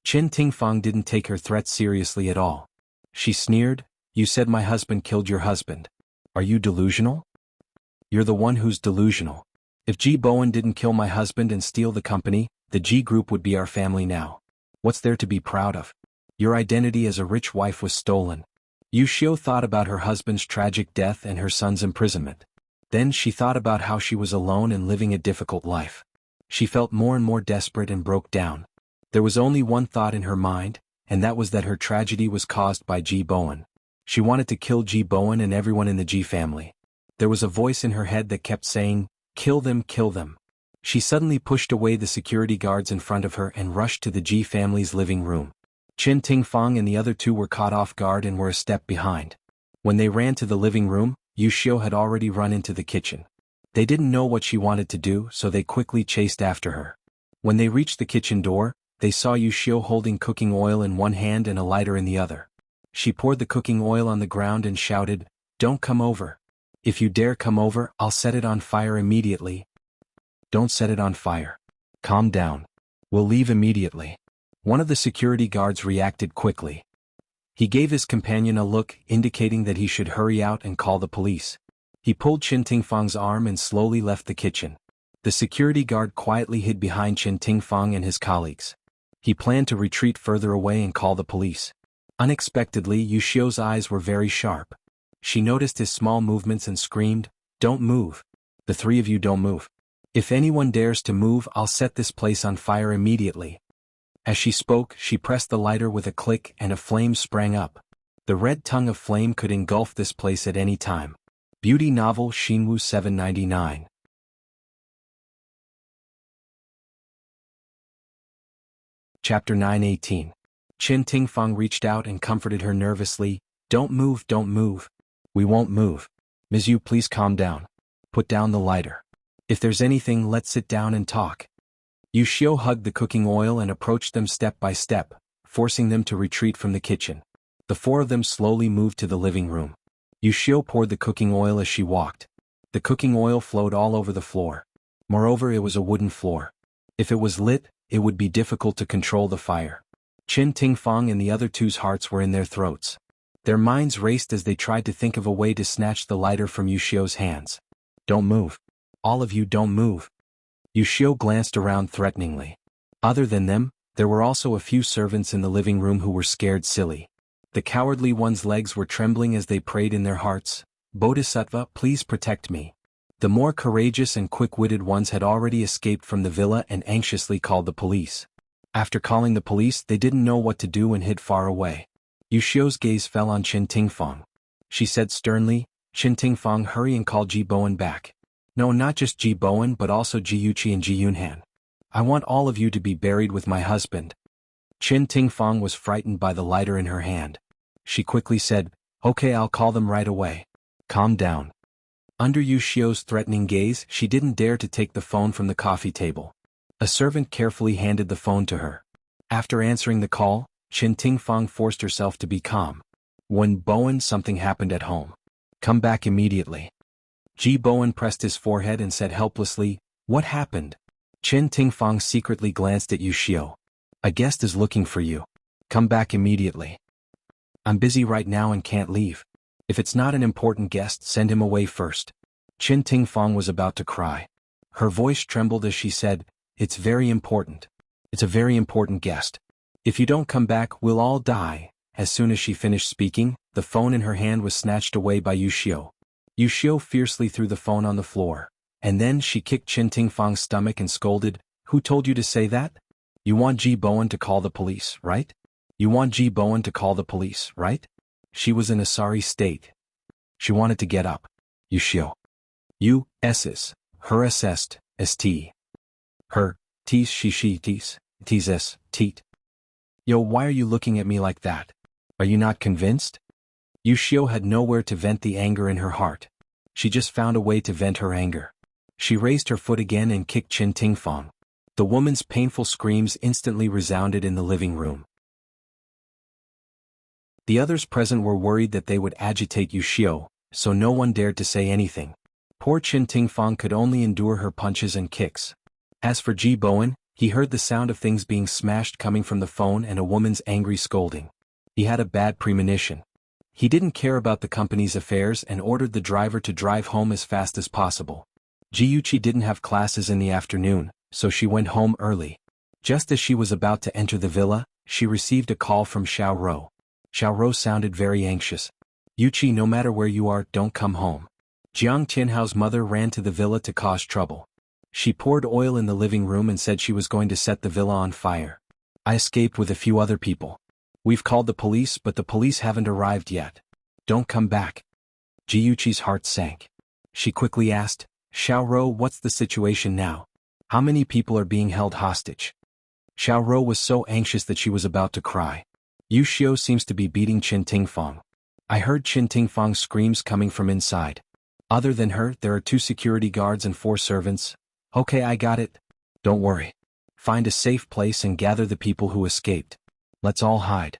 Qin Tingfang didn't take her threats seriously at all. She sneered, "You said my husband killed your husband. Are you delusional? You're the one who's delusional. If Ji Bowen didn't kill my husband and steal the company, the Ji Group would be our family now. What's there to be proud of? Your identity as a rich wife was stolen." Yuxiu thought about her husband's tragic death and her son's imprisonment. Then she thought about how she was alone and living a difficult life. She felt more and more desperate and broke down. There was only one thought in her mind, and that was that her tragedy was caused by Ji Bowen. She wanted to kill Ji Bowen and everyone in the Ji family. There was a voice in her head that kept saying, "Kill them, kill them." She suddenly pushed away the security guards in front of her and rushed to the Ji family's living room. Qin Tingfang and the other two were caught off guard and were a step behind. When they ran to the living room, Yuxiu had already run into the kitchen. They didn't know what she wanted to do, so they quickly chased after her. When they reached the kitchen door, they saw Yuxiu holding cooking oil in one hand and a lighter in the other. She poured the cooking oil on the ground and shouted, "Don't come over. If you dare come over, I'll set it on fire immediately." "Don't set it on fire. Calm down. We'll leave immediately." One of the security guards reacted quickly. He gave his companion a look indicating that he should hurry out and call the police. He pulled Qin Tingfang's arm and slowly left the kitchen. The security guard quietly hid behind Qin Tingfang and his colleagues. He planned to retreat further away and call the police. Unexpectedly, Yuxiu's eyes were very sharp. She noticed his small movements and screamed, "Don't move. The three of you don't move. If anyone dares to move, I'll set this place on fire immediately." As she spoke, she pressed the lighter with a click and a flame sprang up. The red tongue of flame could engulf this place at any time. Beauty novel Xinwu 799. Chapter 918. Qin Tingfang reached out and comforted her nervously, "Don't move, don't move. We won't move. Ms. Yu, please calm down. Put down the lighter. If there's anything, let's sit down and talk." Yuxiu hugged the cooking oil and approached them step by step, forcing them to retreat from the kitchen. The four of them slowly moved to the living room. Yuxiu poured the cooking oil as she walked. The cooking oil flowed all over the floor. Moreover, it was a wooden floor. If it was lit, it would be difficult to control the fire. Qin Tingfang and the other two's hearts were in their throats. Their minds raced as they tried to think of a way to snatch the lighter from Yushio's hands. Don't move. All of you don't move. Yushio glanced around threateningly. Other than them, there were also a few servants in the living room who were scared silly. The cowardly ones' legs were trembling as they prayed in their hearts, "Bodhisattva, please protect me." The more courageous and quick-witted ones had already escaped from the villa and anxiously called the police. After calling the police, they didn't know what to do and hid far away. Yushio's gaze fell on Qin Tingfang. She said sternly, "Qin Tingfang, hurry and call Ji Bowen back. No, not just Ji Bowen but also Ji Yuqi and Ji Yunhan. I want all of you to be buried with my husband." Qin Tingfang was frightened by the lighter in her hand. She quickly said, "Okay, I'll call them right away. Calm down." Under Yushio's threatening gaze, she didn't dare to take the phone from the coffee table. A servant carefully handed the phone to her. After answering the call, Qin Tingfang forced herself to be calm. "When Bowen, something happened at home. Come back immediately." Ji Bowen pressed his forehead and said helplessly, "What happened?" Qin Tingfang secretly glanced at Yushio. "A guest is looking for you. Come back immediately." "I'm busy right now and can't leave. If it's not an important guest, send him away first." Qin Tingfang was about to cry. Her voice trembled as she said, "It's very important. It's a very important guest. If you don't come back, we'll all die." As soon as she finished speaking, the phone in her hand was snatched away by Yushio. Yushio fiercely threw the phone on the floor. And then she kicked Qin Tingfang's stomach and scolded, "Who told you to say that? You want Ji Bowen to call the police, right? You want Ji Bowen to call the police, right?" She was in a sorry state. She wanted to get up. "Yushio. You, S's. Her assessed, st. Her, tis she tis, tis teat. Yo, why are you looking at me like that? Are you not convinced?" Yushio had nowhere to vent the anger in her heart. She just found a way to vent her anger. She raised her foot again and kicked Qin Tingfang. The woman's painful screams instantly resounded in the living room. The others present were worried that they would agitate Yushio, so no one dared to say anything. Poor Qin Tingfang could only endure her punches and kicks. As for Ji Bowen, he heard the sound of things being smashed coming from the phone and a woman's angry scolding. He had a bad premonition. He didn't care about the company's affairs and ordered the driver to drive home as fast as possible. Ji Yuqi didn't have classes in the afternoon, so she went home early. Just as she was about to enter the villa, she received a call from Xiao Rou. Xiao Rou sounded very anxious. "Yuqi, no matter where you are, don't come home." Jiang Tianhao's mother ran to the villa to cause trouble. She poured oil in the living room and said she was going to set the villa on fire. "I escaped with a few other people. We've called the police, but the police haven't arrived yet. Don't come back." Ji Yuqi's heart sank. She quickly asked, "Xiao Rou, what's the situation now? How many people are being held hostage?" Xiao Rou was so anxious that she was about to cry. "Yushio seems to be beating Qin Tingfang. I heard Qin Tingfang's screams coming from inside. Other than her, there are 2 security guards and 4 servants." "Okay, I got it. Don't worry. Find a safe place and gather the people who escaped. Let's all hide."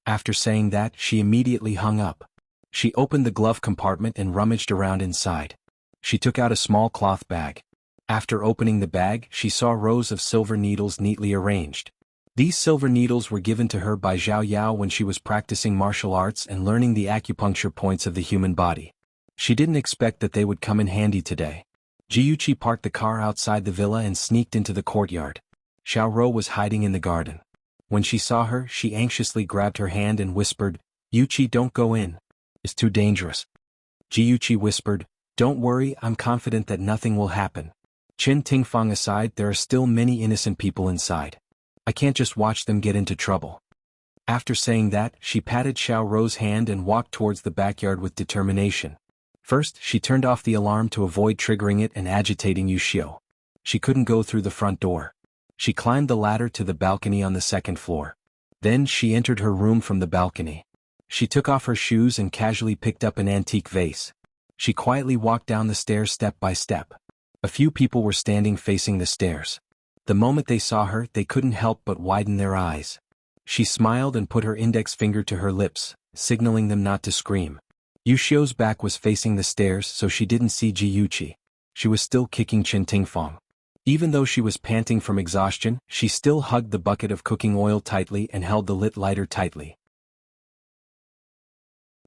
After saying that, she immediately hung up. She opened the glove compartment and rummaged around inside. She took out a small cloth bag. After opening the bag, she saw rows of silver needles neatly arranged. These silver needles were given to her by Zhao Yao when she was practicing martial arts and learning the acupuncture points of the human body. She didn't expect that they would come in handy today. Ji Yuqi parked the car outside the villa and sneaked into the courtyard. Xiao Rou was hiding in the garden. When she saw her, she anxiously grabbed her hand and whispered, "Yuqi, don't go in. It's too dangerous." Ji Yuqi whispered, "Don't worry, I'm confident that nothing will happen. Qin Tingfang aside, there are still many innocent people inside. I can't just watch them get into trouble." After saying that, she patted Xiao Rou's hand and walked towards the backyard with determination. First, she turned off the alarm to avoid triggering it and agitating Yushio. She couldn't go through the front door. She climbed the ladder to the balcony on the 2nd floor. Then she entered her room from the balcony. She took off her shoes and casually picked up an antique vase. She quietly walked down the stairs step by step. A few people were standing facing the stairs. The moment they saw her, they couldn't help but widen their eyes. She smiled and put her index finger to her lips, signaling them not to scream. Yushio's back was facing the stairs, so she didn't see Ji Yuqi. She was still kicking Qin Tingfang. Even though she was panting from exhaustion, she still hugged the bucket of cooking oil tightly and held the lit lighter tightly.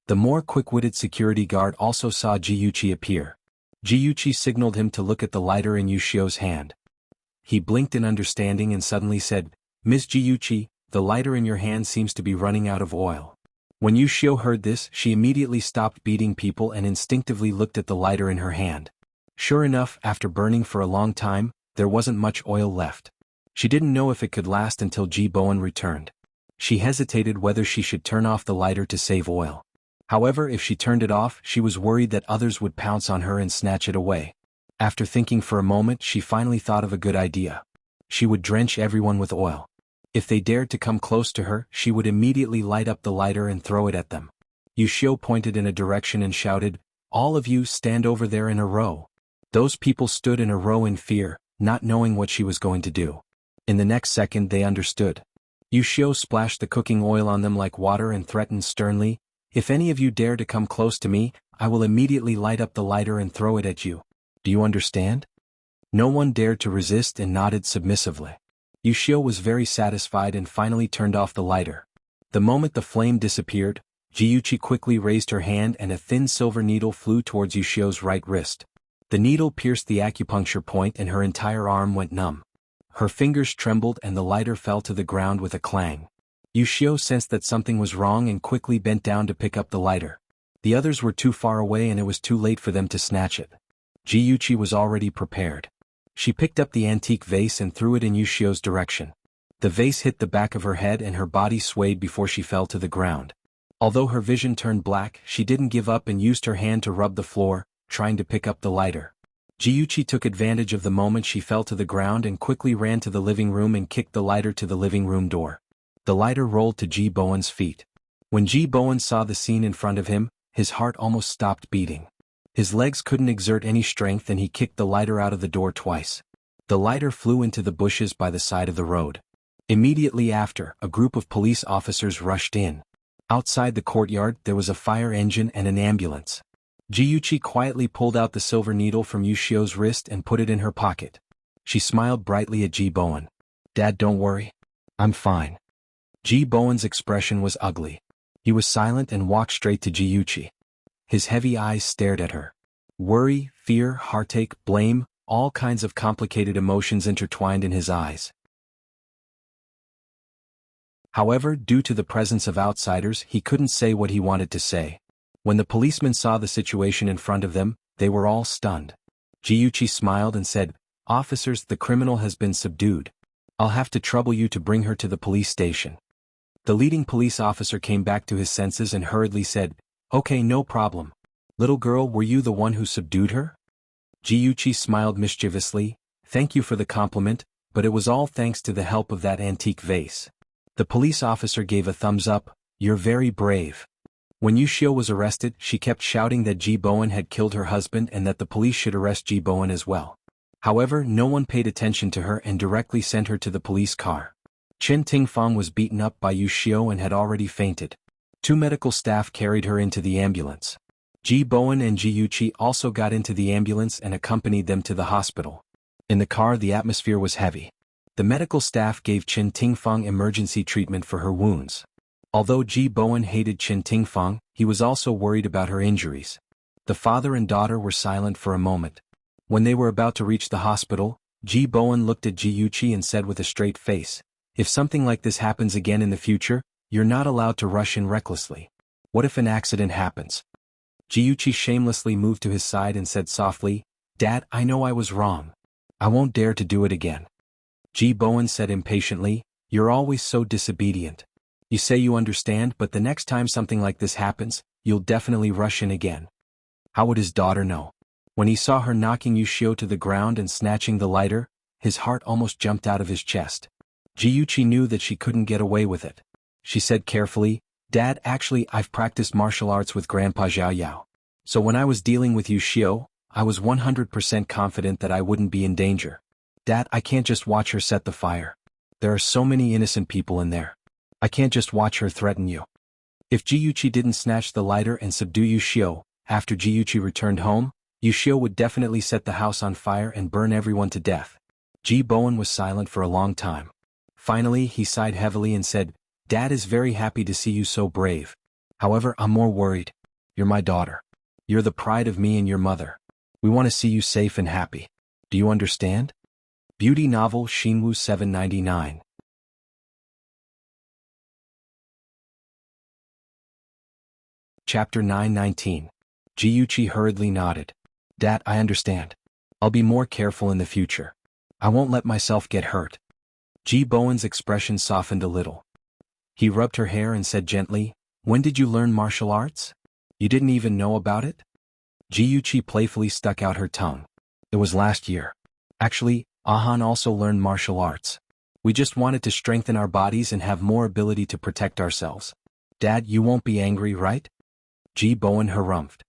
The more quick-witted security guard also saw Jiyuchi appear. Jiyuchi signaled him to look at the lighter in Yushio's hand. He blinked in understanding and suddenly said, "Ms. Jiyuchi, the lighter in your hand seems to be running out of oil." When Yushio heard this, she immediately stopped beating people and instinctively looked at the lighter in her hand. Sure enough, after burning for a long time, there wasn't much oil left. She didn't know if it could last until Ji Bowen returned. She hesitated whether she should turn off the lighter to save oil. However, if she turned it off, she was worried that others would pounce on her and snatch it away. After thinking for a moment, she finally thought of a good idea. She would drench everyone with oil. If they dared to come close to her, she would immediately light up the lighter and throw it at them. Yushio pointed in a direction and shouted, "All of you stand over there in a row." Those people stood in a row in fear, not knowing what she was going to do. In the next second they understood. Yushio splashed the cooking oil on them like water and threatened sternly, "If any of you dare to come close to me, I will immediately light up the lighter and throw it at you. Do you understand?" No one dared to resist and nodded submissively. Yushio was very satisfied and finally turned off the lighter. The moment the flame disappeared, Jiyuchi quickly raised her hand and a thin silver needle flew towards Yushio's right wrist. The needle pierced the acupuncture point and her entire arm went numb. Her fingers trembled and the lighter fell to the ground with a clang. Yushio sensed that something was wrong and quickly bent down to pick up the lighter. The others were too far away and it was too late for them to snatch it. Jiyuchi was already prepared. She picked up the antique vase and threw it in Yushio's direction. The vase hit the back of her head and her body swayed before she fell to the ground. Although her vision turned black, she didn't give up and used her hand to rub the floor, trying to pick up the lighter. Jiyuchi took advantage of the moment she fell to the ground and quickly ran to the living room and kicked the lighter to the living room door. The lighter rolled to Ji Bowen's feet. When Ji Bowen saw the scene in front of him, his heart almost stopped beating. His legs couldn't exert any strength and he kicked the lighter out of the door twice. The lighter flew into the bushes by the side of the road. Immediately after, a group of police officers rushed in. Outside the courtyard, there was a fire engine and an ambulance. Jiyuchi quietly pulled out the silver needle from Yushio's wrist and put it in her pocket. She smiled brightly at Ji Bowen. "Dad, don't worry. I'm fine." Ji Bowen's expression was ugly. He was silent and walked straight to Jiyuchi. His heavy eyes stared at her. Worry, fear, heartache, blame, all kinds of complicated emotions intertwined in his eyes. However, due to the presence of outsiders, he couldn't say what he wanted to say. When the policemen saw the situation in front of them, they were all stunned. Jiyuchi smiled and said, "Officers, the criminal has been subdued. I'll have to trouble you to bring her to the police station." The leading police officer came back to his senses and hurriedly said, "Okay, no problem. Little girl, were you the one who subdued her?" Jiyuchi smiled mischievously, "Thank you for the compliment, but it was all thanks to the help of that antique vase." The police officer gave a thumbs up, "You're very brave." When Yushio was arrested, she kept shouting that Ji Bowen had killed her husband and that the police should arrest Ji Bowen as well. However, no one paid attention to her and directly sent her to the police car. Chen Tingfang was beaten up by Yushio and had already fainted. 2 medical staff carried her into the ambulance. Ji Bowen and Jiyuchi also got into the ambulance and accompanied them to the hospital. In the car, the atmosphere was heavy. The medical staff gave Chen Tingfang emergency treatment for her wounds. Although Ji Bowen hated Chen Tingfang, he was also worried about her injuries. The father and daughter were silent for a moment. When they were about to reach the hospital, Ji Bowen looked at Jiyuchi and said with a straight face, "If something like this happens again in the future, you're not allowed to rush in recklessly. What if an accident happens?" Jiyuchi shamelessly moved to his side and said softly, "Dad, I know I was wrong. I won't dare to do it again." Ji Bowen said impatiently, "You're always so disobedient. You say you understand, but the next time something like this happens, you'll definitely rush in again." How would his daughter know? When he saw her knocking Yushio to the ground and snatching the lighter, his heart almost jumped out of his chest. Jiyuchi knew that she couldn't get away with it. She said carefully, "Dad, actually I've practiced martial arts with Grandpa Zhao Yao. So when I was dealing with Yushio, I was 100% confident that I wouldn't be in danger. Dad, I can't just watch her set the fire. There are so many innocent people in there. I can't just watch her threaten you." If Jiyuchi didn't snatch the lighter and subdue Yushio, after Jiyuchi returned home, Yushio would definitely set the house on fire and burn everyone to death. Ji Bowen was silent for a long time. Finally, he sighed heavily and said, "Dad is very happy to see you so brave. However, I'm more worried. You're my daughter. You're the pride of me and your mother. We want to see you safe and happy. Do you understand?" Beauty novel Shinwoo 799. Chapter 919. Jiyuchi hurriedly nodded. "Dad, I understand. I'll be more careful in the future. I won't let myself get hurt." Ji Bowen's expression softened a little. He rubbed her hair and said gently, "When did you learn martial arts? You didn't even know about it?" Jiyuchi playfully stuck out her tongue. "It was last year. Actually, Ahan also learned martial arts. We just wanted to strengthen our bodies and have more ability to protect ourselves. Dad, you won't be angry, right?" Ji Bowen harumphed.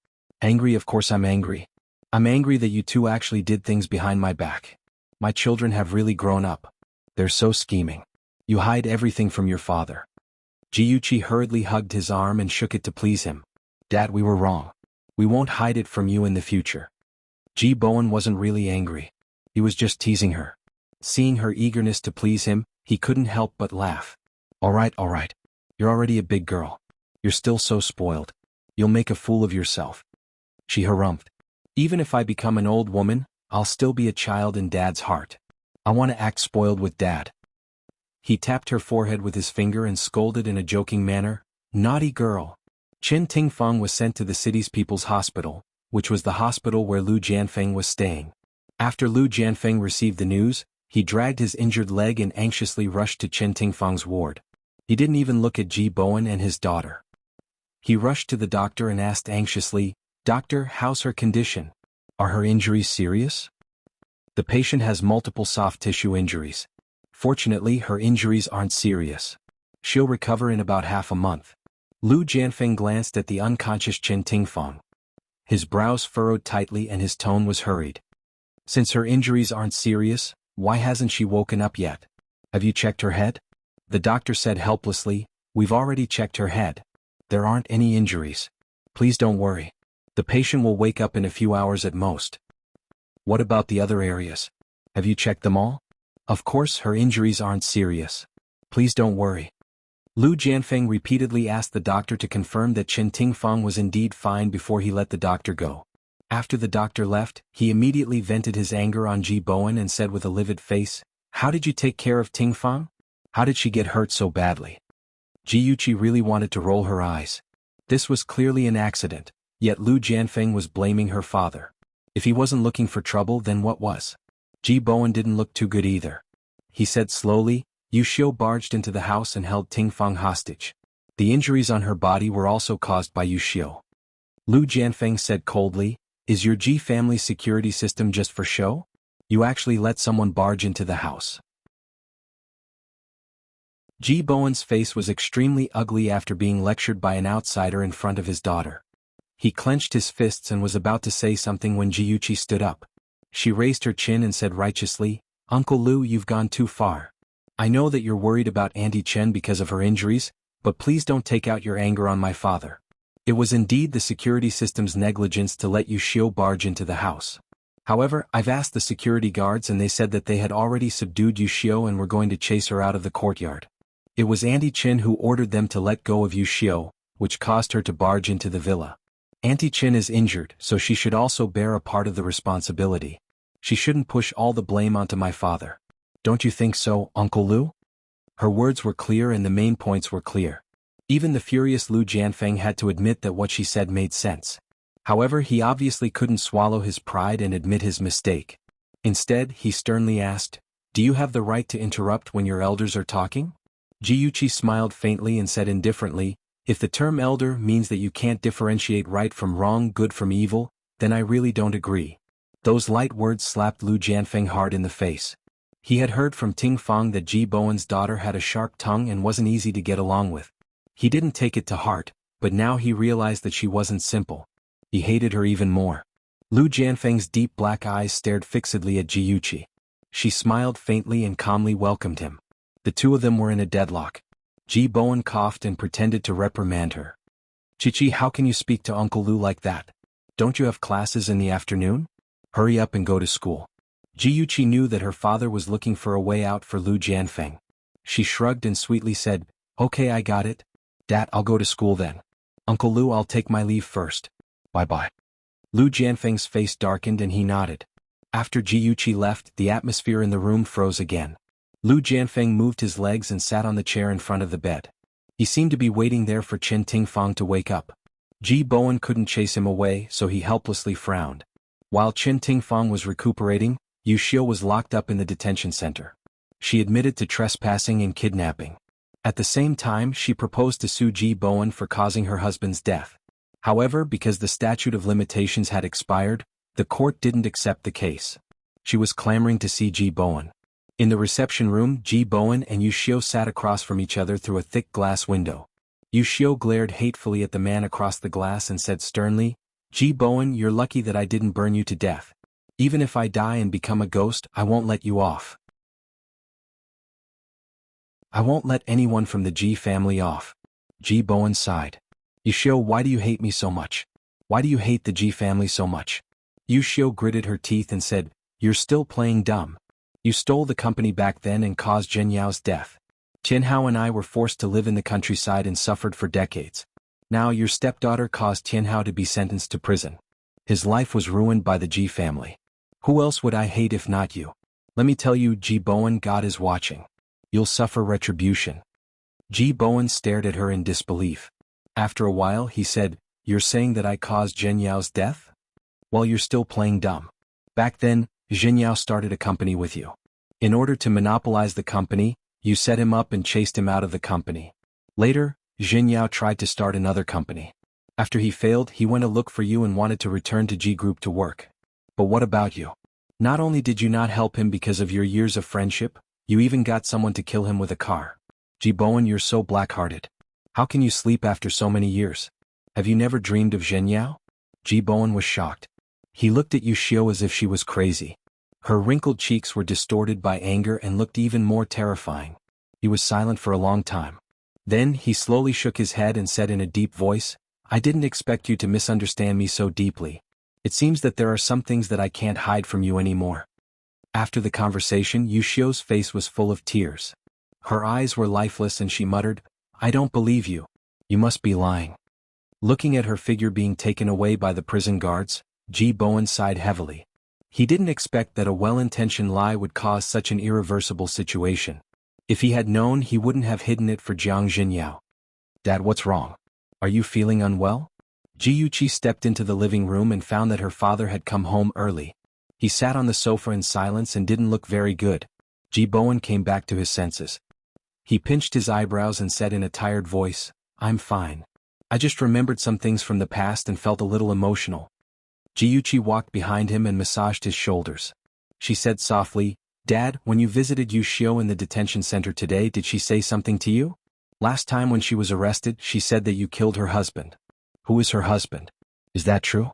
"Angry, of course I'm angry. I'm angry that you two actually did things behind my back. My children have really grown up. They're so scheming. You hide everything from your father." Jiyuchi hurriedly hugged his arm and shook it to please him. "Dad, we were wrong. We won't hide it from you in the future." Ji Bowen wasn't really angry. He was just teasing her. Seeing her eagerness to please him, he couldn't help but laugh. All right. You're already a big girl. You're still so spoiled. You'll make a fool of yourself." She harumphed. "Even if I become an old woman, I'll still be a child in Dad's heart. I want to act spoiled with Dad." He tapped her forehead with his finger and scolded in a joking manner, "Naughty girl." Chen Tingfeng was sent to the city's people's hospital, which was the hospital where Lu Jianfeng was staying. After Lu Jianfeng received the news, he dragged his injured leg and anxiously rushed to Chen Tingfeng's ward. He didn't even look at Ji Bowen and his daughter. He rushed to the doctor and asked anxiously, "Doctor, how's her condition? Are her injuries serious?" "The patient has multiple soft tissue injuries. Fortunately, her injuries aren't serious. She'll recover in about half a month." Lu Jianfeng glanced at the unconscious Chen Tingfeng. His brows furrowed tightly and his tone was hurried. "Since her injuries aren't serious, why hasn't she woken up yet? Have you checked her head?" The doctor said helplessly, "We've already checked her head. There aren't any injuries. Please don't worry. The patient will wake up in a few hours at most." "What about the other areas? Have you checked them all?" "Of course, her injuries aren't serious. Please don't worry." Lu Jianfeng repeatedly asked the doctor to confirm that Chen Tingfeng was indeed fine before he let the doctor go. After the doctor left, he immediately vented his anger on Ji Bowen and said with a livid face, "How did you take care of Tingfeng? How did she get hurt so badly?" Jiyuchi really wanted to roll her eyes. This was clearly an accident, yet Lu Jianfeng was blaming her father. If he wasn't looking for trouble, then what was? Ji Bowen didn't look too good either. He said slowly, "Yu Xiu barged into the house and held Tingfeng hostage. The injuries on her body were also caused by Yu Xiu." Lu Jianfeng said coldly, "Is your Ji family security system just for show? You actually let someone barge into the house." Ji Bowen's face was extremely ugly after being lectured by an outsider in front of his daughter. He clenched his fists and was about to say something when Jiyuchi stood up. She raised her chin and said righteously, "Uncle Lu, you've gone too far. I know that you're worried about Auntie Chen because of her injuries, but please don't take out your anger on my father. It was indeed the security system's negligence to let Yu Xiu barge into the house. However, I've asked the security guards and they said that they had already subdued Yu Xiu and were going to chase her out of the courtyard. It was Auntie Chen who ordered them to let go of Yu Xiu, which caused her to barge into the villa. Auntie Chen is injured, so she should also bear a part of the responsibility. She shouldn't push all the blame onto my father. Don't you think so, Uncle Lu?" Her words were clear and the main points were clear. Even the furious Lu Jianfeng had to admit that what she said made sense. However, he obviously couldn't swallow his pride and admit his mistake. Instead, he sternly asked, "Do you have the right to interrupt when your elders are talking?" Jiyuchi smiled faintly and said indifferently, "If the term elder means that you can't differentiate right from wrong, good from evil, then I really don't agree." Those light words slapped Lu Jianfeng hard in the face. He had heard from Tingfeng that Ji Bowen's daughter had a sharp tongue and wasn't easy to get along with. He didn't take it to heart, but now he realized that she wasn't simple. He hated her even more. Lu Jianfeng's deep black eyes stared fixedly at Jiyuchi. She smiled faintly and calmly welcomed him. The two of them were in a deadlock. Ji Bowen coughed and pretended to reprimand her. "Chichi, how can you speak to Uncle Lu like that? Don't you have classes in the afternoon? Hurry up and go to school." Jiyuchi knew that her father was looking for a way out for Lu Jianfeng. She shrugged and sweetly said, "Okay, I got it. Dad, I'll go to school then. Uncle Lu, I'll take my leave first. Bye-bye." Lu Jianfeng's face darkened and he nodded. After Jiyuchi left, the atmosphere in the room froze again. Lu Jianfeng moved his legs and sat on the chair in front of the bed. He seemed to be waiting there for Chen Tingfang to wake up. Ji Bowen couldn't chase him away, so he helplessly frowned. While Chen Tingfang was recuperating, Yu Xiu was locked up in the detention center. She admitted to trespassing and kidnapping. At the same time, she proposed to sue Ji Bowen for causing her husband's death. However, because the statute of limitations had expired, the court didn't accept the case. She was clamoring to see Ji Bowen. In the reception room, Ji Bowen and Yu Xiu sat across from each other through a thick glass window. Yu Xiu glared hatefully at the man across the glass and said sternly, "Ji Bowen, you're lucky that I didn't burn you to death. Even if I die and become a ghost, I won't let you off. I won't let anyone from the Ji family off." Ji Bowen sighed. "Yu Xiu, why do you hate me so much? Why do you hate the Ji family so much?" Yu Xiu gritted her teeth and said, "You're still playing dumb. You stole the company back then and caused Zhen Yao's death. Tianhao and I were forced to live in the countryside and suffered for decades. Now your stepdaughter caused Tianhao to be sentenced to prison. His life was ruined by the Ji family. Who else would I hate if not you? Let me tell you, Ji Bowen, God is watching. You'll suffer retribution." Ji Bowen stared at her in disbelief. After a while he said, "You're saying that I caused Zhen Yao's death? Well, you're still playing dumb. Back then, Zhen Yao started a company with you. In order to monopolize the company, you set him up and chased him out of the company. Later, Zhen Yao tried to start another company. After he failed, he went to look for you and wanted to return to G Group to work. But what about you? Not only did you not help him because of your years of friendship, you even got someone to kill him with a car. Ji Bowen, you're so black-hearted. How can you sleep after so many years? Have you never dreamed of Zhen Yao?" Ji Bowen was shocked. He looked at Yu Xiu as if she was crazy. Her wrinkled cheeks were distorted by anger and looked even more terrifying. He was silent for a long time. Then he slowly shook his head and said in a deep voice, "I didn't expect you to misunderstand me so deeply. It seems that there are some things that I can't hide from you anymore." After the conversation, Yu Xiu's face was full of tears. Her eyes were lifeless and she muttered, "I don't believe you. You must be lying." Looking at her figure being taken away by the prison guards, Ji Bowen sighed heavily. He didn't expect that a well-intentioned lie would cause such an irreversible situation. If he had known, he wouldn't have hidden it for Jiang Zhenyao. "Dad, what's wrong? Are you feeling unwell?" Jiyuchi stepped into the living room and found that her father had come home early. He sat on the sofa in silence and didn't look very good. Ji Bowen came back to his senses. He pinched his eyebrows and said in a tired voice, "I'm fine. I just remembered some things from the past and felt a little emotional." Jiyuchi walked behind him and massaged his shoulders. She said softly, "Dad, when you visited Yu Xiu in the detention center today, did she say something to you? Last time when she was arrested, she said that you killed her husband. Who is her husband? Is that true?"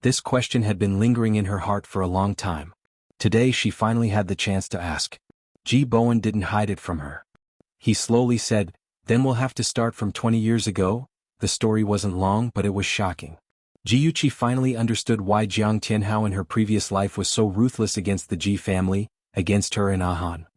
This question had been lingering in her heart for a long time. Today she finally had the chance to ask. Ji Bowen didn't hide it from her. He slowly said, "Then we'll have to start from 20 years ago." The story wasn't long, but it was shocking. Jiyuchi finally understood why Jiang Tianhao in her previous life was so ruthless against the Ji family, against her and Ahan.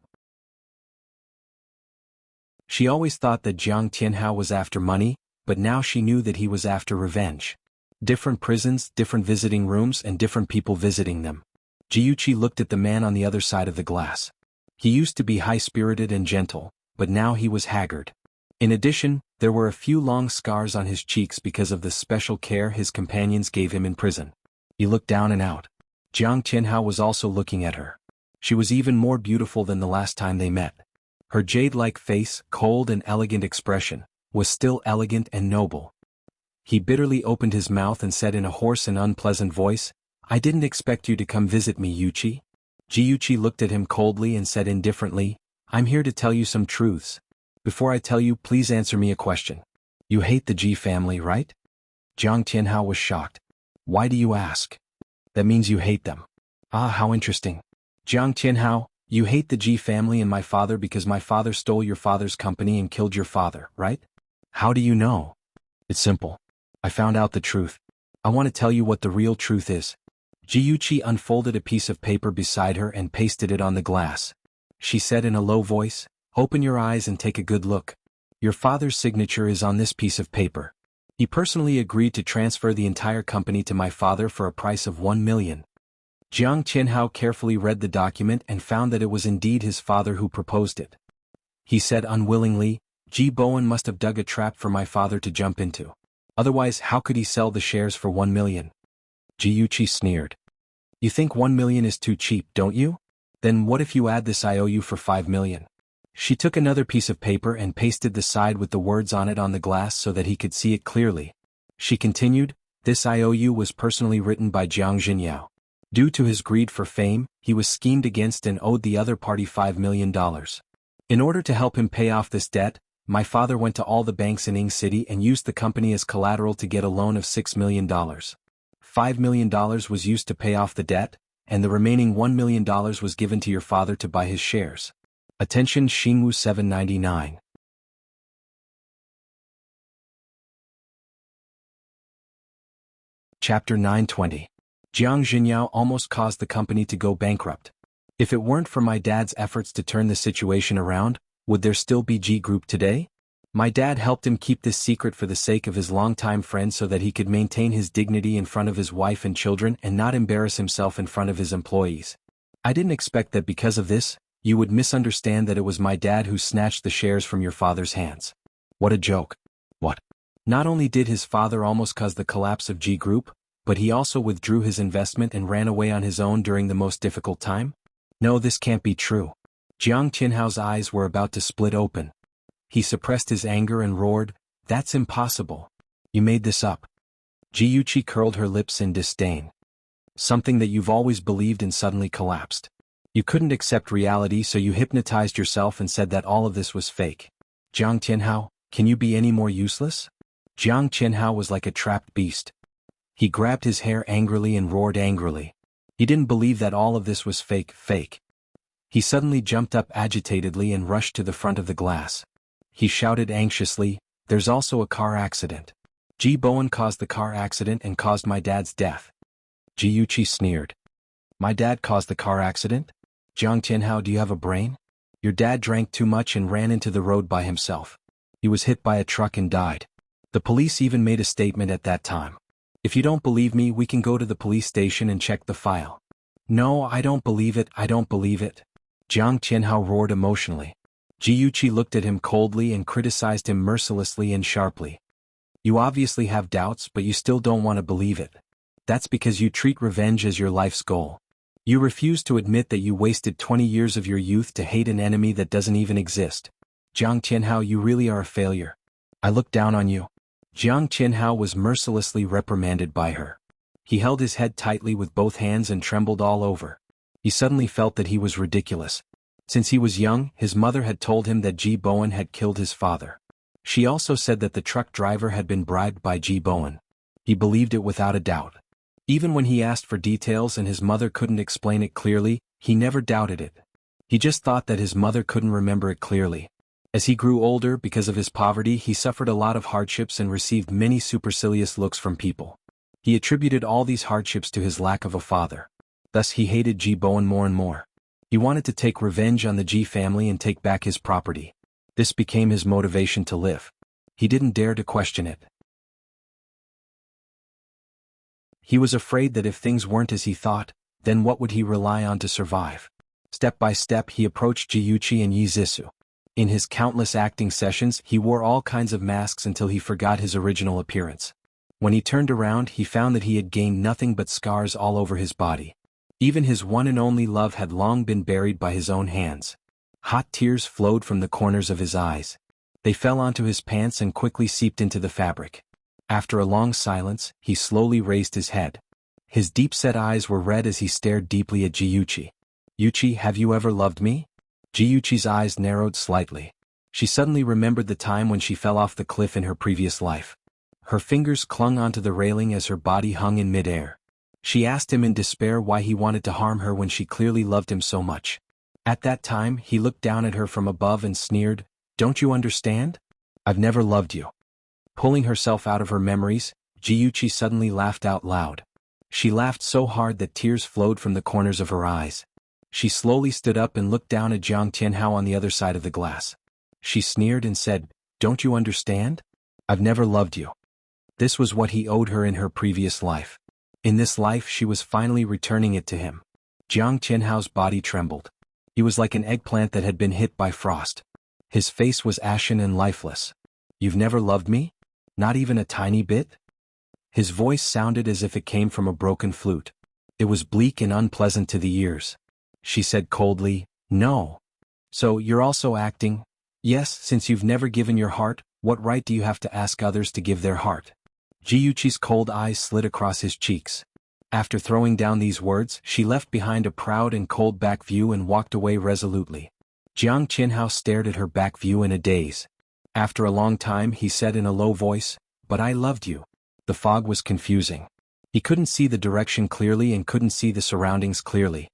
She always thought that Jiang Tianhao was after money, but now she knew that he was after revenge. Different prisons, different visiting rooms, and different people visiting them. Jiyuchi looked at the man on the other side of the glass. He used to be high-spirited and gentle, but now he was haggard. In addition, there were a few long scars on his cheeks because of the special care his companions gave him in prison. He looked down and out. Jiang Tianhao was also looking at her. She was even more beautiful than the last time they met. Her jade-like face, cold and elegant expression, was still elegant and noble. He bitterly opened his mouth and said in a hoarse and unpleasant voice, "I didn't expect you to come visit me, Yuchi." Jiyuchi looked at him coldly and said indifferently, "I'm here to tell you some truths. Before I tell you, please answer me a question. You hate the Ji family, right?" Jiang Tianhao was shocked. "Why do you ask? That means you hate them." "Ah, how interesting. Jiang Tianhao, you hate the Ji family and my father because my father stole your father's company and killed your father, right? How do you know?" "It's simple. I found out the truth. I want to tell you what the real truth is." Jiyuchi unfolded a piece of paper beside her and pasted it on the glass. She said in a low voice, "Open your eyes and take a good look. Your father's signature is on this piece of paper. He personally agreed to transfer the entire company to my father for a price of 1 million. Jiang Qianhao carefully read the document and found that it was indeed his father who proposed it. He said unwillingly, "Ji Bowen must have dug a trap for my father to jump into. Otherwise, how could he sell the shares for 1 million? Jiyuchi sneered. "You think 1 million is too cheap, don't you? Then what if you add this IOU for 5 million? She took another piece of paper and pasted the side with the words on it on the glass so that he could see it clearly. She continued, "This IOU was personally written by Jiang Jinyao. Due to his greed for fame, he was schemed against and owed the other party $5 million. In order to help him pay off this debt, my father went to all the banks in Ing City and used the company as collateral to get a loan of $6 million. $5 million was used to pay off the debt, and the remaining $1 million was given to your father to buy his shares. Attention Xingwu 799. Chapter 920. Jiang Jinyao almost caused the company to go bankrupt. If it weren't for my dad's efforts to turn the situation around, would there still be G Group today? My dad helped him keep this secret for the sake of his longtime friend so that he could maintain his dignity in front of his wife and children and not embarrass himself in front of his employees. I didn't expect that because of this, you would misunderstand that it was my dad who snatched the shares from your father's hands. What a joke. What? Not only did his father almost cause the collapse of G Group, but he also withdrew his investment and ran away on his own during the most difficult time? No, this can't be true. Jiang Tianhao's eyes were about to split open. He suppressed his anger and roared, "That's impossible. You made this up." Jiyuchi curled her lips in disdain. "Something that you've always believed in suddenly collapsed. You couldn't accept reality, so you hypnotized yourself and said that all of this was fake. Jiang Tianhao, can you be any more useless?" Jiang Tianhao was like a trapped beast. He grabbed his hair angrily and roared angrily. He didn't believe that all of this was fake. He suddenly jumped up agitatedly and rushed to the front of the glass. He shouted anxiously, "There's also a car accident. Ji Bowen caused the car accident and caused my dad's death." Jiyuchi sneered. "My dad caused the car accident? Jiang Tianhao, do you have a brain? Your dad drank too much and ran into the road by himself. He was hit by a truck and died. The police even made a statement at that time. If you don't believe me, we can go to the police station and check the file." "No, I don't believe it, I don't believe it." Jiang Tianhao roared emotionally. Jiyuchi looked at him coldly and criticized him mercilessly and sharply. "You obviously have doubts, but you still don't want to believe it. That's because you treat revenge as your life's goal. You refuse to admit that you wasted 20 years of your youth to hate an enemy that doesn't even exist. Jiang Tianhao, you really are a failure. I look down on you." Jiang Tianhao was mercilessly reprimanded by her. He held his head tightly with both hands and trembled all over. He suddenly felt that he was ridiculous. Since he was young, his mother had told him that Ji Bowen had killed his father. She also said that the truck driver had been bribed by Ji Bowen. He believed it without a doubt. Even when he asked for details and his mother couldn't explain it clearly, he never doubted it. He just thought that his mother couldn't remember it clearly. As he grew older, because of his poverty, he suffered a lot of hardships and received many supercilious looks from people. He attributed all these hardships to his lack of a father. Thus he hated Ji Bowen more and more. He wanted to take revenge on the Ji family and take back his property. This became his motivation to live. He didn't dare to question it. He was afraid that if things weren't as he thought, then what would he rely on to survive? Step by step he approached Jiyuchi and Yi Zhisu. In his countless acting sessions, he wore all kinds of masks until he forgot his original appearance. When he turned around, he found that he had gained nothing but scars all over his body. Even his one and only love had long been buried by his own hands. Hot tears flowed from the corners of his eyes. They fell onto his pants and quickly seeped into the fabric. After a long silence, he slowly raised his head. His deep-set eyes were red as he stared deeply at Jiyuchi. "Yuchi, have you ever loved me?" Jiyuchi's eyes narrowed slightly. She suddenly remembered the time when she fell off the cliff in her previous life. Her fingers clung onto the railing as her body hung in midair. She asked him in despair why he wanted to harm her when she clearly loved him so much. At that time, he looked down at her from above and sneered, "Don't you understand? I've never loved you." Pulling herself out of her memories, Jiyuchi suddenly laughed out loud. She laughed so hard that tears flowed from the corners of her eyes. She slowly stood up and looked down at Jiang Tianhao on the other side of the glass. She sneered and said, "Don't you understand? I've never loved you." This was what he owed her in her previous life. In this life she was finally returning it to him. Jiang Tianhao's body trembled. He was like an eggplant that had been hit by frost. His face was ashen and lifeless. "You've never loved me? Not even a tiny bit?" His voice sounded as if it came from a broken flute. It was bleak and unpleasant to the ears. She said coldly, "No. So you're also acting? Yes, since you've never given your heart, what right do you have to ask others to give their heart?" Jiyuqi's cold eyes slid across his cheeks. After throwing down these words, she left behind a proud and cold back view and walked away resolutely. Jiang Tianhao stared at her back view in a daze. After a long time he said in a low voice, "But I loved you." The fog was confusing. He couldn't see the direction clearly and couldn't see the surroundings clearly.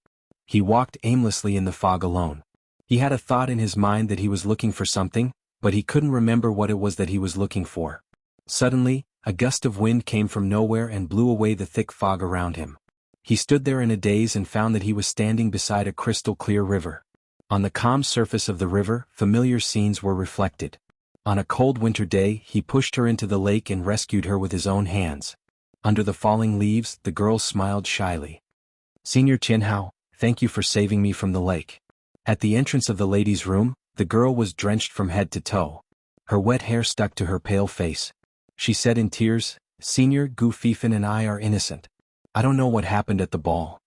He walked aimlessly in the fog alone. He had a thought in his mind that he was looking for something, but he couldn't remember what it was that he was looking for. Suddenly, a gust of wind came from nowhere and blew away the thick fog around him. He stood there in a daze and found that he was standing beside a crystal-clear river. On the calm surface of the river, familiar scenes were reflected. On a cold winter day, he pushed her into the lake and rescued her with his own hands. Under the falling leaves, the girl smiled shyly. "Senior Tianhao, thank you for saving me from the lake." At the entrance of the ladies' room, the girl was drenched from head to toe. Her wet hair stuck to her pale face. She said in tears, "Senior Gu Fifan and I are innocent. I don't know what happened at the ball.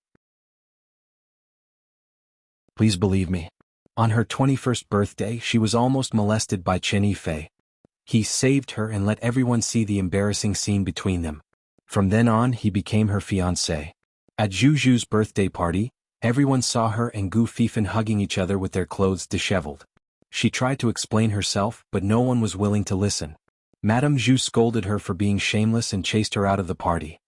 Please believe me." On her 21st birthday she was almost molested by Chen Yifei. He saved her and let everyone see the embarrassing scene between them. From then on he became her fiancé. At Zhu Zhu's birthday party, everyone saw her and Gu Fifan hugging each other with their clothes disheveled. She tried to explain herself, but no one was willing to listen. Madame Zhu scolded her for being shameless and chased her out of the party.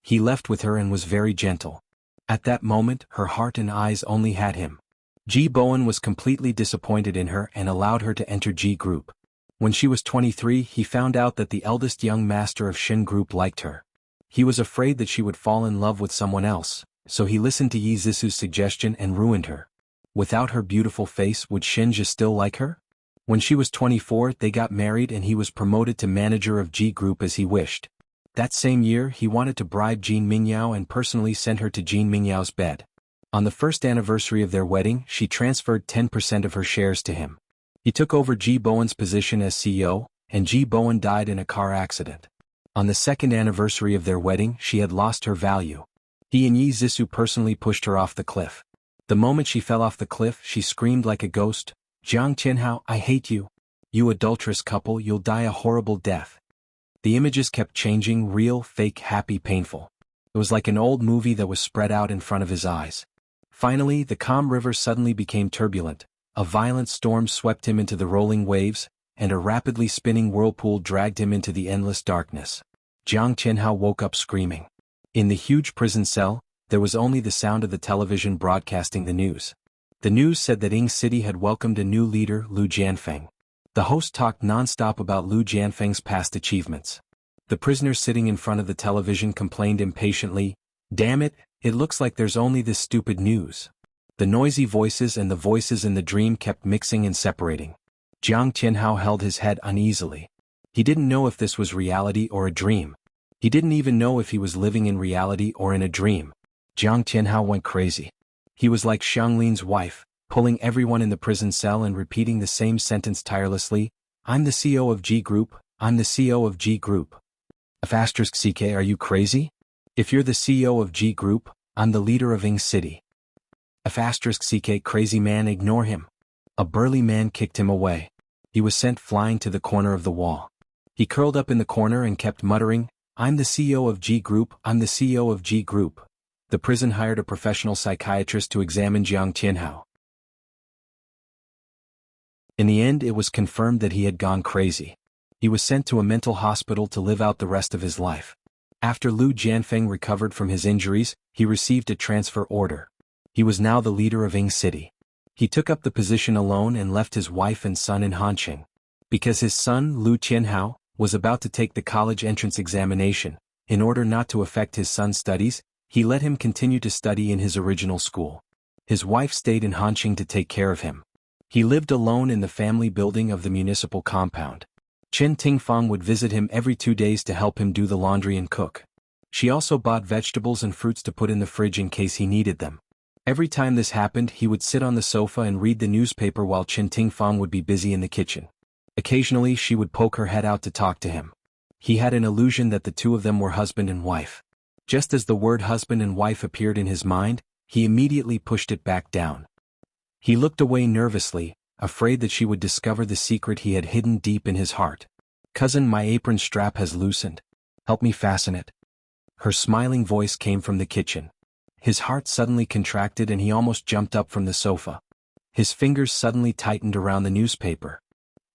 He left with her and was very gentle. At that moment, her heart and eyes only had him. Ji Bowen was completely disappointed in her and allowed her to enter Ji Group. When she was 23, he found out that the eldest young master of Shin Group liked her. He was afraid that she would fall in love with someone else, so he listened to Yi Zisu's suggestion and ruined her. Without her beautiful face, would Shinja still like her? When she was 24, they got married and he was promoted to manager of Ji Group as he wished. That same year, he wanted to bribe Jean Mingyao and personally sent her to Jean Mingyao's bed. On the first anniversary of their wedding, she transferred 10% of her shares to him. He took over Ji Bowen's position as CEO, and Ji Bowen died in a car accident. On the second anniversary of their wedding, she had lost her value. He and Yi Zisu personally pushed her off the cliff. The moment she fell off the cliff, she screamed like a ghost, "Jiang Tianhao, I hate you. You adulterous couple, you'll die a horrible death." The images kept changing, real, fake, happy, painful. It was like an old movie that was spread out in front of his eyes. Finally, the calm river suddenly became turbulent. A violent storm swept him into the rolling waves, and a rapidly spinning whirlpool dragged him into the endless darkness. Jiang Tianhao woke up screaming. In the huge prison cell, there was only the sound of the television broadcasting the news. The news said that Ying City had welcomed a new leader, Lu Jianfeng. The host talked non-stop about Lu Jianfeng's past achievements. The prisoner sitting in front of the television complained impatiently, "Damn it, it looks like there's only this stupid news." The noisy voices and the voices in the dream kept mixing and separating. Jiang Tianhao held his head uneasily. He didn't know if this was reality or a dream. He didn't even know if he was living in reality or in a dream. Jiang Tianhao went crazy. He was like Xianglin's wife, pulling everyone in the prison cell and repeating the same sentence tirelessly, "I'm the CEO of G Group, I'm the CEO of G Group." *CK, are you crazy? If you're the CEO of G Group, I'm the leader of Ying City. *CK, crazy man, ignore him. A burly man kicked him away. He was sent flying to the corner of the wall. He curled up in the corner and kept muttering, "I'm the CEO of G Group, I'm the CEO of G Group." The prison hired a professional psychiatrist to examine Jiang Tianhao. In the end, it was confirmed that he had gone crazy. He was sent to a mental hospital to live out the rest of his life. After Lu Jianfeng recovered from his injuries, he received a transfer order. He was now the leader of Ying City. He took up the position alone and left his wife and son in Hanqing. Because his son, Lu Tianhao, was about to take the college entrance examination, in order not to affect his son's studies, He let him continue to study in his original school. His wife stayed in Hanqing to take care of him. He lived alone in the family building of the municipal compound. Chen Tingfang would visit him every 2 days to help him do the laundry and cook. She also bought vegetables and fruits to put in the fridge in case he needed them. Every time this happened, he would sit on the sofa and read the newspaper while Chen Tingfang would be busy in the kitchen. Occasionally she would poke her head out to talk to him. He had an illusion that the two of them were husband and wife. Just as the word husband and wife appeared in his mind, he immediately pushed it back down. He looked away nervously, afraid that she would discover the secret he had hidden deep in his heart. "Cousin, my apron strap has loosened. Help me fasten it." Her smiling voice came from the kitchen. His heart suddenly contracted and he almost jumped up from the sofa. His fingers suddenly tightened around the newspaper.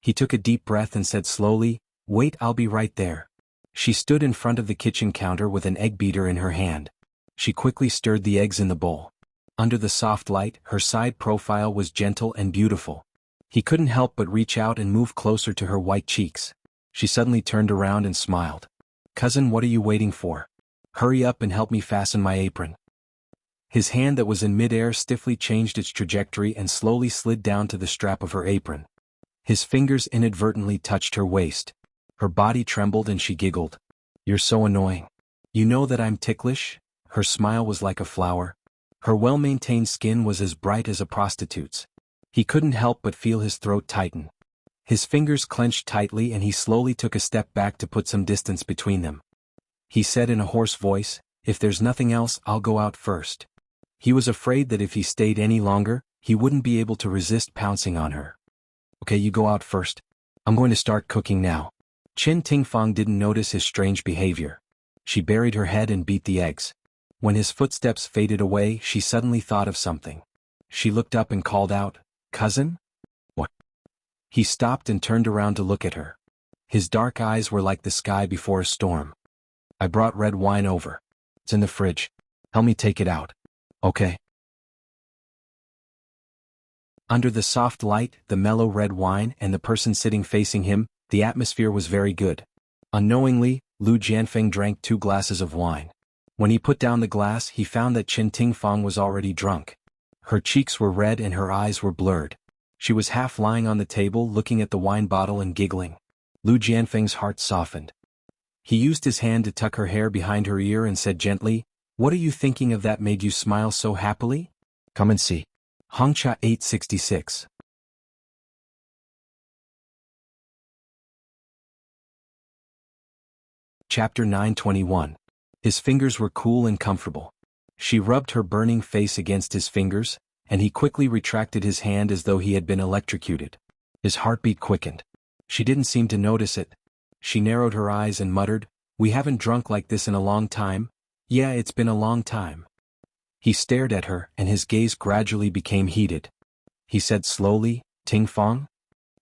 He took a deep breath and said slowly, "Wait, I'll be right there." She stood in front of the kitchen counter with an egg beater in her hand. She quickly stirred the eggs in the bowl. Under the soft light, her side profile was gentle and beautiful. He couldn't help but reach out and move closer to her white cheeks. She suddenly turned around and smiled. "Cousin, what are you waiting for? Hurry up and help me fasten my apron." His hand that was in midair stiffly changed its trajectory and slowly slid down to the strap of her apron. His fingers inadvertently touched her waist. Her body trembled and she giggled. "You're so annoying. You know that I'm ticklish?" Her smile was like a flower. Her well-maintained skin was as bright as a prostitute's. He couldn't help but feel his throat tighten. His fingers clenched tightly and he slowly took a step back to put some distance between them. He said in a hoarse voice, "If there's nothing else, I'll go out first." He was afraid that if he stayed any longer, he wouldn't be able to resist pouncing on her. "Okay, you go out first. I'm going to start cooking now." Chen Tingfang didn't notice his strange behavior. She buried her head and beat the eggs. When his footsteps faded away, she suddenly thought of something. She looked up and called out, "Cousin?" "What?" He stopped and turned around to look at her. His dark eyes were like the sky before a storm. "I brought red wine over. It's in the fridge. Help me take it out." "Okay." Under the soft light, the mellow red wine, and the person sitting facing him, the atmosphere was very good. Unknowingly, Lu Jianfeng drank 2 glasses of wine. When he put down the glass, he found that Chen Tingfang was already drunk. Her cheeks were red and her eyes were blurred. She was half lying on the table looking at the wine bottle and giggling. Lu Jianfeng's heart softened. He used his hand to tuck her hair behind her ear and said gently, "What are you thinking of that made you smile so happily? Come and see." Hongcha 866. Chapter 921. His fingers were cool and comfortable. She rubbed her burning face against his fingers, and he quickly retracted his hand as though he had been electrocuted. His heartbeat quickened. She didn't seem to notice it. She narrowed her eyes and muttered, "We haven't drunk like this in a long time." "Yeah, it's been a long time." He stared at her, and his gaze gradually became heated. He said slowly, "Tingfang?"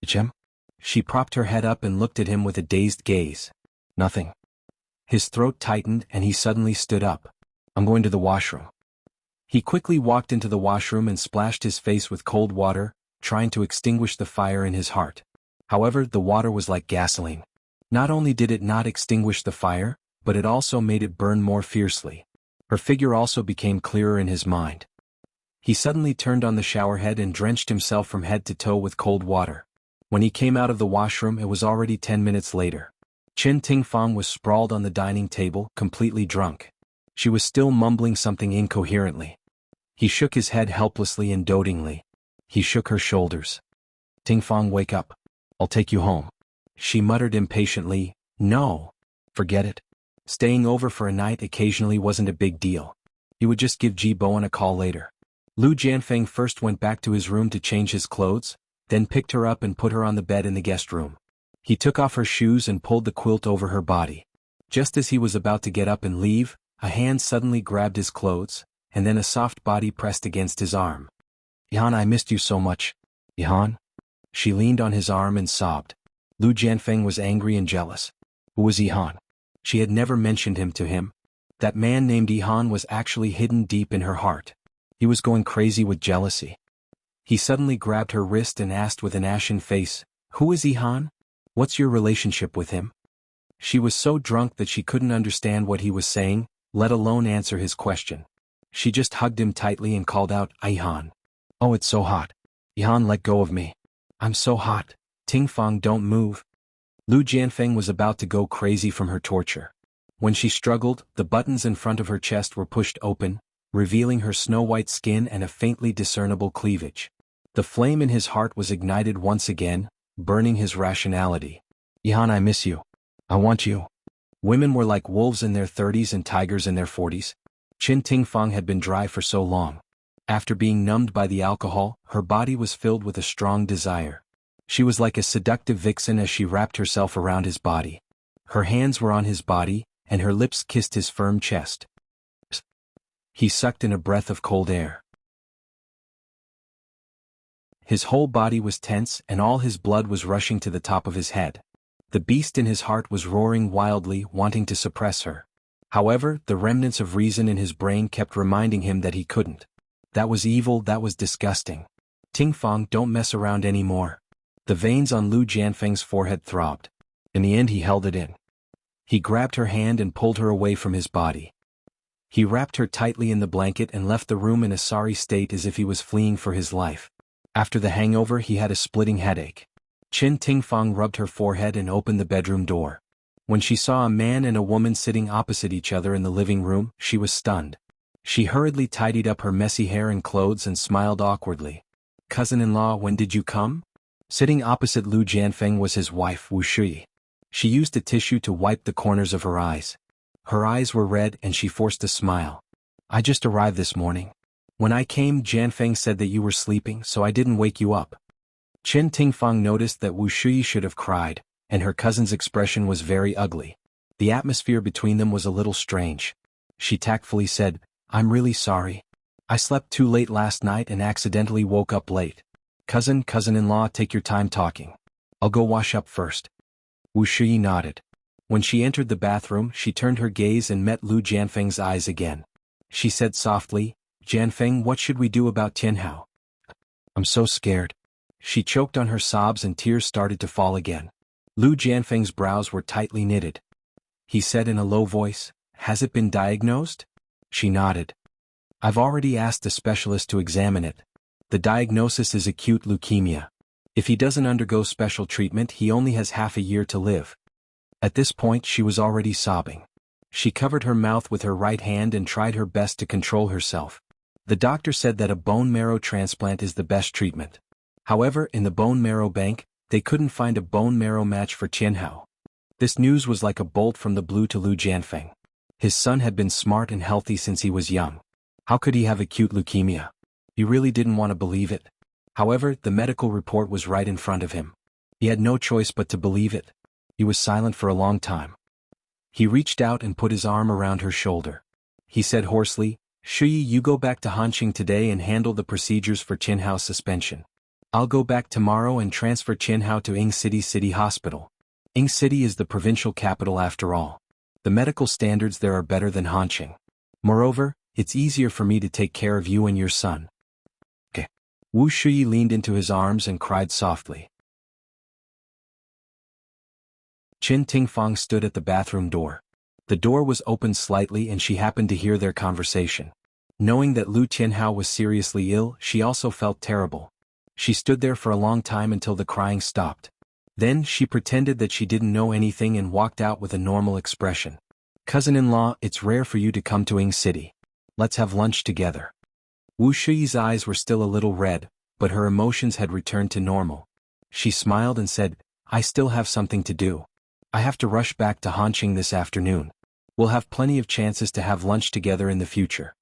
"Chem?" She propped her head up and looked at him with a dazed gaze. "Nothing." His throat tightened and he suddenly stood up. "I'm going to the washroom." He quickly walked into the washroom and splashed his face with cold water, trying to extinguish the fire in his heart. However, the water was like gasoline. Not only did it not extinguish the fire, but it also made it burn more fiercely. Her figure also became clearer in his mind. He suddenly turned on the shower head and drenched himself from head to toe with cold water. When he came out of the washroom, it was already 10 minutes later. Chen Tingfang was sprawled on the dining table, completely drunk. She was still mumbling something incoherently. He shook his head helplessly and dotingly. He shook her shoulders. "Tingfang, wake up. I'll take you home." She muttered impatiently, "No. Forget it. Staying over for a night occasionally wasn't a big deal. He would just give Ji Bowen a call later." Lu Jianfeng first went back to his room to change his clothes, then picked her up and put her on the bed in the guest room. He took off her shoes and pulled the quilt over her body. Just as he was about to get up and leave, a hand suddenly grabbed his clothes, and then a soft body pressed against his arm. "Ihan, I missed you so much." "Ihan?" She leaned on his arm and sobbed. Lu Jianfeng was angry and jealous. Who was Ihan? She had never mentioned him to him. That man named Ihan was actually hidden deep in her heart. He was going crazy with jealousy. He suddenly grabbed her wrist and asked with an ashen face, "Who is Ihan? What's your relationship with him?" She was so drunk that she couldn't understand what he was saying, let alone answer his question. She just hugged him tightly and called out, Ihan. Oh, it's so hot. Ihan, let go of me. I'm so hot. Ting Fang, don't move. Lu Jianfeng was about to go crazy from her torture. When she struggled, the buttons in front of her chest were pushed open, revealing her snow-white skin and a faintly discernible cleavage. The flame in his heart was ignited once again, burning his rationality. Ihan, I miss you. I want you. Women were like wolves in their 30s and tigers in their 40s. Qin Tingfang had been dry for so long. After being numbed by the alcohol, her body was filled with a strong desire. She was like a seductive vixen as she wrapped herself around his body. Her hands were on his body, and her lips kissed his firm chest. He sucked in a breath of cold air. His whole body was tense and all his blood was rushing to the top of his head. The beast in his heart was roaring wildly, wanting to suppress her. However, the remnants of reason in his brain kept reminding him that he couldn't. That was evil, that was disgusting. Tingfang, don't mess around anymore. The veins on Lu Jianfeng's forehead throbbed. In the end he held it in. He grabbed her hand and pulled her away from his body. He wrapped her tightly in the blanket and left the room in a sorry state as if he was fleeing for his life. After the hangover he had a splitting headache. Qin Tingfang rubbed her forehead and opened the bedroom door. When she saw a man and a woman sitting opposite each other in the living room, she was stunned. She hurriedly tidied up her messy hair and clothes and smiled awkwardly. Cousin-in-law, when did you come? Sitting opposite Lu Jianfeng was his wife, Wuxia. She used a tissue to wipe the corners of her eyes. Her eyes were red and she forced a smile. I just arrived this morning. When I came, Jianfeng said that you were sleeping, so I didn't wake you up. Qin Tingfang noticed that Wuxia should have cried, and her cousin's expression was very ugly. The atmosphere between them was a little strange. She tactfully said, I'm really sorry. I slept too late last night and accidentally woke up late. Cousin-in-law, take your time talking. I'll go wash up first. Wuxia nodded. When she entered the bathroom, she turned her gaze and met Lu Jianfeng's eyes again. She said softly, Jianfeng, what should we do about Tianhao? I'm so scared. She choked on her sobs and tears started to fall again. Lu Jianfeng's brows were tightly knitted. He said in a low voice, has it been diagnosed? She nodded. I've already asked a specialist to examine it. The diagnosis is acute leukemia. If he doesn't undergo special treatment, he only has half a year to live. At this point she was already sobbing. She covered her mouth with her right hand and tried her best to control herself. The doctor said that a bone marrow transplant is the best treatment. However, in the bone marrow bank, they couldn't find a bone marrow match for Tianhao. This news was like a bolt from the blue to Lu Jianfeng. His son had been smart and healthy since he was young. How could he have acute leukemia? He really didn't want to believe it. However, the medical report was right in front of him. He had no choice but to believe it. He was silent for a long time. He reached out and put his arm around her shoulder. He said hoarsely, Shuyi, you go back to Hanqing today and handle the procedures for Tianhao's suspension. I'll go back tomorrow and transfer Tianhao to Ying City Hospital. Ying City is the provincial capital after all. The medical standards there are better than Hanqing. Moreover, it's easier for me to take care of you and your son. Okay. Wu Shuyi leaned into his arms and cried softly. Qin Tingfang stood at the bathroom door. The door was opened slightly and she happened to hear their conversation. Knowing that Lu Tianhao was seriously ill, she also felt terrible. She stood there for a long time until the crying stopped. Then she pretended that she didn't know anything and walked out with a normal expression. Cousin-in-law, it's rare for you to come to Ying City. Let's have lunch together. Wu Shuyi's eyes were still a little red, but her emotions had returned to normal. She smiled and said, I still have something to do. I have to rush back to Hanqing this afternoon. We'll have plenty of chances to have lunch together in the future.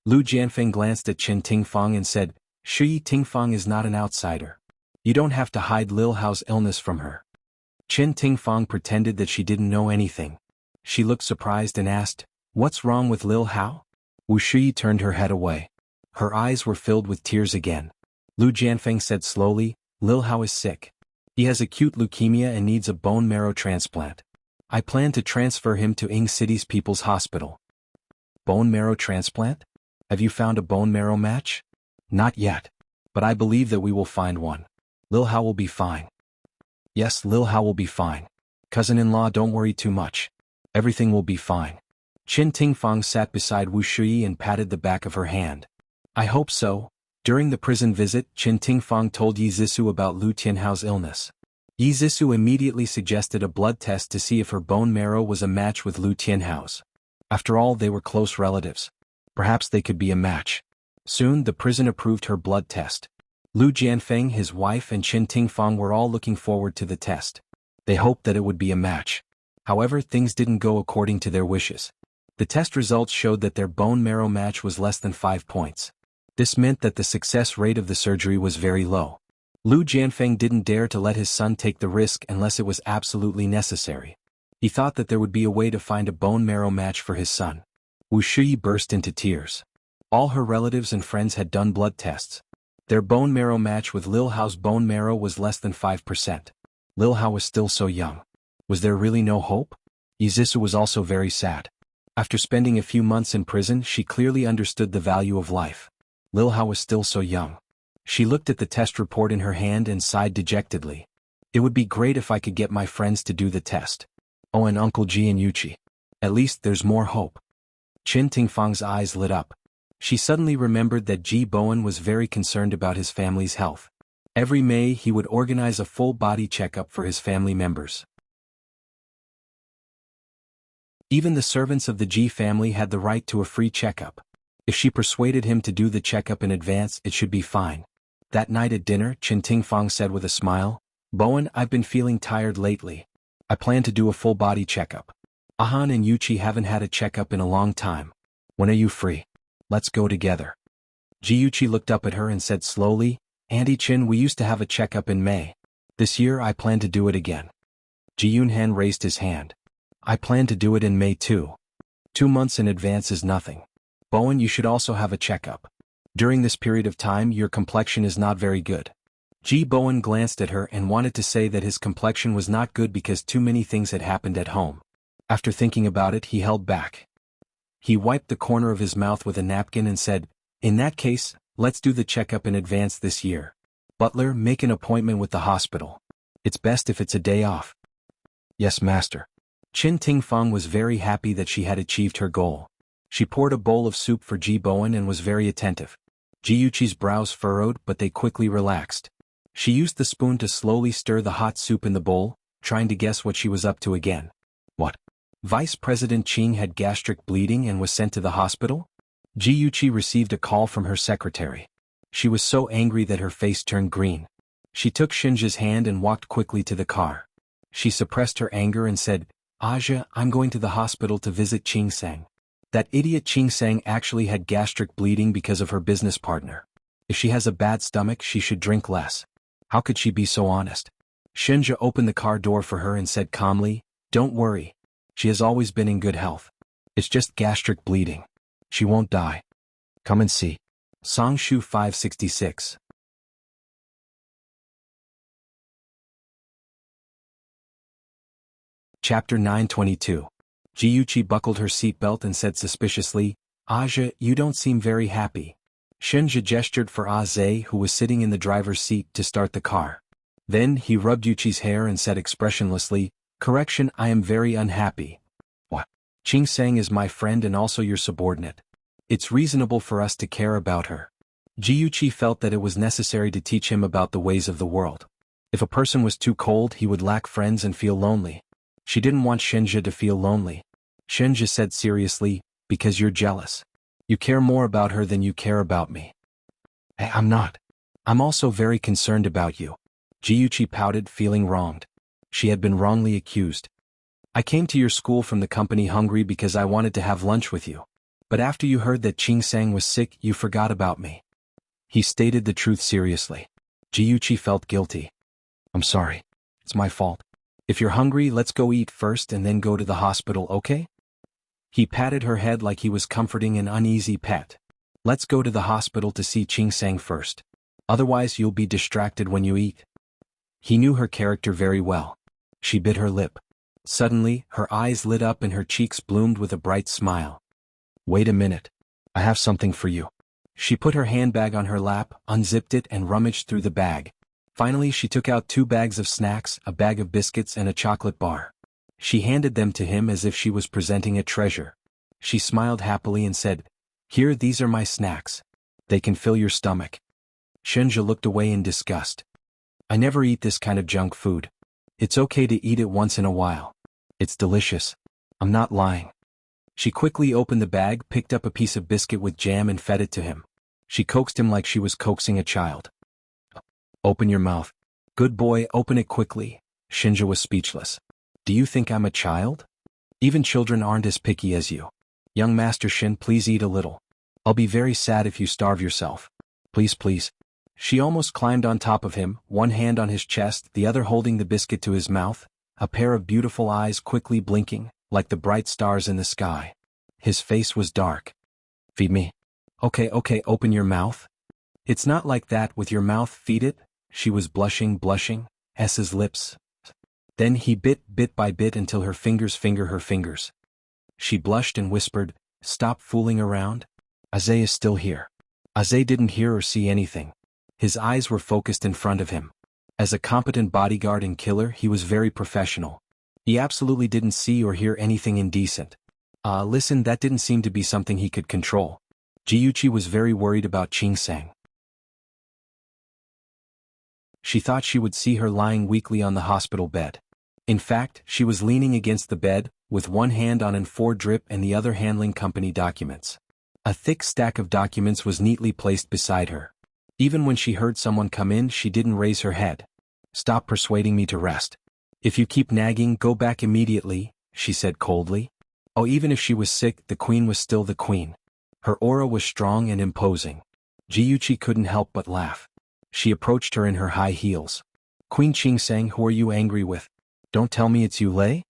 Lu Jianfeng glanced at Qin Tingfang and said, Shuyi, Tingfang is not an outsider. You don't have to hide Lil Hao's illness from her. Qin Tingfang pretended that she didn't know anything. She looked surprised and asked, What's wrong with Lil Hao? Wu Shuyi turned her head away. Her eyes were filled with tears again. Lu Jianfeng said slowly, Lil Hao is sick. He has acute leukemia and needs a bone marrow transplant. I plan to transfer him to Ying City's People's Hospital. Bone marrow transplant? Have you found a bone marrow match? Not yet. But I believe that we will find one. Lil Hao will be fine. Yes, Lil Hao will be fine. Cousin-in-law, don't worry too much. Everything will be fine. Qin Tingfang sat beside Wu Shui and patted the back of her hand. I hope so. During the prison visit, Qin Tingfang told Yi Zhisu about Lu Tianhao's illness. Yi Zhisu immediately suggested a blood test to see if her bone marrow was a match with Lu Tianhao's. After all, they were close relatives. Perhaps they could be a match. Soon the prison approved her blood test. Lu Jianfeng, his wife, and Qin Tingfang were all looking forward to the test. They hoped that it would be a match. However, things didn't go according to their wishes. The test results showed that their bone marrow match was less than 5 points. This meant that the success rate of the surgery was very low. Lu Jianfeng didn't dare to let his son take the risk unless it was absolutely necessary. He thought that there would be a way to find a bone marrow match for his son. Wu Shui burst into tears. All her relatives and friends had done blood tests. Their bone marrow match with Lil Hao's bone marrow was less than 5%. Lil Hao was still so young. Was there really no hope? Yi Zhisu was also very sad. After spending a few months in prison, she clearly understood the value of life. Lil Hao was still so young. She looked at the test report in her hand and sighed dejectedly. It would be great if I could get my friends to do the test. Oh, and Uncle Ji and Yuchi. At least there's more hope. Qin Tingfang's eyes lit up. She suddenly remembered that Ji Bowen was very concerned about his family's health. Every May he would organize a full-body checkup for his family members. Even the servants of the Ji family had the right to a free checkup. If she persuaded him to do the checkup in advance, it should be fine. That night at dinner, Qin Tingfang said with a smile, Bowen, I've been feeling tired lately. I plan to do a full-body checkup. Ahan and Yuchi haven't had a checkup in a long time. When are you free? Let's go together. Ji Yuchi looked up at her and said slowly, Auntie Qin, we used to have a checkup in May. This year I plan to do it again. Ji Yunhan raised his hand. I plan to do it in May too. 2 months in advance is nothing. Bowen, you should also have a checkup. During this period of time your complexion is not very good. Ji Bowen glanced at her and wanted to say that his complexion was not good because too many things had happened at home. After thinking about it, he held back. He wiped the corner of his mouth with a napkin and said, In that case, let's do the checkup in advance this year. Butler, make an appointment with the hospital. It's best if it's a day off. Yes, master. Qin Tingfang was very happy that she had achieved her goal. She poured a bowl of soup for Ji Bowen and was very attentive. Ji Yuchi's brows furrowed, but they quickly relaxed. She used the spoon to slowly stir the hot soup in the bowl, trying to guess what she was up to again. What? Vice President Qing had gastric bleeding and was sent to the hospital? Ji Yuchi received a call from her secretary. She was so angry that her face turned green. She took Shinja's hand and walked quickly to the car. She suppressed her anger and said, Aja, I'm going to the hospital to visit Qing Sang. That idiot Qing Sang actually had gastric bleeding because of her business partner. If she has a bad stomach, she should drink less. How could she be so honest? Shinja opened the car door for her and said calmly, Don't worry. She has always been in good health. It's just gastric bleeding. She won't die. Come and see. Songshu 566. Chapter 922. Ji Yuchi buckled her seatbelt and said suspiciously, Aja, you don't seem very happy. Shinja gestured for Aze, who was sitting in the driver's seat, to start the car. Then he rubbed Yuchi's hair and said expressionlessly, Correction, I am very unhappy. What? Qing Sang is my friend and also your subordinate. It's reasonable for us to care about her. Ji Yuchi felt that it was necessary to teach him about the ways of the world. If a person was too cold, he would lack friends and feel lonely. She didn't want Shinja to feel lonely. Shinja said seriously, Because you're jealous. You care more about her than you care about me. Hey, I'm not. I'm also very concerned about you. Ji Yuchi pouted, feeling wronged. She had been wrongly accused. I came to your school from the company hungry because I wanted to have lunch with you. But after you heard that Qing Sang was sick, you forgot about me. He stated the truth seriously. Ji Yuchi felt guilty. I'm sorry. It's my fault. If you're hungry, let's go eat first and then go to the hospital, okay? He patted her head like he was comforting an uneasy pet. Let's go to the hospital to see Qing Sang first. Otherwise you'll be distracted when you eat. He knew her character very well. She bit her lip. Suddenly, her eyes lit up and her cheeks bloomed with a bright smile. Wait a minute. I have something for you. She put her handbag on her lap, unzipped it and rummaged through the bag. Finally she took out 2 bags of snacks, a bag of biscuits and a chocolate bar. She handed them to him as if she was presenting a treasure. She smiled happily and said, "Here, these are my snacks. They can fill your stomach." Shenja looked away in disgust. "I never eat this kind of junk food. It's okay to eat it once in a while. It's delicious. I'm not lying." She quickly opened the bag, picked up a piece of biscuit with jam and fed it to him. She coaxed him like she was coaxing a child. "Open your mouth. Good boy, open it quickly." Shinja was speechless. "Do you think I'm a child? Even children aren't as picky as you. Young Master Shin, please eat a little. I'll be very sad if you starve yourself. Please, please." She almost climbed on top of him, one hand on his chest, the other holding the biscuit to his mouth, a pair of beautiful eyes quickly blinking, like the bright stars in the sky. His face was dark. "Feed me." Okay, open your mouth." "It's not like that with your mouth, feed it." She was blushing, S's lips. Then he bit by bit until her fingers finger her fingers. She blushed and whispered, "Stop fooling around. Aze is still here." Aze didn't hear or see anything. His eyes were focused in front of him. As a competent bodyguard and killer, he was very professional. He absolutely didn't see or hear anything indecent. Listen, that didn't seem to be something he could control. Jiyuchi was very worried about Chingsang. She thought she would see her lying weakly on the hospital bed. In fact, she was leaning against the bed, with one hand on an A4 drip and the other handling company documents. A thick stack of documents was neatly placed beside her. Even when she heard someone come in, she didn't raise her head. "Stop persuading me to rest. If you keep nagging, go back immediately," she said coldly. Oh, even if she was sick, the queen was still the queen. Her aura was strong and imposing. Jiyuchi couldn't help but laugh. She approached her in her high heels. "Queen Chingsang, who are you angry with? Don't tell me it's Yulei?"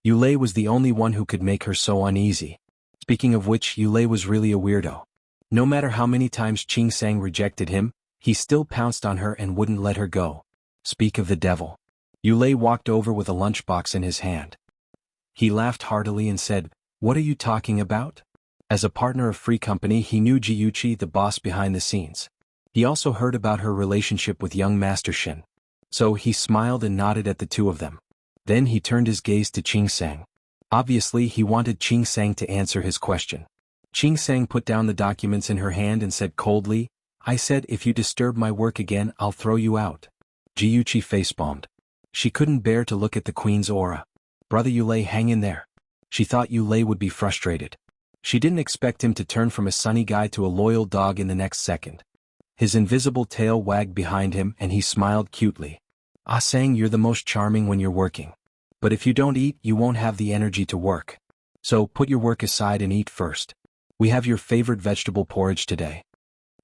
Yulei was the only one who could make her so uneasy. Speaking of which, Yulei was really a weirdo. No matter how many times Chingsang rejected him, he still pounced on her and wouldn't let her go. Speak of the devil. Yulei walked over with a lunchbox in his hand. He laughed heartily and said, "What are you talking about?" As a partner of Free Company, he knew Jiyuchi, the boss behind the scenes. He also heard about her relationship with young Master Shin. So he smiled and nodded at the two of them. Then he turned his gaze to Chingsang. Obviously, he wanted Chingsang to answer his question. Chingsang put down the documents in her hand and said coldly, "I said if you disturb my work again, I'll throw you out." Jiyuchi facepalmed. She couldn't bear to look at the queen's aura. "Brother Yulei, hang in there." She thought Yulei would be frustrated. She didn't expect him to turn from a sunny guy to a loyal dog in the next second. His invisible tail wagged behind him and he smiled cutely. "Sang, you're the most charming when you're working. But if you don't eat, you won't have the energy to work. So put your work aside and eat first. We have your favorite vegetable porridge today."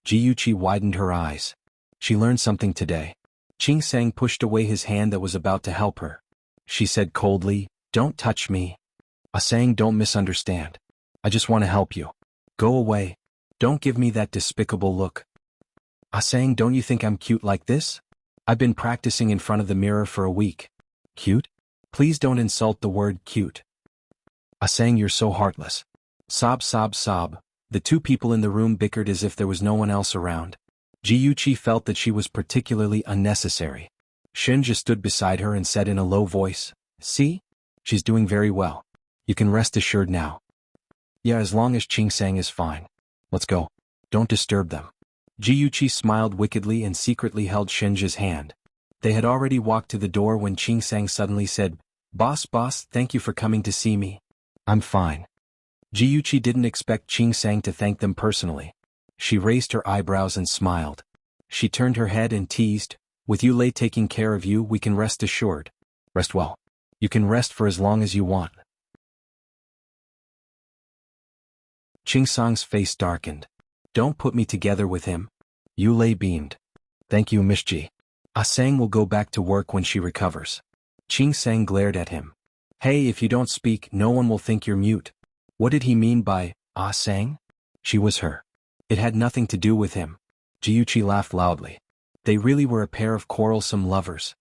Jiyuchi widened her eyes. She learned something today. Chingsang pushed away his hand that was about to help her. She said coldly, "Don't touch me." "Sang, don't misunderstand. I just want to help you. Go away. Don't give me that despicable look." "Sang, don't you think I'm cute like this? I've been practicing in front of the mirror for a week." "Cute? Please don't insult the word cute." "Sang, you're so heartless." Sob, sob, sob. The two people in the room bickered as if there was no one else around. Jiyuchi felt that she was particularly unnecessary. Shinja stood beside her and said in a low voice, "See? She's doing very well. You can rest assured now." "Yeah, as long as Chingsang is fine. Let's go. Don't disturb them." Jiyuchi smiled wickedly and secretly held Shinja's hand. They had already walked to the door when Chingsang suddenly said, Boss, thank you for coming to see me." "I'm fine." Jiyuchi didn't expect Chingsang to thank them personally. She raised her eyebrows and smiled. She turned her head and teased, "With Yulei taking care of you, we can rest assured. Rest well. You can rest for as long as you want." Chingsang's face darkened. "Don't put me together with him." Yulei beamed. "Thank you, Miss Ji. Sang will go back to work when she recovers." Chingsang glared at him. "Hey, if you don't speak, no one will think you're mute." What did he mean by, Sang? She was her. It had nothing to do with him. Jiyuchi laughed loudly. They really were a pair of quarrelsome lovers.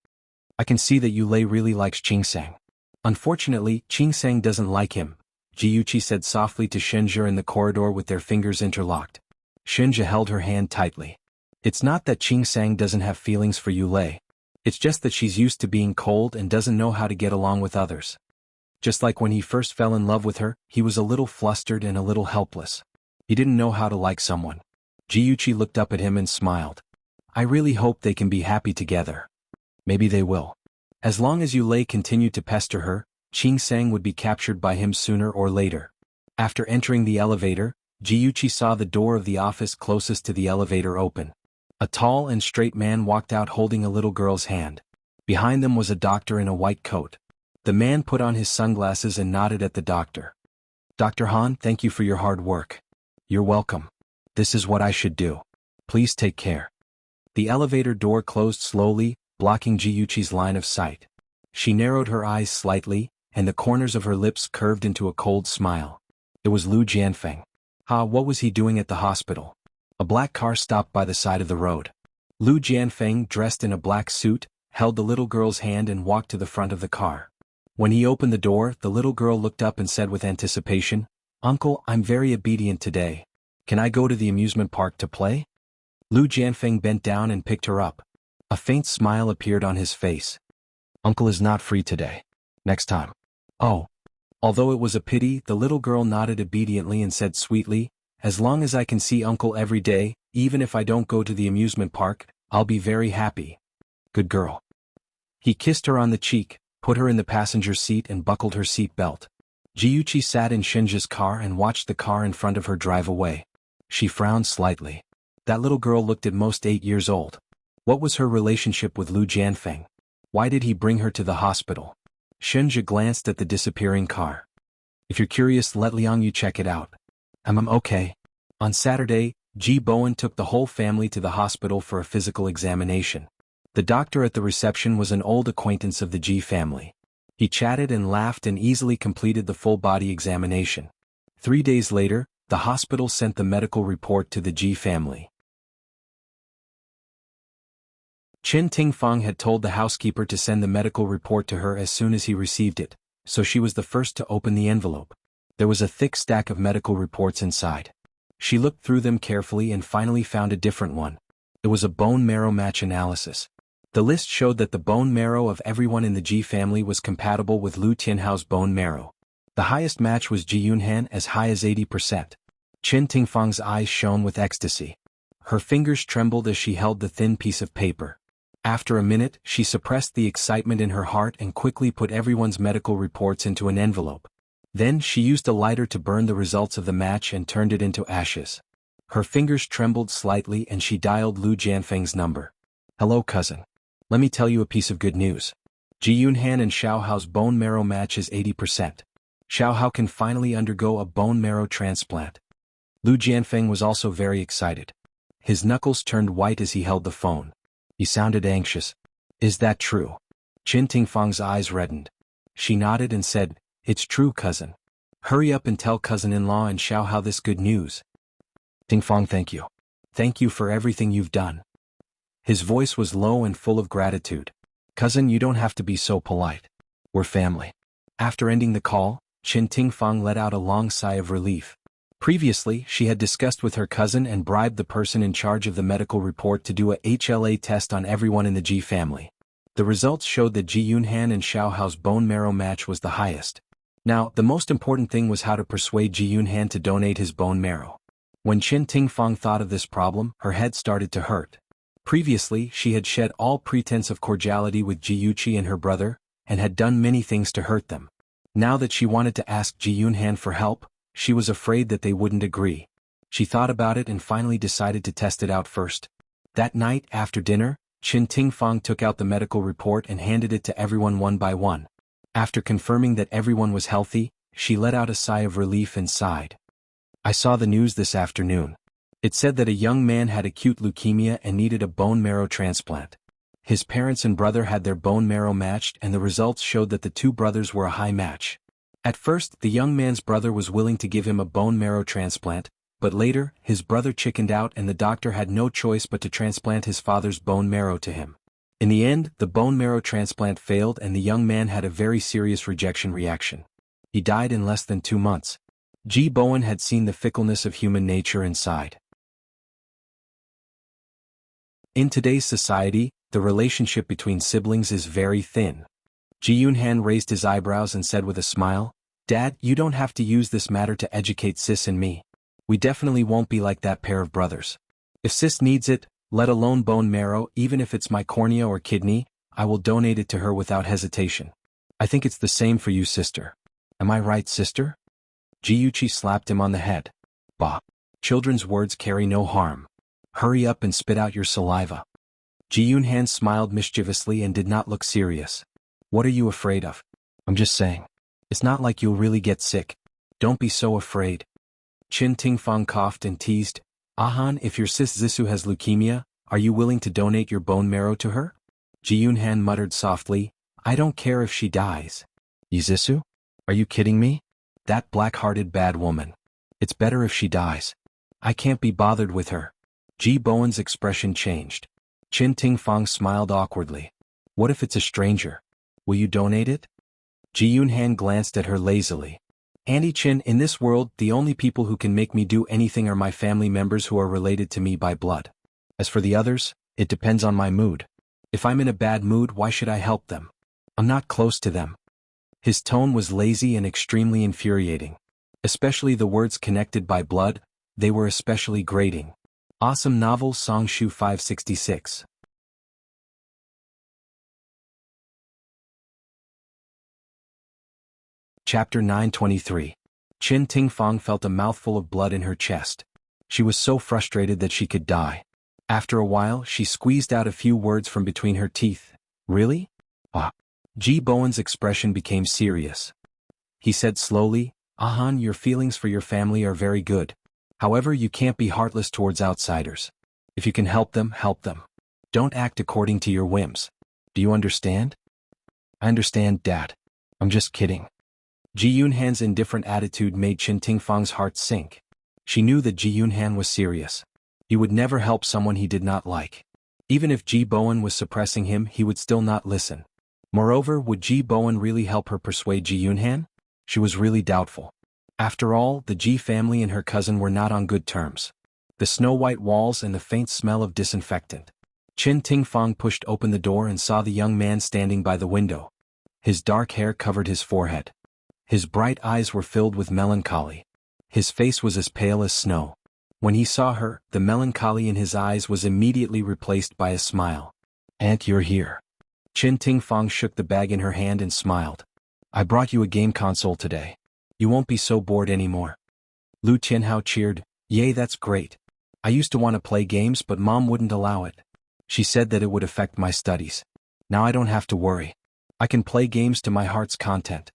"I can see that Yulei really likes Chingsang. Unfortunately, Chingsang doesn't like him," Jiyuchi said softly to Shinja in the corridor with their fingers interlocked. Shinja held her hand tightly. "It's not that Chingsang doesn't have feelings for Yulei. It's just that she's used to being cold and doesn't know how to get along with others." Just like when he first fell in love with her, he was a little flustered and a little helpless. He didn't know how to like someone. Jiuchi looked up at him and smiled. I really hope they can be happy together. Maybe they will. As long as Yulei continued to pester her, Qing Sang would be captured by him sooner or later. After entering the elevator, Jiuchi saw the door of the office closest to the elevator open. A tall and straight man walked out holding a little girl's hand. Behind them was a doctor in a white coat. The man put on his sunglasses and nodded at the doctor. Dr. Han, thank you for your hard work. You're welcome. This is what I should do. Please take care. The elevator door closed slowly, blocking Jiuchi's line of sight. She narrowed her eyes slightly, and the corners of her lips curved into a cold smile. It was Lu Jianfeng. What was he doing at the hospital? A black car stopped by the side of the road. Lu Jianfeng, dressed in a black suit, held the little girl's hand and walked to the front of the car. When he opened the door, the little girl looked up and said with anticipation, Uncle, I'm very obedient today. Can I go to the amusement park to play? Lu Jianfeng bent down and picked her up. A faint smile appeared on his face. Uncle is not free today. Next time. Oh. Although it was a pity, the little girl nodded obediently and said sweetly, as long as I can see Uncle every day, even if I don't go to the amusement park, I'll be very happy. Good girl. He kissed her on the cheek, put her in the passenger seat and buckled her seat belt. Jiuchi sat in Shinja's car and watched the car in front of her drive away. She frowned slightly. That little girl looked at most 8 years old. What was her relationship with Lu Jianfeng? Why did he bring her to the hospital? Shinja glanced at the disappearing car. If you're curious, let Liangyu check it out. I'm okay. On Saturday, Ji Bowen took the whole family to the hospital for a physical examination. The doctor at the reception was an old acquaintance of the Ji family. He chatted and laughed and easily completed the full-body examination. 3 days later, the hospital sent the medical report to the Ji family. Qin Tingfang had told the housekeeper to send the medical report to her as soon as he received it, so she was the first to open the envelope. There was a thick stack of medical reports inside. She looked through them carefully and finally found a different one. It was a bone marrow match analysis. The list showed that the bone marrow of everyone in the Ji family was compatible with Lu Tianhao's bone marrow. The highest match was Ji Yunhan, as high as 80%. Qin Tingfang's eyes shone with ecstasy. Her fingers trembled as she held the thin piece of paper. After a minute, she suppressed the excitement in her heart and quickly put everyone's medical reports into an envelope. Then she used a lighter to burn the results of the match and turned it into ashes. Her fingers trembled slightly and she dialed Lu Jianfeng's number. Hello, cousin. Let me tell you a piece of good news. Ji Yunhan and Xiao Hao's bone marrow match is 80%. Xiao Hao can finally undergo a bone marrow transplant. Lu Jianfeng was also very excited. His knuckles turned white as he held the phone. He sounded anxious. Is that true? Qin Tingfang's eyes reddened. She nodded and said, It's true, cousin. Hurry up and tell cousin-in-law and Xiao Hao this good news. Tingfang, thank you. Thank you for everything you've done. His voice was low and full of gratitude. Cousin, you don't have to be so polite. We're family. After ending the call, Qin Tingfang let out a long sigh of relief. Previously, she had discussed with her cousin and bribed the person in charge of the medical report to do a HLA test on everyone in the Ji family. The results showed that Ji Yunhan and Xiao Hao's bone marrow match was the highest. Now, the most important thing was how to persuade Ji Yunhan to donate his bone marrow. When Qin Tingfang thought of this problem, her head started to hurt. Previously, she had shed all pretense of cordiality with Jiuchi and her brother, and had done many things to hurt them. Now that she wanted to ask Ji Yunhan for help, she was afraid that they wouldn't agree. She thought about it and finally decided to test it out first. That night, after dinner, Qin Tingfang took out the medical report and handed it to everyone one by one. After confirming that everyone was healthy, she let out a sigh of relief and sighed. I saw the news this afternoon. It said that a young man had acute leukemia and needed a bone marrow transplant. His parents and brother had their bone marrow matched and the results showed that the two brothers were a high match. At first, the young man's brother was willing to give him a bone marrow transplant, but later, his brother chickened out and the doctor had no choice but to transplant his father's bone marrow to him. In the end, the bone marrow transplant failed and the young man had a very serious rejection reaction. He died in less than 2 months. Ji Bowen had seen the fickleness of human nature and sighed. In today's society, the relationship between siblings is very thin. Ji Yunhan raised his eyebrows and said with a smile, Dad, you don't have to use this matter to educate Sis and me. We definitely won't be like that pair of brothers. If Sis needs it, let alone bone marrow, even if it's my cornea or kidney, I will donate it to her without hesitation. I think it's the same for you, sister. Am I right, sister? Jiuchi slapped him on the head. Bah. Children's words carry no harm. Hurry up and spit out your saliva. Ji Yunhan smiled mischievously and did not look serious. What are you afraid of? I'm just saying. It's not like you'll really get sick. Don't be so afraid. Qin Tingfang coughed and teased, Ahan, if your sis Zissou has leukemia, are you willing to donate your bone marrow to her? Ji Yunhan muttered softly, I don't care if she dies. Zissou? Are you kidding me? That black-hearted bad woman. It's better if she dies. I can't be bothered with her. Ji Bowen's expression changed. Qin Tingfang smiled awkwardly. What if it's a stranger? Will you donate it? Ji Yunhan glanced at her lazily. Auntie Qin, in this world, the only people who can make me do anything are my family members who are related to me by blood. As for the others, it depends on my mood. If I'm in a bad mood, why should I help them? I'm not close to them. His tone was lazy and extremely infuriating. Especially the words connected by blood, they were especially grating. Awesome novel Song Shu 566. Chapter 923. Qin Tingfang felt a mouthful of blood in her chest. She was so frustrated that she could die. After a while, she squeezed out a few words from between her teeth. Really? Ah. Ji Bowen's expression became serious. He said slowly, Ahan, your feelings for your family are very good. However, you can't be heartless towards outsiders. If you can help them, help them. Don't act according to your whims. Do you understand? I understand, Dad. I'm just kidding. Ji Yunhan's indifferent attitude made Qin Tingfang's heart sink. She knew that Ji Yunhan was serious. He would never help someone he did not like. Even if Ji Bowen was suppressing him, he would still not listen. Moreover, would Ji Bowen really help her persuade Ji Yunhan? She was really doubtful. After all, the Ji family and her cousin were not on good terms. The snow-white walls and the faint smell of disinfectant. Qin Tingfang pushed open the door and saw the young man standing by the window. His dark hair covered his forehead. His bright eyes were filled with melancholy. His face was as pale as snow. When he saw her, the melancholy in his eyes was immediately replaced by a smile. Aunt, you're here. Qin Tingfang shook the bag in her hand and smiled. I brought you a game console today. You won't be so bored anymore. Lu Tianhao cheered, Yay, that's great. I used to want to play games but Mom wouldn't allow it. She said that it would affect my studies. Now I don't have to worry. I can play games to my heart's content.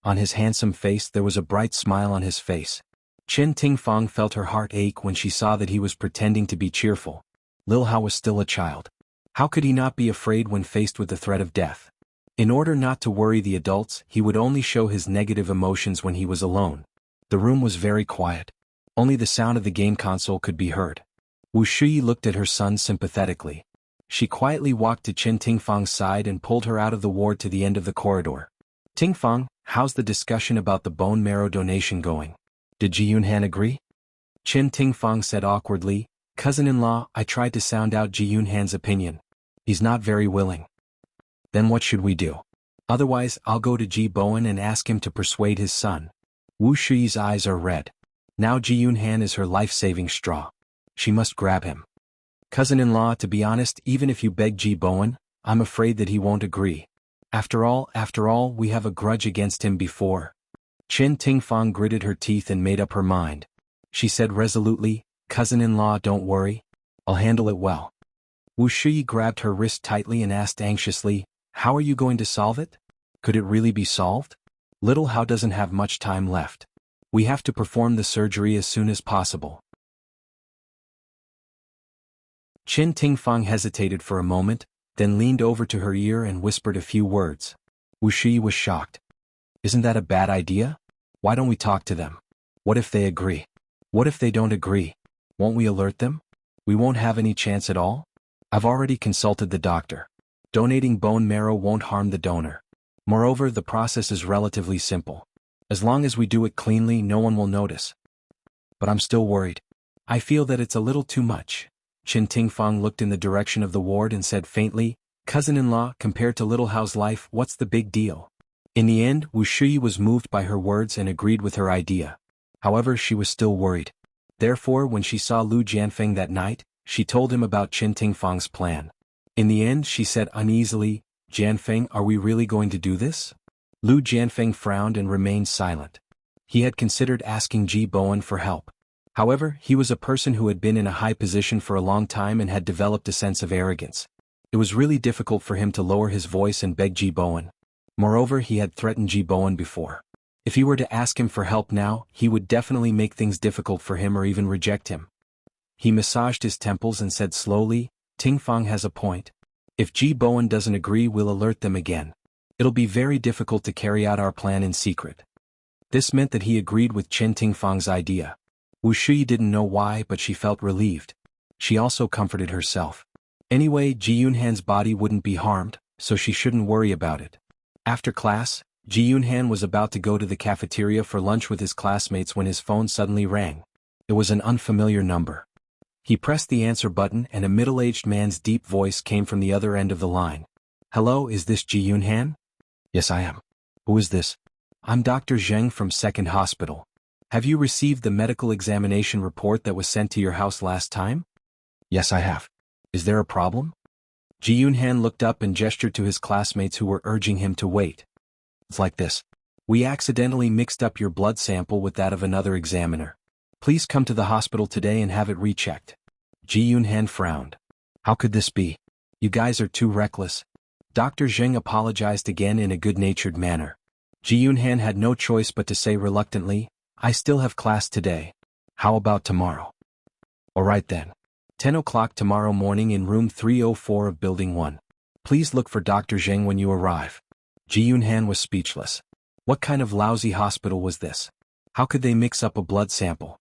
On his handsome face there was a bright smile on his face. Qin Tingfang felt her heart ache when she saw that he was pretending to be cheerful. Lil Hao was still a child. How could he not be afraid when faced with the threat of death? In order not to worry the adults, he would only show his negative emotions when he was alone. The room was very quiet. Only the sound of the game console could be heard. Wu Shuyi looked at her son sympathetically. She quietly walked to Qin Tingfang's side and pulled her out of the ward to the end of the corridor. Tingfang, how's the discussion about the bone marrow donation going? Did Ji Yunhan agree? Qin Tingfang said awkwardly, Cousin-in-law, I tried to sound out Ji Yunhan's opinion. He's not very willing. Then what should we do? Otherwise, I'll go to Ji Bowen and ask him to persuade his son. Wu Shuyi's eyes are red. Now Ji Yunhan is her life-saving straw. She must grab him. Cousin-in-law, to be honest, even if you beg Ji Bowen, I'm afraid that he won't agree. After all, we have a grudge against him before. Qin Tingfang gritted her teeth and made up her mind. She said resolutely, Cousin-in-law, don't worry. I'll handle it well. Wu Shuyi grabbed her wrist tightly and asked anxiously, How are you going to solve it? Could it really be solved? Little Hao doesn't have much time left. We have to perform the surgery as soon as possible. Qin Tingfang hesitated for a moment, then leaned over to her ear and whispered a few words. Wu Shuyi was shocked. Isn't that a bad idea? Why don't we talk to them? What if they agree? What if they don't agree? Won't we alert them? We won't have any chance at all? I've already consulted the doctor. Donating bone marrow won't harm the donor. Moreover, the process is relatively simple. As long as we do it cleanly, no one will notice. But I'm still worried. I feel that it's a little too much. Qin Tingfang looked in the direction of the ward and said faintly, Cousin-in-law, compared to Little House life, what's the big deal? In the end, Wuxia was moved by her words and agreed with her idea. However, she was still worried. Therefore, when she saw Lu Jianfeng that night, she told him about Qin Tingfang's plan. In the end, she said uneasily, "Jianfeng, are we really going to do this?" Lu Jianfeng frowned and remained silent. He had considered asking Ji Bowen for help. However, he was a person who had been in a high position for a long time and had developed a sense of arrogance. It was really difficult for him to lower his voice and beg Ji Bowen. Moreover, he had threatened Ji Bowen before. If he were to ask him for help now, he would definitely make things difficult for him or even reject him. He massaged his temples and said slowly, "Tingfang has a point. If Ji Bowen doesn't agree, we'll alert them again. It'll be very difficult to carry out our plan in secret." This meant that he agreed with Qin Tingfang's idea. Wuxia didn't know why, but she felt relieved. She also comforted herself. Anyway, Ji Yunhan's body wouldn't be harmed, so she shouldn't worry about it. After class, Ji Yunhan was about to go to the cafeteria for lunch with his classmates when his phone suddenly rang. It was an unfamiliar number. He pressed the answer button and a middle-aged man's deep voice came from the other end of the line. "Hello, is this Ji Yunhan?" "Yes, I am. Who is this?" "I'm Dr. Zheng from Second Hospital. Have you received the medical examination report that was sent to your house last time?" "Yes, I have. Is there a problem?" Ji Yunhan looked up and gestured to his classmates who were urging him to wait. "It's like this. We accidentally mixed up your blood sample with that of another examiner. Please come to the hospital today and have it rechecked." Ji Yunhan frowned. "How could this be? You guys are too reckless." Dr. Zheng apologized again in a good-natured manner. Ji Yunhan had no choice but to say reluctantly, "I still have class today. How about tomorrow?" "All right then. 10 o'clock tomorrow morning in room 304 of Building 1. Please look for Dr. Zheng when you arrive." Ji Yunhan was speechless. What kind of lousy hospital was this? How could they mix up a blood sample?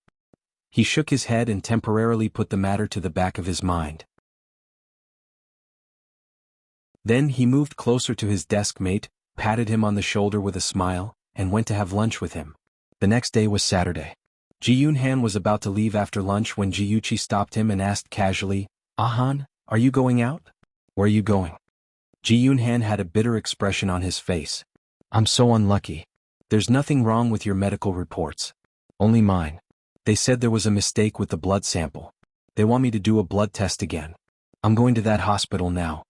He shook his head and temporarily put the matter to the back of his mind. Then he moved closer to his desk mate, patted him on the shoulder with a smile, and went to have lunch with him. The next day was Saturday. Ji Yunhan was about to leave after lunch when Ji Yuqi stopped him and asked casually, "Ahan, are you going out?" "Where are you going?" Ji Yunhan had a bitter expression on his face. "I'm so unlucky. There's nothing wrong with your medical reports. Only mine. They said there was a mistake with the blood sample. They want me to do a blood test again. I'm going to that hospital now."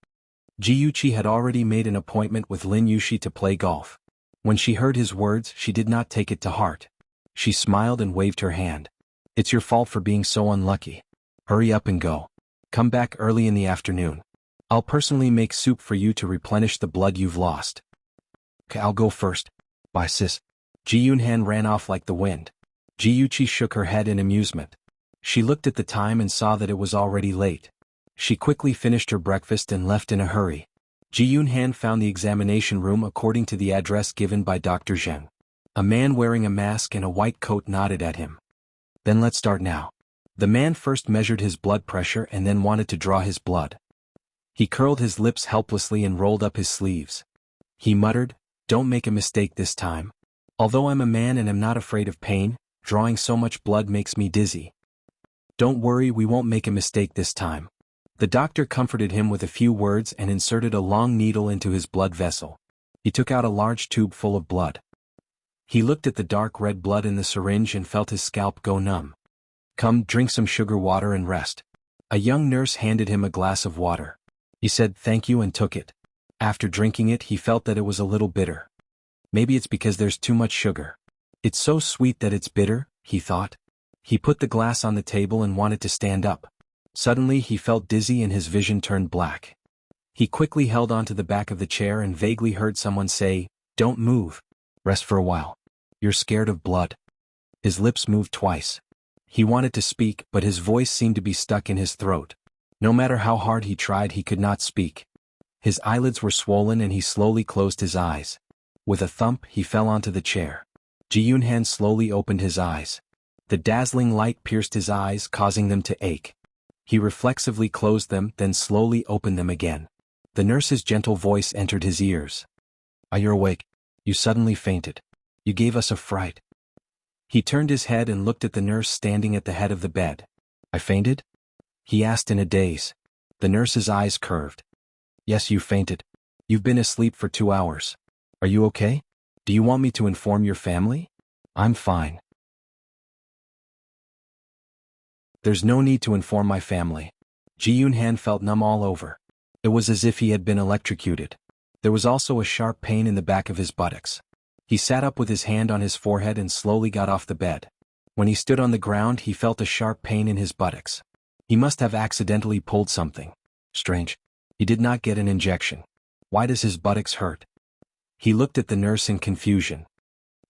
Ji Yuqi had already made an appointment with Lin Yushi to play golf. When she heard his words, she did not take it to heart. She smiled and waved her hand. "It's your fault for being so unlucky. Hurry up and go. Come back early in the afternoon. I'll personally make soup for you to replenish the blood you've lost." "Okay, I'll go first. Bye, sis." Ji Yunhan ran off like the wind. Ji Yuqi shook her head in amusement. She looked at the time and saw that it was already late. She quickly finished her breakfast and left in a hurry. Ji Yunhan found the examination room according to the address given by Dr. Zheng. A man wearing a mask and a white coat nodded at him. "Then let's start now." The man first measured his blood pressure and then wanted to draw his blood. He curled his lips helplessly and rolled up his sleeves. He muttered, "Don't make a mistake this time. Although I'm a man and am not afraid of pain, drawing so much blood makes me dizzy. Don't worry, we won't make a mistake this time." The doctor comforted him with a few words and inserted a long needle into his blood vessel. He took out a large tube full of blood. He looked at the dark red blood in the syringe and felt his scalp go numb. "Come, drink some sugar water and rest." A young nurse handed him a glass of water. He said thank you and took it. After drinking it, he felt that it was a little bitter. Maybe it's because there's too much sugar. "It's so sweet that it's bitter," he thought. He put the glass on the table and wanted to stand up. Suddenly he felt dizzy and his vision turned black. He quickly held onto the back of the chair and vaguely heard someone say, "Don't move. Rest for a while. You're scared of blood." His lips moved twice. He wanted to speak, but his voice seemed to be stuck in his throat. No matter how hard he tried, he could not speak. His eyelids were swollen and he slowly closed his eyes. With a thump, he fell onto the chair. Ji Yunhan slowly opened his eyes. The dazzling light pierced his eyes, causing them to ache. He reflexively closed them, then slowly opened them again. The nurse's gentle voice entered his ears. "Are you awake? You suddenly fainted. You gave us a fright." He turned his head and looked at the nurse standing at the head of the bed. "I fainted?" he asked in a daze. The nurse's eyes curved. Yes, you fainted. You've been asleep for 2 hours. Are you okay? Do you want me to inform your family? I'm fine. There's no need to inform my family. Ji Yunhan felt numb all over. It was as if he had been electrocuted. There was also a sharp pain in the back of his buttocks. He sat up with his hand on his forehead and slowly got off the bed. When he stood on the ground, he felt a sharp pain in his buttocks. He must have accidentally pulled something. Strange. He did not get an injection. Why does his buttocks hurt? He looked at the nurse in confusion.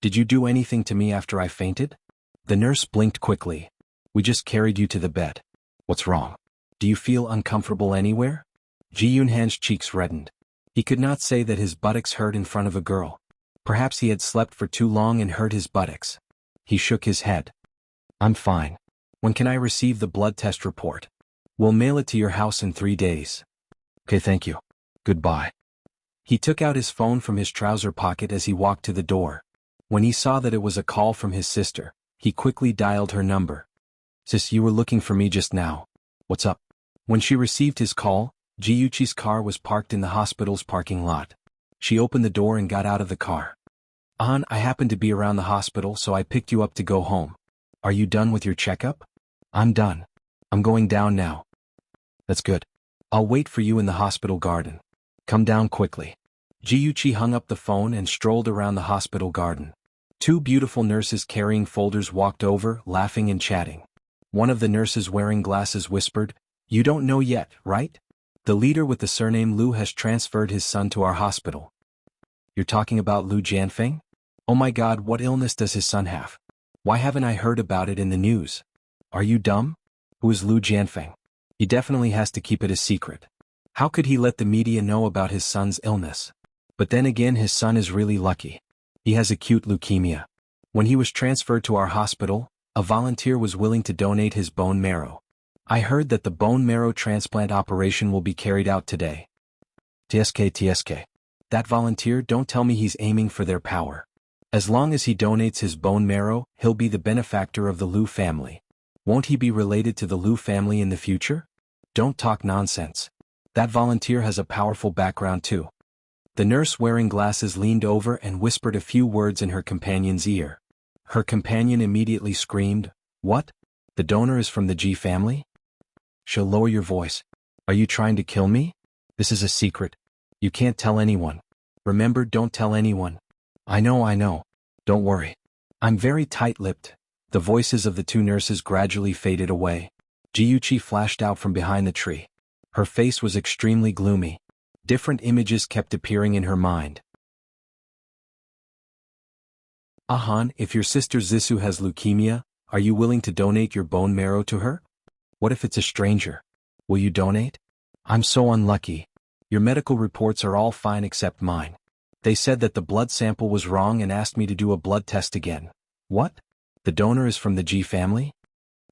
Did you do anything to me after I fainted? The nurse blinked quickly. We just carried you to the bed. What's wrong? Do you feel uncomfortable anywhere? Ji Yunhan's cheeks reddened. He could not say that his buttocks hurt in front of a girl. Perhaps he had slept for too long and hurt his buttocks. He shook his head. I'm fine. When can I receive the blood test report? We'll mail it to your house in 3 days. Okay, thank you. Goodbye. He took out his phone from his trouser pocket as he walked to the door. When he saw that it was a call from his sister, he quickly dialed her number. Sis, you were looking for me just now. What's up? When she received his call, Jiyuchi's car was parked in the hospital's parking lot. She opened the door and got out of the car. I happened to be around the hospital, so I picked you up to go home. Are you done with your checkup? I'm done. I'm going down now. That's good. I'll wait for you in the hospital garden. Come down quickly. Jiyuchi hung up the phone and strolled around the hospital garden. 2 beautiful nurses carrying folders walked over, laughing and chatting. One of the nurses wearing glasses whispered, You don't know yet, right? The leader with the surname Liu has transferred his son to our hospital. You're talking about Liu Jianfeng? Oh my God, what illness does his son have? Why haven't I heard about it in the news? Are you dumb? Who is Liu Jianfeng? He definitely has to keep it a secret. How could he let the media know about his son's illness? But then again, his son is really lucky. He has acute leukemia. When he was transferred to our hospital, a volunteer was willing to donate his bone marrow. I heard that the bone marrow transplant operation will be carried out today. TSK. That volunteer, don't tell me he's aiming for their power. As long as he donates his bone marrow, he'll be the benefactor of the Liu family. Won't he be related to the Liu family in the future? Don't talk nonsense. That volunteer has a powerful background too. The nurse wearing glasses leaned over and whispered a few words in her companion's ear. Her companion immediately screamed, What? The donor is from the Ji family? She'll lower your voice. Are you trying to kill me? This is a secret. You can't tell anyone. Remember, don't tell anyone. I know. Don't worry. I'm very tight-lipped. The voices of the 2 nurses gradually faded away. Jiyuchi flashed out from behind the tree. Her face was extremely gloomy. Different images kept appearing in her mind. If your sister Zissou has leukemia, are you willing to donate your bone marrow to her? What if it's a stranger? Will you donate? I'm so unlucky. Your medical reports are all fine except mine. They said that the blood sample was wrong and asked me to do a blood test again. What? The donor is from the Ji family?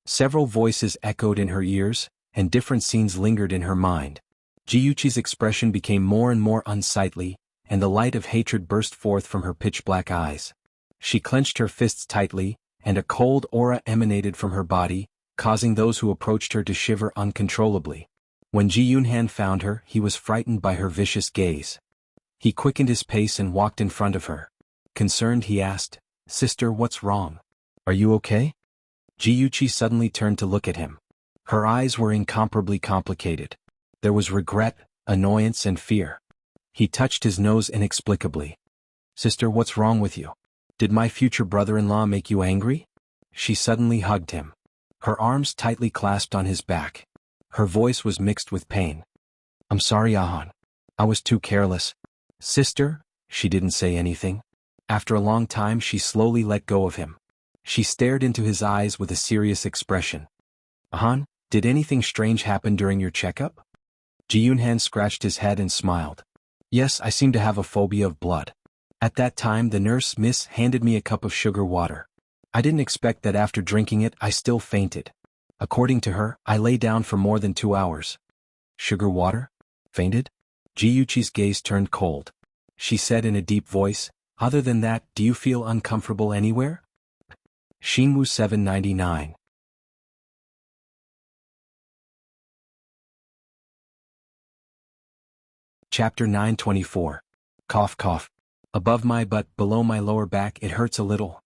Several voices echoed in her ears, and different scenes lingered in her mind. Jiyuchi's expression became more and more unsightly, and the light of hatred burst forth from her pitch-black eyes. She clenched her fists tightly, and a cold aura emanated from her body, causing those who approached her to shiver uncontrollably. When Ji Yunhan found her, he was frightened by her vicious gaze. He quickened his pace and walked in front of her. Concerned, he asked, Sister, what's wrong? Are you okay? Jiyuchi suddenly turned to look at him. Her eyes were incomparably complicated. There was regret, annoyance and fear. He touched his nose inexplicably. Sister, what's wrong with you? Did my future brother-in-law make you angry? She suddenly hugged him. Her arms tightly clasped on his back. Her voice was mixed with pain. I'm sorry, Ahan. I was too careless. Sister, she didn't say anything. After a long time, she slowly let go of him. She stared into his eyes with a serious expression. Ahan, did anything strange happen during your checkup? Ji Yunhan scratched his head and smiled. Yes, I seem to have a phobia of blood. At that time, the nurse handed me a cup of sugar water. I didn't expect that after drinking it, I still fainted. According to her, I lay down for more than 2 hours. Sugar water? Fainted? Jiyuchi's gaze turned cold. She said in a deep voice, Other than that, do you feel uncomfortable anywhere? Shinwu 799 Chapter 924. Cough cough. Above my butt, below my lower back, it hurts a little.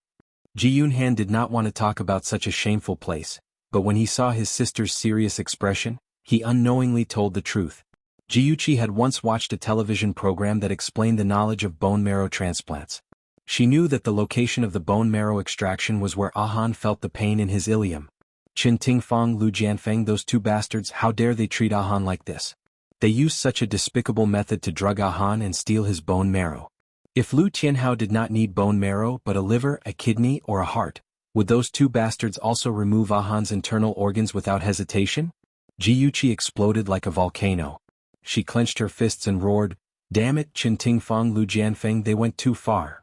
Ji Yunhan did not want to talk about such a shameful place, but when he saw his sister's serious expression, he unknowingly told the truth. Jiuchi had once watched a television program that explained the knowledge of bone marrow transplants. She knew that the location of the bone marrow extraction was where Ahan felt the pain in his ilium. Qin Tingfang, Lu Jianfeng, those two bastards, how dare they treat Ahan like this? They used such a despicable method to drug Ahan and steal his bone marrow. If Lu Tianhao did not need bone marrow but a liver, a kidney, or a heart, would those two bastards also remove Ahan's internal organs without hesitation? Jiuchi exploded like a volcano. She clenched her fists and roared, "Damn it, Qin Tingfang, Lu Jianfeng, they went too far."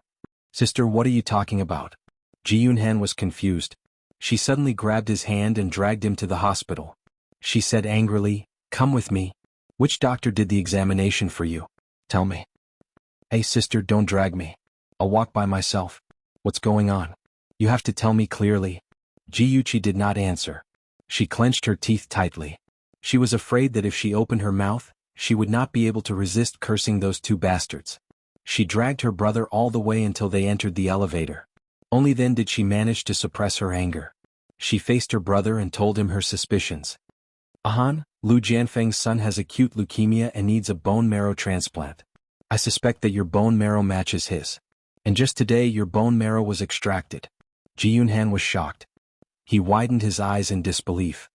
"Sister, what are you talking about?" Ji Yunhan was confused. She suddenly grabbed his hand and dragged him to the hospital. She said angrily, "Come with me. Which doctor did the examination for you? Tell me." "Hey sister, don't drag me. I'll walk by myself. What's going on? You have to tell me clearly." Jiuchi did not answer. She clenched her teeth tightly. She was afraid that if she opened her mouth, she would not be able to resist cursing those two bastards. She dragged her brother all the way until they entered the elevator. Only then did she manage to suppress her anger. She faced her brother and told him her suspicions. "Ahan, Lu Jianfeng's son has acute leukemia and needs a bone marrow transplant. I suspect that your bone marrow matches his. And just today your bone marrow was extracted." Ji Yunhan was shocked. He widened his eyes in disbelief.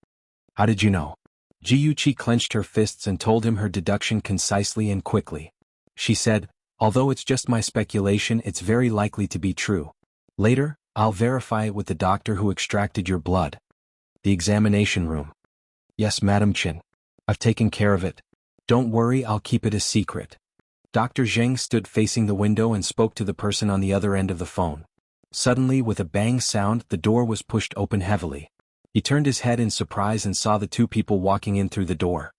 "How did you know?" Jiuchi clenched her fists and told him her deduction concisely and quickly. She said, "Although it's just my speculation, it's very likely to be true. Later, I'll verify it with the doctor who extracted your blood." "The examination room." "Yes, Madam Qin. I've taken care of it. Don't worry, I'll keep it a secret." Dr. Zheng stood facing the window and spoke to the person on the other end of the phone. Suddenly, with a bang sound, the door was pushed open heavily. He turned his head in surprise and saw the two people walking in through the door.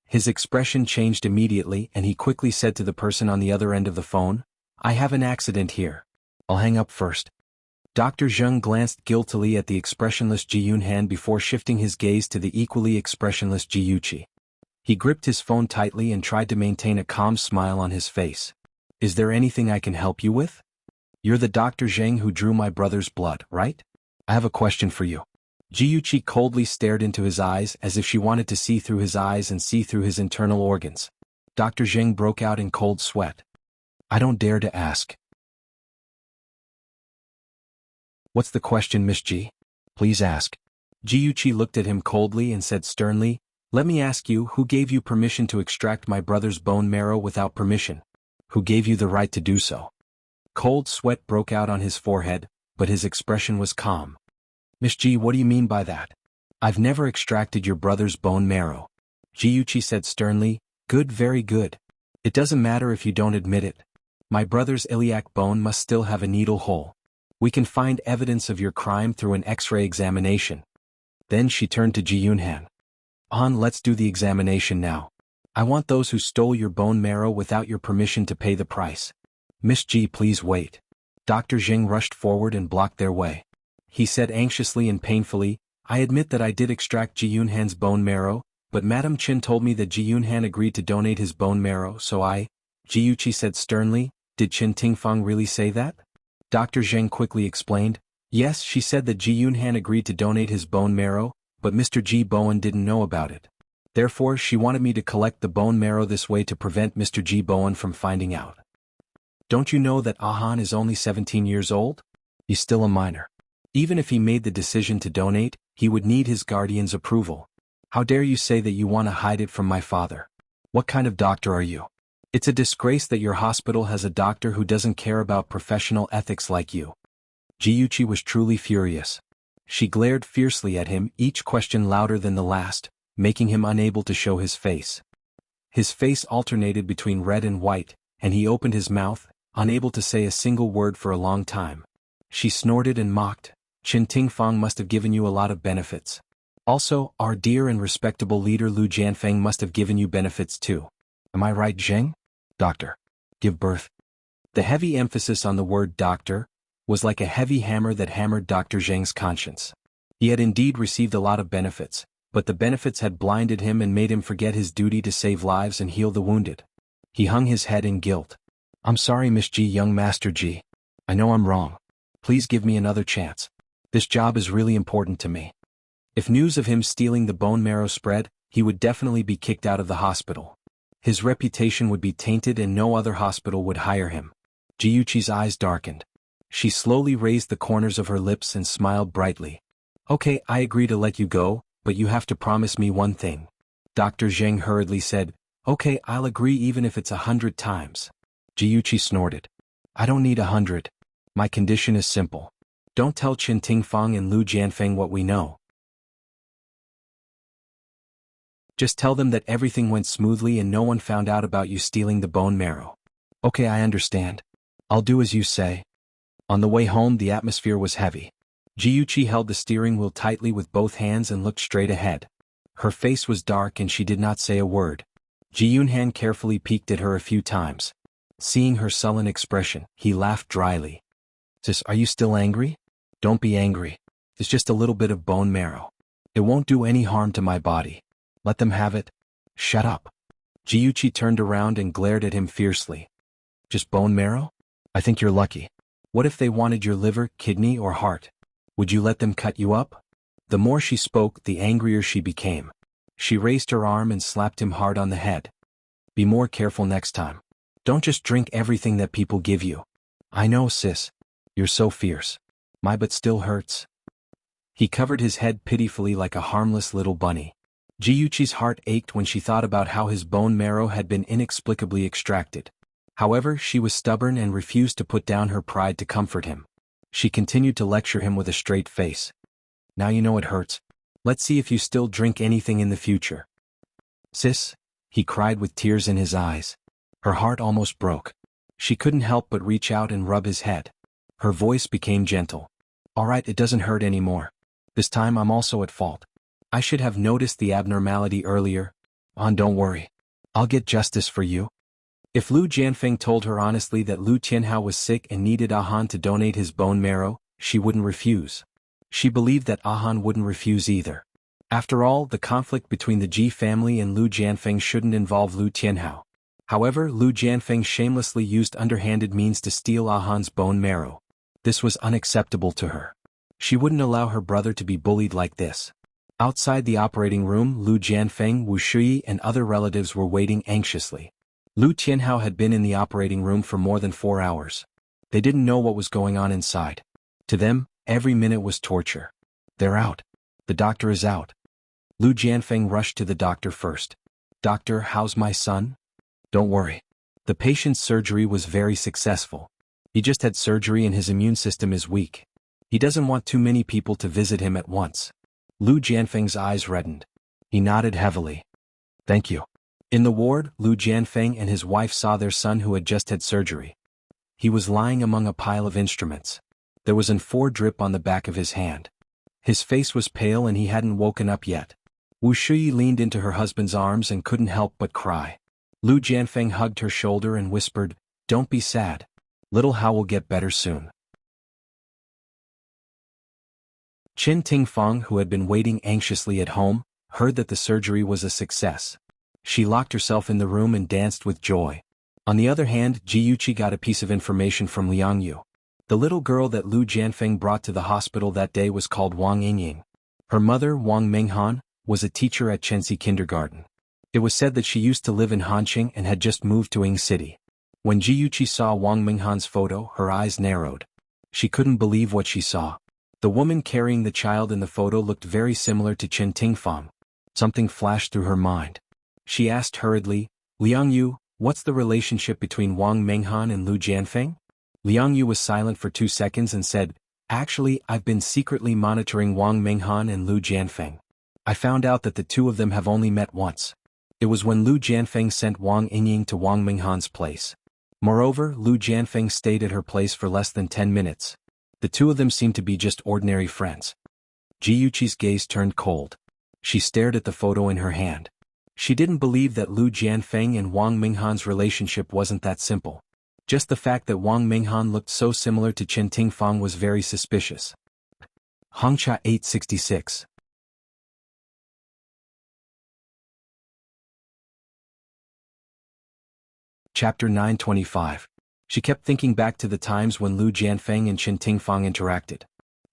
His expression changed immediately and he quickly said to the person on the other end of the phone, "I have an accident here. I'll hang up first." Dr. Zheng glanced guiltily at the expressionless Ji Yunhan before shifting his gaze to the equally expressionless Jiuchi. He gripped his phone tightly and tried to maintain a calm smile on his face. "Is there anything I can help you with? You're the Dr. Zheng who drew my brother's blood, right? I have a question for you." Jiuchi coldly stared into his eyes as if she wanted to see through his eyes and see through his internal organs. Dr. Zheng broke out in cold sweat. "I don't dare to ask." "What's the question, Miss Ji? Please ask." Jiuchi looked at him coldly and said sternly, "Let me ask you, who gave you permission to extract my brother's bone marrow without permission? Who gave you the right to do so?" Cold sweat broke out on his forehead, but his expression was calm. "Miss Ji, what do you mean by that? I've never extracted your brother's bone marrow." Jiuchi said sternly, "Good, very good. It doesn't matter if you don't admit it. My brother's iliac bone must still have a needle hole. We can find evidence of your crime through an X-ray examination." Then she turned to Ji Yunhan. "On, let's do the examination now. I want those who stole your bone marrow without your permission to pay the price." "Miss Ji, please wait." Dr. Zheng rushed forward and blocked their way. He said anxiously and painfully, "I admit that I did extract Ji Yunhan's bone marrow, but Madam Qin told me that Ji Yunhan agreed to donate his bone marrow, so I—" Jiuchi said sternly, "Did Qin Tingfang really say that?" Dr. Zheng quickly explained, "Yes, she said that Ji Yunhan agreed to donate his bone marrow, but Mr. Ji Bowen didn't know about it. Therefore, she wanted me to collect the bone marrow this way to prevent Mr. Ji Bowen from finding out. Don't you know that Ahan is only 17 years old? He's still a minor. Even if he made the decision to donate, he would need his guardian's approval. How dare you say that you want to hide it from my father? What kind of doctor are you? It's a disgrace that your hospital has a doctor who doesn't care about professional ethics like you." Jiuchi was truly furious. She glared fiercely at him, each question louder than the last, making him unable to show his face. His face alternated between red and white, and he opened his mouth, unable to say a single word for a long time. She snorted and mocked, "Qin Tingfang must have given you a lot of benefits. Also, our dear and respectable leader Lu Jianfeng must have given you benefits too. Am I right, Zheng? Doctor. Give birth." The heavy emphasis on the word doctor was like a heavy hammer that hammered Dr. Zheng's conscience. He had indeed received a lot of benefits, but the benefits had blinded him and made him forget his duty to save lives and heal the wounded. He hung his head in guilt. I'm sorry, Miss G, young Master G. I know I'm wrong. Please give me another chance. This job is really important to me. If news of him stealing the bone marrow spread, he would definitely be kicked out of the hospital. His reputation would be tainted and no other hospital would hire him. Jiyuchi's eyes darkened. She slowly raised the corners of her lips and smiled brightly. Okay, I agree to let you go, but you have to promise me one thing. Dr. Zheng hurriedly said, Okay, I'll agree even if it's 100 times. Jiyuchi snorted. I don't need 100. My condition is simple. Don't tell Qin Tingfang and Lu Jianfeng what we know. Just tell them that everything went smoothly and no one found out about you stealing the bone marrow. Okay, I understand. I'll do as you say. On the way home, the atmosphere was heavy. Jiyuchi held the steering wheel tightly with both hands and looked straight ahead. Her face was dark and she did not say a word. Ji Yunhan carefully peeked at her a few times. Seeing her sullen expression, he laughed dryly. Sis, are you still angry? Don't be angry. It's just a little bit of bone marrow. It won't do any harm to my body. Let them have it. Shut up. Jiyuchi turned around and glared at him fiercely. Just bone marrow? I think you're lucky. What if they wanted your liver, kidney, or heart? Would you let them cut you up? The more she spoke, the angrier she became. She raised her arm and slapped him hard on the head. Be more careful next time. Don't just drink everything that people give you. I know, sis. You're so fierce. My butt still hurts. He covered his head pitifully like a harmless little bunny. Jiyuchi's heart ached when she thought about how his bone marrow had been inexplicably extracted. However, she was stubborn and refused to put down her pride to comfort him. She continued to lecture him with a straight face. Now you know it hurts. Let's see if you still drink anything in the future. Sis, he cried with tears in his eyes. Her heart almost broke. She couldn't help but reach out and rub his head. Her voice became gentle. All right, it doesn't hurt anymore. This time I'm also at fault. I should have noticed the abnormality earlier. Don't worry. I'll get justice for you. If Lu Jianfeng told her honestly that Lu Tianhao was sick and needed Han to donate his bone marrow, she wouldn't refuse. She believed that Han wouldn't refuse either. After all, the conflict between the Ji family and Lu Jianfeng shouldn't involve Lu Tianhao. However, Lu Jianfeng shamelessly used underhanded means to steal Han's bone marrow. This was unacceptable to her. She wouldn't allow her brother to be bullied like this. Outside the operating room, Lu Jianfeng, Wu Shui, and other relatives were waiting anxiously. Lu Tianhao had been in the operating room for more than 4 hours. They didn't know what was going on inside. To them, every minute was torture. They're out. The doctor is out. Lu Jianfeng rushed to the doctor first. Doctor, how's my son? Don't worry. The patient's surgery was very successful. He just had surgery and his immune system is weak. He doesn't want too many people to visit him at once. Lu Jianfeng's eyes reddened. He nodded heavily. Thank you. In the ward, Lu Jianfeng and his wife saw their son who had just had surgery. He was lying among a pile of instruments. There was an 4 drip on the back of his hand. His face was pale and he hadn't woken up yet. Wu Shui leaned into her husband's arms and couldn't help but cry. Lu Jianfeng hugged her shoulder and whispered, Don't be sad. Little Hao will get better soon. Qin Tingfang, who had been waiting anxiously at home, heard that the surgery was a success. She locked herself in the room and danced with joy. On the other hand, Jiyuchi got a piece of information from Liang Yu. The little girl that Lu Jianfeng brought to the hospital that day was called Wang Yingying. Her mother, Wang Menghan, was a teacher at Chenxi Kindergarten. It was said that she used to live in Hanqing and had just moved to Ying City. When Jiyuchi saw Wang Menghan's photo, her eyes narrowed. She couldn't believe what she saw. The woman carrying the child in the photo looked very similar to Qin Tingfang. Something flashed through her mind. She asked hurriedly, Liang Yu, what's the relationship between Wang Menghan and Lu Jianfeng? Liang Yu was silent for 2 seconds and said, Actually, I've been secretly monitoring Wang Menghan and Lu Jianfeng. I found out that the two of them have only met once. It was when Lu Jianfeng sent Wang Yingying to Wang Menghan's place. Moreover, Lu Jianfeng stayed at her place for less than 10 minutes. The two of them seemed to be just ordinary friends. Jiyuchi's gaze turned cold. She stared at the photo in her hand. She didn't believe that Lu Jianfeng and Wang Menghan's relationship wasn't that simple. Just the fact that Wang Menghan looked so similar to Qin Tingfang was very suspicious. Hongcha 866. Chapter 925. She kept thinking back to the times when Lu Jianfeng and Qin Tingfang interacted.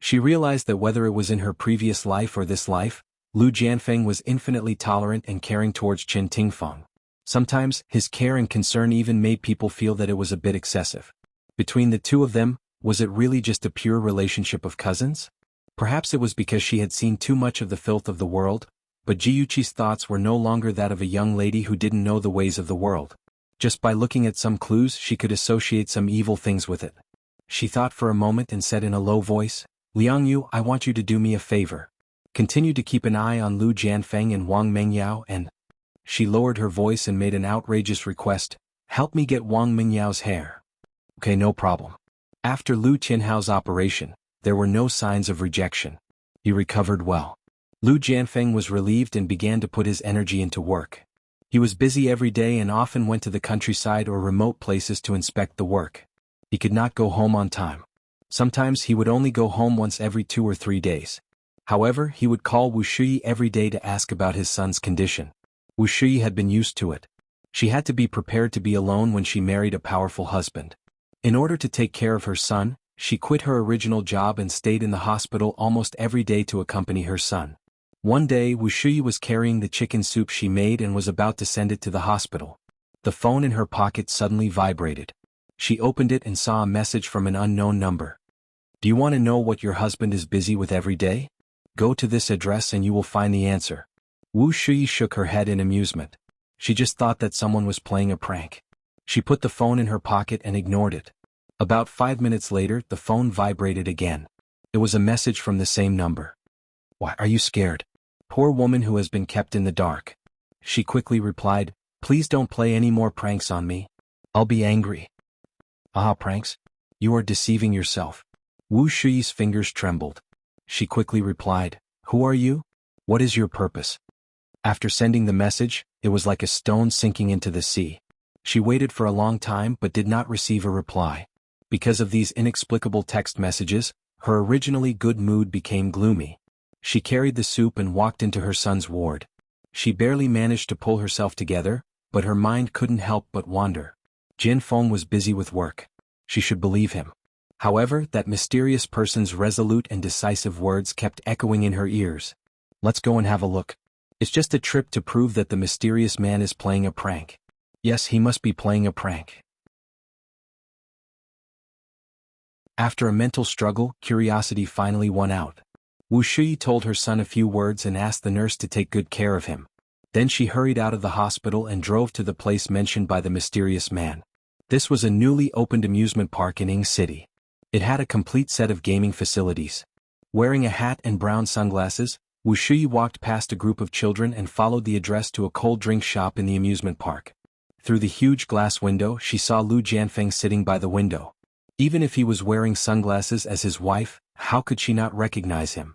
She realized that whether it was in her previous life or this life, Lu Jianfeng was infinitely tolerant and caring towards Qin Tingfang. Sometimes, his care and concern even made people feel that it was a bit excessive. Between the two of them, was it really just a pure relationship of cousins? Perhaps it was because she had seen too much of the filth of the world, but Jiyuqi's thoughts were no longer that of a young lady who didn't know the ways of the world. Just by looking at some clues she could associate some evil things with it. She thought for a moment and said in a low voice, "Liang Yu, I want you to do me a favor. Continue to keep an eye on Lu Jianfeng and Wang Mingyao and—" She lowered her voice and made an outrageous request, "Help me get Wang Mingyao's hair." Okay, no problem. After Lu Tianhao's operation, there were no signs of rejection. He recovered well. Lu Jianfeng was relieved and began to put his energy into work. He was busy every day and often went to the countryside or remote places to inspect the work. He could not go home on time. Sometimes he would only go home once every 2 or 3 days. However, he would call Wu Shui every day to ask about his son's condition. Wu Shui had been used to it. She had to be prepared to be alone when she married a powerful husband. In order to take care of her son, she quit her original job and stayed in the hospital almost every day to accompany her son. One day Wu Shui was carrying the chicken soup she made and was about to send it to the hospital. The phone in her pocket suddenly vibrated. She opened it and saw a message from an unknown number. "Do you want to know what your husband is busy with every day? Go to this address and you will find the answer." Wu Shui shook her head in amusement. She just thought that someone was playing a prank. She put the phone in her pocket and ignored it. About 5 minutes later, the phone vibrated again. It was a message from the same number. "Why are you scared? Poor woman who has been kept in the dark." She quickly replied, "Please don't play any more pranks on me. I'll be angry." "Ah, pranks? You are deceiving yourself." Wu Shui's fingers trembled. She quickly replied, "Who are you? What is your purpose?" After sending the message, it was like a stone sinking into the sea. She waited for a long time but did not receive a reply. Because of these inexplicable text messages, her originally good mood became gloomy. She carried the soup and walked into her son's ward. She barely managed to pull herself together, but her mind couldn't help but wander. Jin Feng was busy with work. She should believe him. However, that mysterious person's resolute and decisive words kept echoing in her ears. "Let's go and have a look. It's just a trip to prove that the mysterious man is playing a prank. Yes, he must be playing a prank." After a mental struggle, curiosity finally won out. Wu Shui told her son a few words and asked the nurse to take good care of him. Then she hurried out of the hospital and drove to the place mentioned by the mysterious man. This was a newly opened amusement park in Ying City. It had a complete set of gaming facilities. Wearing a hat and brown sunglasses, Wu Shui walked past a group of children and followed the address to a cold drink shop in the amusement park. Through the huge glass window, she saw Lu Jianfeng sitting by the window. Even if he was wearing sunglasses as his wife, how could she not recognize him?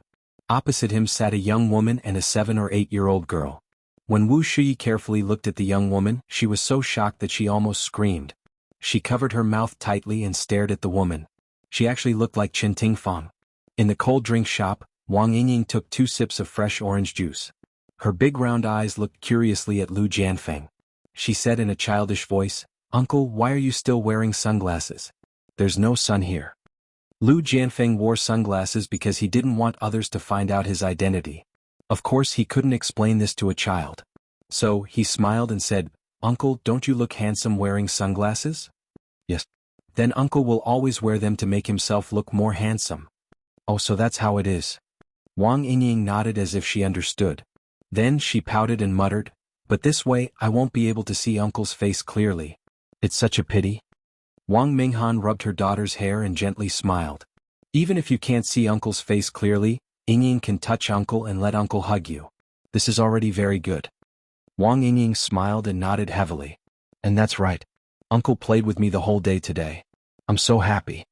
Opposite him sat a young woman and a 7 or 8-year-old girl. When Wu Shui carefully looked at the young woman, she was so shocked that she almost screamed. She covered her mouth tightly and stared at the woman. She actually looked like Qin Tingfang. In the cold drink shop, Wang Yingying took 2 sips of fresh orange juice. Her big round eyes looked curiously at Lu Jianfeng. She said in a childish voice, "Uncle, why are you still wearing sunglasses? There's no sun here." Lu Jianfeng wore sunglasses because he didn't want others to find out his identity. Of course he couldn't explain this to a child. So, he smiled and said, "Uncle, don't you look handsome wearing sunglasses?" "Yes." "Then Uncle will always wear them to make himself look more handsome." "Oh, so that's how it is." Wang Yingying nodded as if she understood. Then she pouted and muttered, "But this way I won't be able to see Uncle's face clearly. It's such a pity." Wang Minghan rubbed her daughter's hair and gently smiled. "Even if you can't see Uncle's face clearly, Yingying can touch Uncle and let Uncle hug you. This is already very good." Wang Yingying smiled and nodded heavily. "And that's right. Uncle played with me the whole day today. I'm so happy."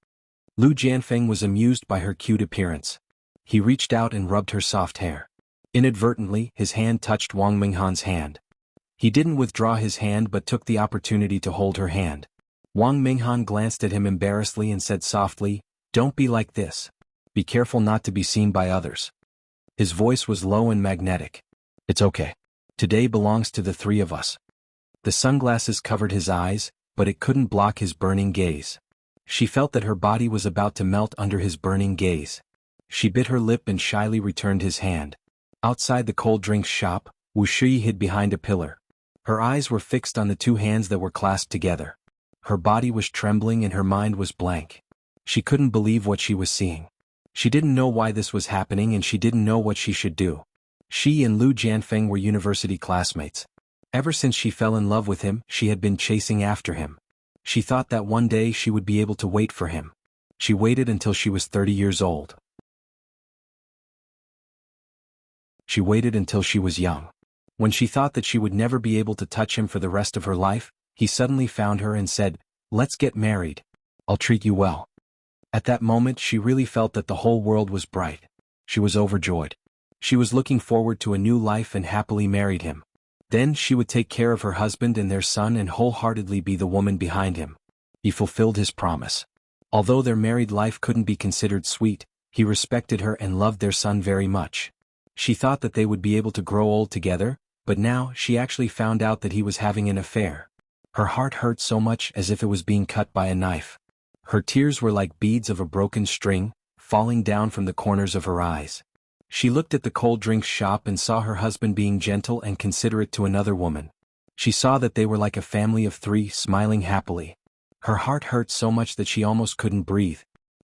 Lu Jianfeng was amused by her cute appearance. He reached out and rubbed her soft hair. Inadvertently, his hand touched Wang Minghan's hand. He didn't withdraw his hand but took the opportunity to hold her hand. Wang Minghan glanced at him embarrassedly and said softly, "Don't be like this. Be careful not to be seen by others." His voice was low and magnetic. "It's okay. Today belongs to the 3 of us." The sunglasses covered his eyes, but it couldn't block his burning gaze. She felt that her body was about to melt under his burning gaze. She bit her lip and shyly returned his hand. Outside the cold drinks shop, Wuxia hid behind a pillar. Her eyes were fixed on the two hands that were clasped together. Her body was trembling and her mind was blank. She couldn't believe what she was seeing. She didn't know why this was happening and she didn't know what she should do. She and Lu Jianfeng were university classmates. Ever since she fell in love with him, she had been chasing after him. She thought that one day she would be able to wait for him. She waited until she was 30 years old. She waited until she was young. When she thought that she would never be able to touch him for the rest of her life, he suddenly found her and said, "Let's get married. I'll treat you well." At that moment she really felt that the whole world was bright. She was overjoyed. She was looking forward to a new life and happily married him. Then she would take care of her husband and their son and wholeheartedly be the woman behind him. He fulfilled his promise. Although their married life couldn't be considered sweet, he respected her and loved their son very much. She thought that they would be able to grow old together, but now she actually found out that he was having an affair. Her heart hurt so much as if it was being cut by a knife. Her tears were like beads of a broken string, falling down from the corners of her eyes. She looked at the cold drinks shop and saw her husband being gentle and considerate to another woman. She saw that they were like a family of three, smiling happily. Her heart hurt so much that she almost couldn't breathe.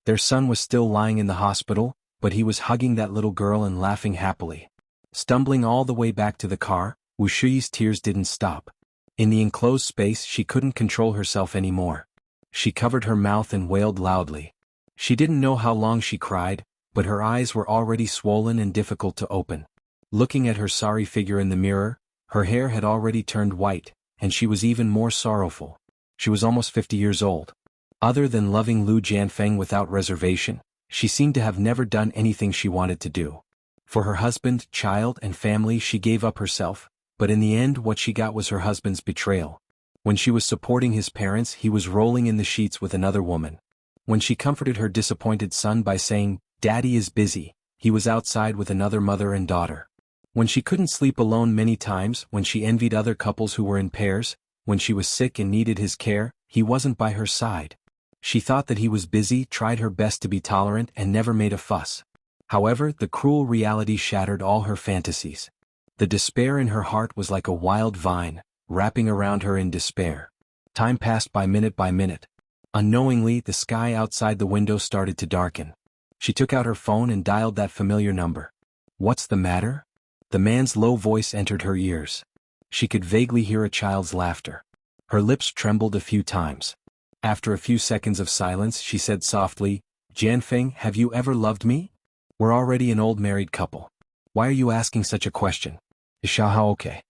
Their son was still lying in the hospital, but he was hugging that little girl and laughing happily. Stumbling all the way back to the car, Wuxia's tears didn't stop. In the enclosed space she couldn't control herself anymore. She covered her mouth and wailed loudly. She didn't know how long she cried, but her eyes were already swollen and difficult to open. Looking at her sorry figure in the mirror, her hair had already turned white, and she was even more sorrowful. She was almost 50 years old. Other than loving Lu Jianfeng without reservation, she seemed to have never done anything she wanted to do. For her husband, child, and family she gave up herself, but in the end what she got was her husband's betrayal. When she was supporting his parents he was rolling in the sheets with another woman. When she comforted her disappointed son by saying, "Daddy is busy," he was outside with another mother and daughter. When she couldn't sleep alone many times, when she envied other couples who were in pairs, when she was sick and needed his care, he wasn't by her side. She thought that he was busy, tried her best to be tolerant and never made a fuss. However, the cruel reality shattered all her fantasies. The despair in her heart was like a wild vine, wrapping around her in despair. Time passed by minute. Unknowingly, the sky outside the window started to darken. She took out her phone and dialed that familiar number. "What's the matter?" The man's low voice entered her ears. She could vaguely hear a child's laughter. Her lips trembled a few times. After a few seconds of silence she said softly, "Jianfeng, have you ever loved me? We're already an old married couple. Why are you asking such a question? Is Xiaohao okay?"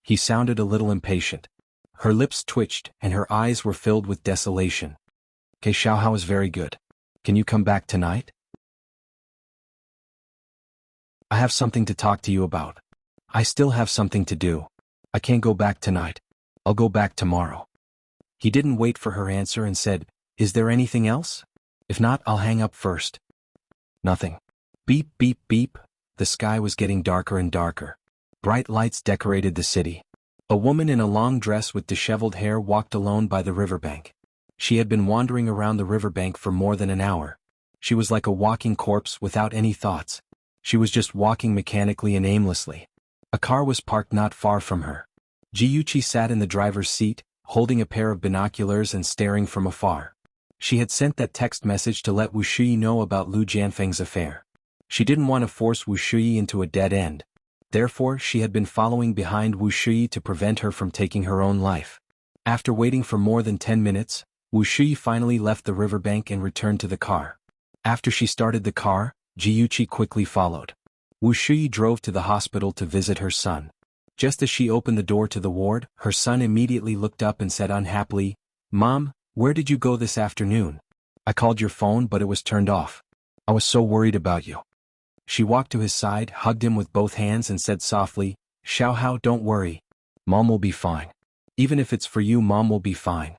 He sounded a little impatient. Her lips twitched and her eyes were filled with desolation. "Okay, Xiaohao is very good. Can you come back tonight? I have something to talk to you about. I still have something to do. I can't go back tonight. I'll go back tomorrow." He didn't wait for her answer and said, "Is there anything else? If not, I'll hang up first." "Nothing." Beep, beep, beep. The sky was getting darker and darker. Bright lights decorated the city. A woman in a long dress with disheveled hair walked alone by the riverbank. She had been wandering around the riverbank for more than an hour. She was like a walking corpse without any thoughts. She was just walking mechanically and aimlessly. A car was parked not far from her. Jiyuchi sat in the driver's seat, holding a pair of binoculars and staring from afar. She had sent that text message to let Wuxia know about Lu Jianfeng's affair. She didn't want to force Wuxia into a dead end. Therefore, she had been following behind Wuxia to prevent her from taking her own life. After waiting for more than 10 minutes, Wuxia finally left the riverbank and returned to the car. After she started the car, Jiyuchi quickly followed. Wuxia drove to the hospital to visit her son. Just as she opened the door to the ward, her son immediately looked up and said unhappily, "Mom, where did you go this afternoon? I called your phone but it was turned off. I was so worried about you." She walked to his side, hugged him with both hands and said softly, "Xiaohao, don't worry. Mom will be fine. Even if it's for you, Mom will be fine."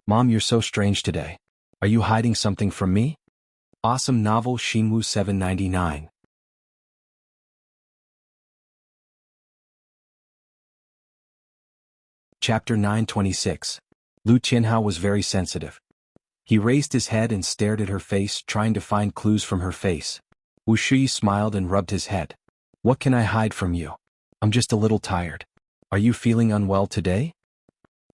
"Mom, you're so strange today. Are you hiding something from me?" Awesome novel Xinwu 799. Chapter 926. Lu Tianhao was very sensitive. He raised his head and stared at her face, trying to find clues from her face. Wu Shui smiled and rubbed his head. What can I hide from you? I'm just a little tired. Are you feeling unwell today?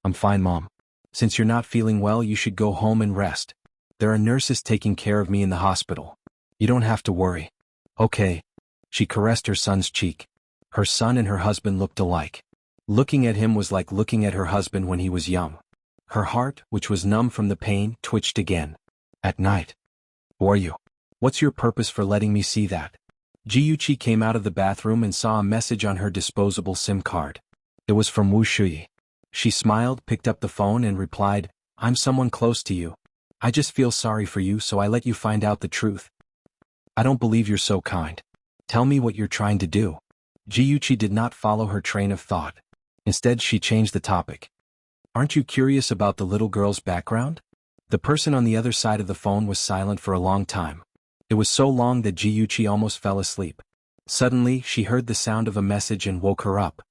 I'm fine, Mom. Since you're not feeling well, you should go home and rest. There are nurses taking care of me in the hospital. You don't have to worry. Okay. She caressed her son's cheek. Her son and her husband looked alike. Looking at him was like looking at her husband when he was young. Her heart, which was numb from the pain, twitched again. At night. Who are you? What's your purpose for letting me see that? Jiyuchi came out of the bathroom and saw a message on her disposable SIM card. It was from Wu Shui. She smiled, picked up the phone and replied, I'm someone close to you. I just feel sorry for you, so I let you find out the truth. I don't believe you're so kind. Tell me what you're trying to do. Jiyuchi did not follow her train of thought. Instead, she changed the topic. Aren't you curious about the little girl's background? The person on the other side of the phone was silent for a long time. It was so long that Jiyuchi almost fell asleep. Suddenly, she heard the sound of a message and woke her up.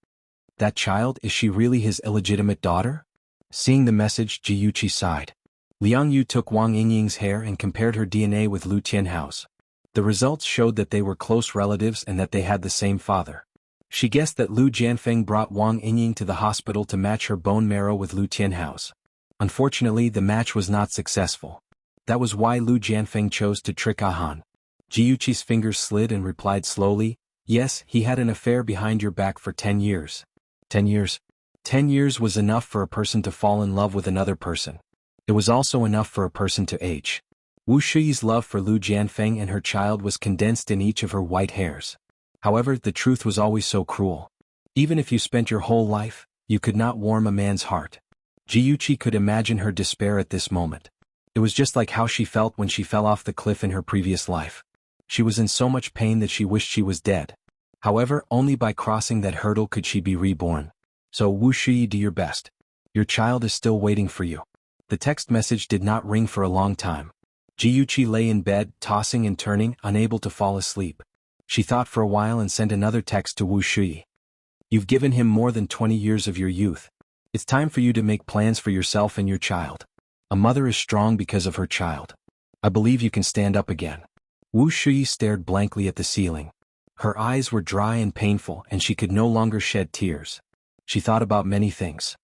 That child, is she really his illegitimate daughter? Seeing the message, Jiyuchi sighed. Liang Yu took Wang Yingying's hair and compared her DNA with Lu Tianhao's. The results showed that they were close relatives and that they had the same father. She guessed that Lu Jianfeng brought Wang Yingying to the hospital to match her bone marrow with Lu Tianhao's. Unfortunately, the match was not successful. That was why Lu Jianfeng chose to trick Han. Jiyuchi's fingers slid and replied slowly, yes, he had an affair behind your back for 10 years. 10 years? 10 years was enough for a person to fall in love with another person. It was also enough for a person to age. Wu Shui's love for Lu Jianfeng and her child was condensed in each of her white hairs. However, the truth was always so cruel. Even if you spent your whole life, you could not warm a man's heart. Jiyuchi could imagine her despair at this moment. It was just like how she felt when she fell off the cliff in her previous life. She was in so much pain that she wished she was dead. However, only by crossing that hurdle could she be reborn. So Wu Shui, do your best. Your child is still waiting for you. The text message did not ring for a long time. Jiyuchi lay in bed, tossing and turning, unable to fall asleep. She thought for a while and sent another text to Wu Shui. You've given him more than 20 years of your youth. It's time for you to make plans for yourself and your child. A mother is strong because of her child. I believe you can stand up again. Wu Shui stared blankly at the ceiling. Her eyes were dry and painful and she could no longer shed tears. She thought about many things.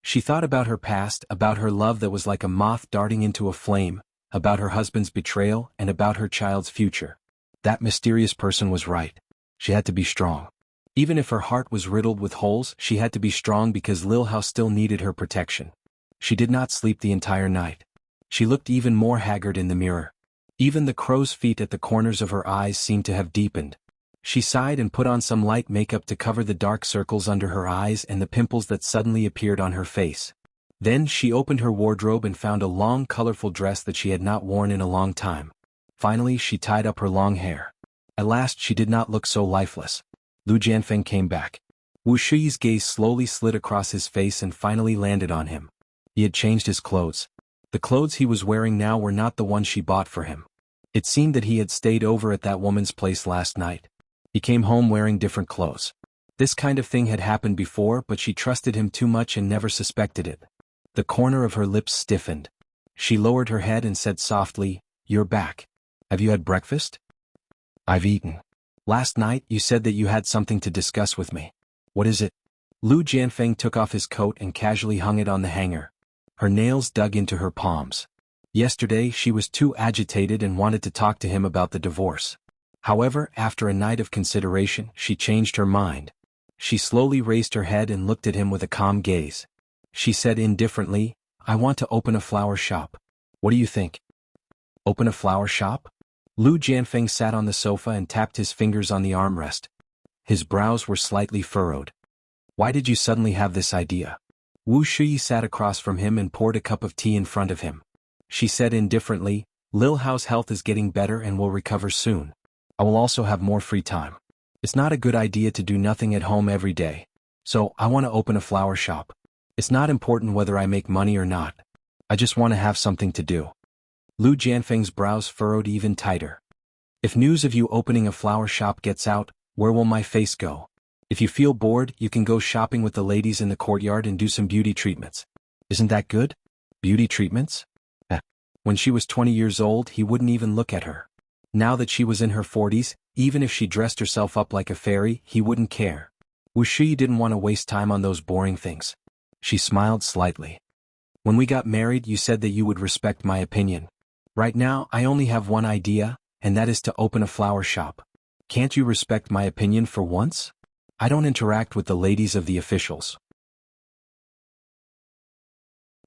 She thought about her past, about her love that was like a moth darting into a flame, about her husband's betrayal, and about her child's future. That mysterious person was right. She had to be strong. Even if her heart was riddled with holes, she had to be strong because Lil Hao still needed her protection. She did not sleep the entire night. She looked even more haggard in the mirror. Even the crow's feet at the corners of her eyes seemed to have deepened. She sighed and put on some light makeup to cover the dark circles under her eyes and the pimples that suddenly appeared on her face. Then she opened her wardrobe and found a long, colorful dress that she had not worn in a long time. Finally, she tied up her long hair. At last, she did not look so lifeless. Lu Jianfeng came back. Wu Shui's gaze slowly slid across his face and finally landed on him. He had changed his clothes. The clothes he was wearing now were not the ones she bought for him. It seemed that he had stayed over at that woman's place last night. He came home wearing different clothes. This kind of thing had happened before, but she trusted him too much and never suspected it. The corner of her lips stiffened. She lowered her head and said softly, "You're back. Have you had breakfast?" "I've eaten. Last night you said that you had something to discuss with me. What is it?" Lu Jianfeng took off his coat and casually hung it on the hanger. Her nails dug into her palms. Yesterday she was too agitated and wanted to talk to him about the divorce. However, after a night of consideration, she changed her mind. She slowly raised her head and looked at him with a calm gaze. She said indifferently, "I want to open a flower shop. What do you think?" "Open a flower shop?" Lu Jianfeng sat on the sofa and tapped his fingers on the armrest. His brows were slightly furrowed. "Why did you suddenly have this idea?" Wu Shui sat across from him and poured a cup of tea in front of him. She said indifferently, "Lil Hao's health is getting better and will recover soon. I will also have more free time. It's not a good idea to do nothing at home every day. So, I want to open a flower shop. It's not important whether I make money or not. I just want to have something to do." Lu Jianfeng's brows furrowed even tighter. "If news of you opening a flower shop gets out, where will my face go?" If you feel bored, you can go shopping with the ladies in the courtyard and do some beauty treatments. Isn't that good? Beauty treatments? When she was 20 years old, he wouldn't even look at her. Now that she was in her 40s, even if she dressed herself up like a fairy, he wouldn't care. Wuxia didn't want to waste time on those boring things. She smiled slightly. When we got married, you said that you would respect my opinion. Right now, I only have one idea, and that is to open a flower shop. Can't you respect my opinion for once? I don't interact with the ladies of the officials.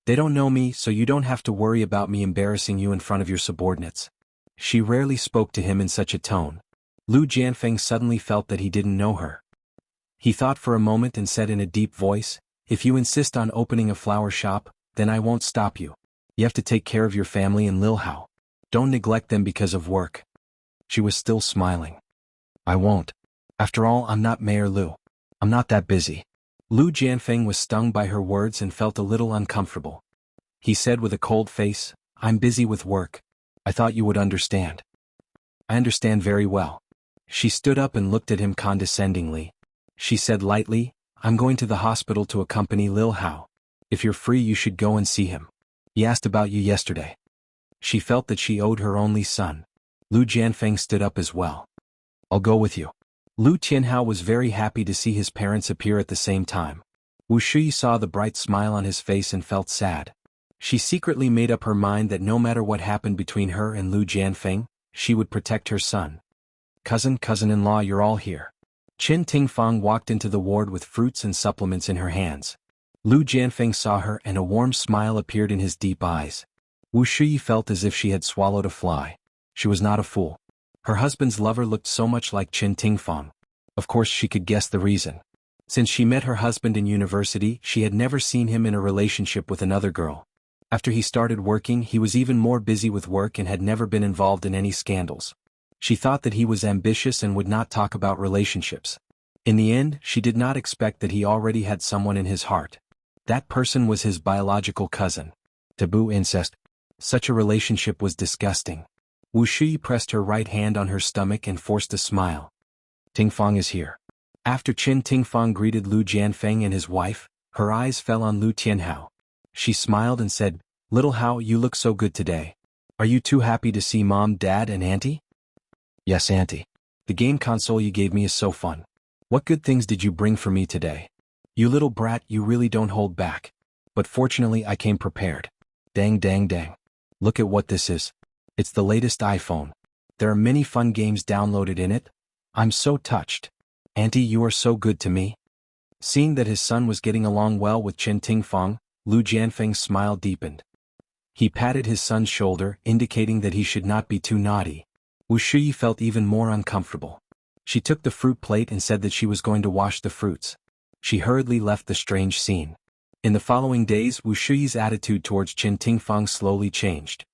They don't know me, so you don't have to worry about me embarrassing you in front of your subordinates. She rarely spoke to him in such a tone. Lu Jianfeng suddenly felt that he didn't know her. He thought for a moment and said in a deep voice, "If you insist on opening a flower shop, then I won't stop you. You have to take care of your family in Lilhao. Don't neglect them because of work." She was still smiling. "I won't. After all, I'm not Mayor Lu. I'm not that busy." Lu Jianfeng was stung by her words and felt a little uncomfortable. He said with a cold face, "I'm busy with work. I thought you would understand." "I understand very well." She stood up and looked at him condescendingly. She said lightly, "I'm going to the hospital to accompany Lil Hao. If you're free, you should go and see him. He asked about you yesterday." She felt that she owed her only son. Lu Jianfeng stood up as well. "I'll go with you." Lu Tianhao was very happy to see his parents appear at the same time. Wu Shui saw the bright smile on his face and felt sad. She secretly made up her mind that no matter what happened between her and Lu Jianfeng, she would protect her son. Cousin-in-law, you're all here." Qin Tingfang walked into the ward with fruits and supplements in her hands. Lu Jianfeng saw her and a warm smile appeared in his deep eyes. Wu Shui felt as if she had swallowed a fly. She was not a fool. Her husband's lover looked so much like Qin Tingfang. Of course she could guess the reason. Since she met her husband in university, she had never seen him in a relationship with another girl. After he started working, he was even more busy with work and had never been involved in any scandals. She thought that he was ambitious and would not talk about relationships. In the end, she did not expect that he already had someone in his heart. That person was his biological cousin. Taboo incest. Such a relationship was disgusting. Wu Shui pressed her right hand on her stomach and forced a smile. "Tingfang is here." After Qin Tingfang greeted Lu Jianfeng and his wife, her eyes fell on Lu Tianhao. She smiled and said, "Little Hao, you look so good today. Are you too happy to see Mom, Dad, and Auntie?" "Yes, Auntie. The game console you gave me is so fun. What good things did you bring for me today? You little brat, you really don't hold back. But fortunately I came prepared. Dang dang dang. Look at what this is. It's the latest iPhone. There are many fun games downloaded in it. I'm so touched. Auntie, you are so good to me." Seeing that his son was getting along well with Qin Tingfang, Lu Jianfeng's smile deepened. He patted his son's shoulder, indicating that he should not be too naughty. Wu Shui felt even more uncomfortable. She took the fruit plate and said that she was going to wash the fruits. She hurriedly left the strange scene. In the following days, Wu Shui's attitude towards Qin Tingfang slowly changed.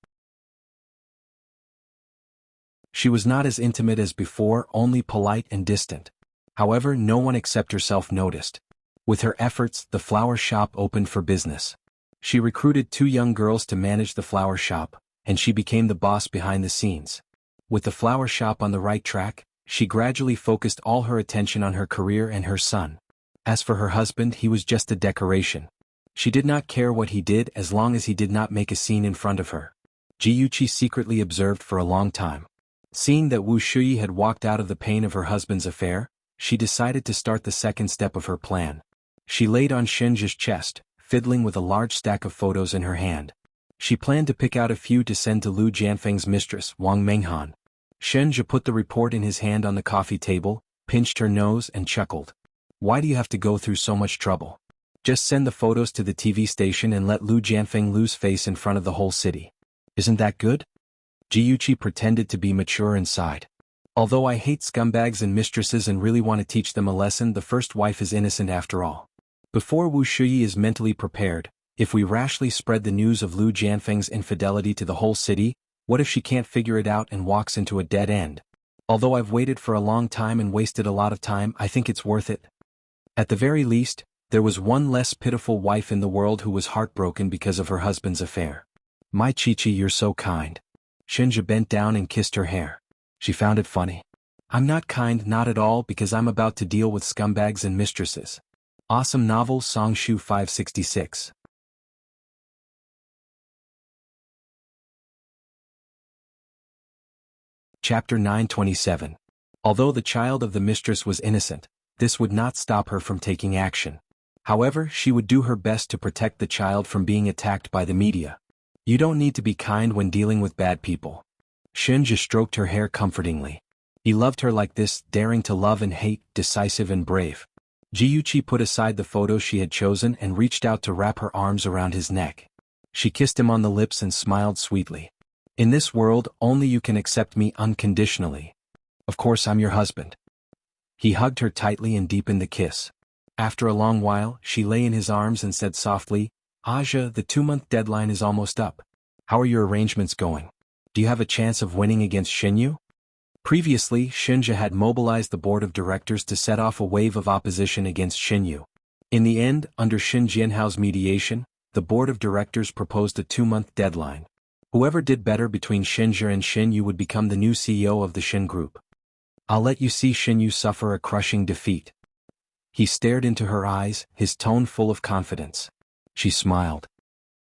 She was not as intimate as before, only polite and distant. However, no one except herself noticed. With her efforts, the flower shop opened for business. She recruited 2 young girls to manage the flower shop, and she became the boss behind the scenes. With the flower shop on the right track, she gradually focused all her attention on her career and her son. As for her husband, he was just a decoration. She did not care what he did as long as he did not make a scene in front of her. Jiyuqi secretly observed for a long time. Seeing that Wu Shui had walked out of the pain of her husband's affair, she decided to start the second step of her plan. She laid on Shenji's chest, fiddling with a large stack of photos in her hand. She planned to pick out a few to send to Lu Jianfeng's mistress, Wang Menghan. Shenji put the report in his hand on the coffee table, pinched her nose and chuckled. "Why do you have to go through so much trouble? Just send the photos to the TV station and let Lu Jianfeng lose face in front of the whole city. Isn't that good?" Jiyuqi pretended to be mature inside. "Although I hate scumbags and mistresses and really want to teach them a lesson, the first wife is innocent after all." Before Wu Shui is mentally prepared, if we rashly spread the news of Lu Jianfeng's infidelity to the whole city, what if she can't figure it out and walks into a dead end? Although I've waited for a long time and wasted a lot of time, I think it's worth it. At the very least, there was one less pitiful wife in the world who was heartbroken because of her husband's affair. "My Chi-Chi, you're so kind." Shenji bent down and kissed her hair. She found it funny. I'm not kind, not at all, because I'm about to deal with scumbags and mistresses. Awesome novel Songshu 566. Chapter 927. Although the child of the mistress was innocent, this would not stop her from taking action. However, she would do her best to protect the child from being attacked by the media. You don't need to be kind when dealing with bad people. Shinja stroked her hair comfortingly. He loved her like this, daring to love and hate, decisive and brave. Jiyuchi put aside the photo she had chosen and reached out to wrap her arms around his neck. She kissed him on the lips and smiled sweetly. In this world, only you can accept me unconditionally. Of course, I'm your husband. He hugged her tightly and deepened the kiss. After a long while, she lay in his arms and said softly, Aja, the 2-month deadline is almost up. How are your arrangements going? Do you have a chance of winning against Shinyu? Previously, Shinja had mobilized the board of directors to set off a wave of opposition against Shinyu. In the end, under Shin Jianhao's mediation, the board of directors proposed a 2-month deadline. Whoever did better between Shinja and Shinyu would become the new CEO of the Shin Group. I'll let you see Shinyu suffer a crushing defeat. He stared into her eyes, his tone full of confidence. She smiled.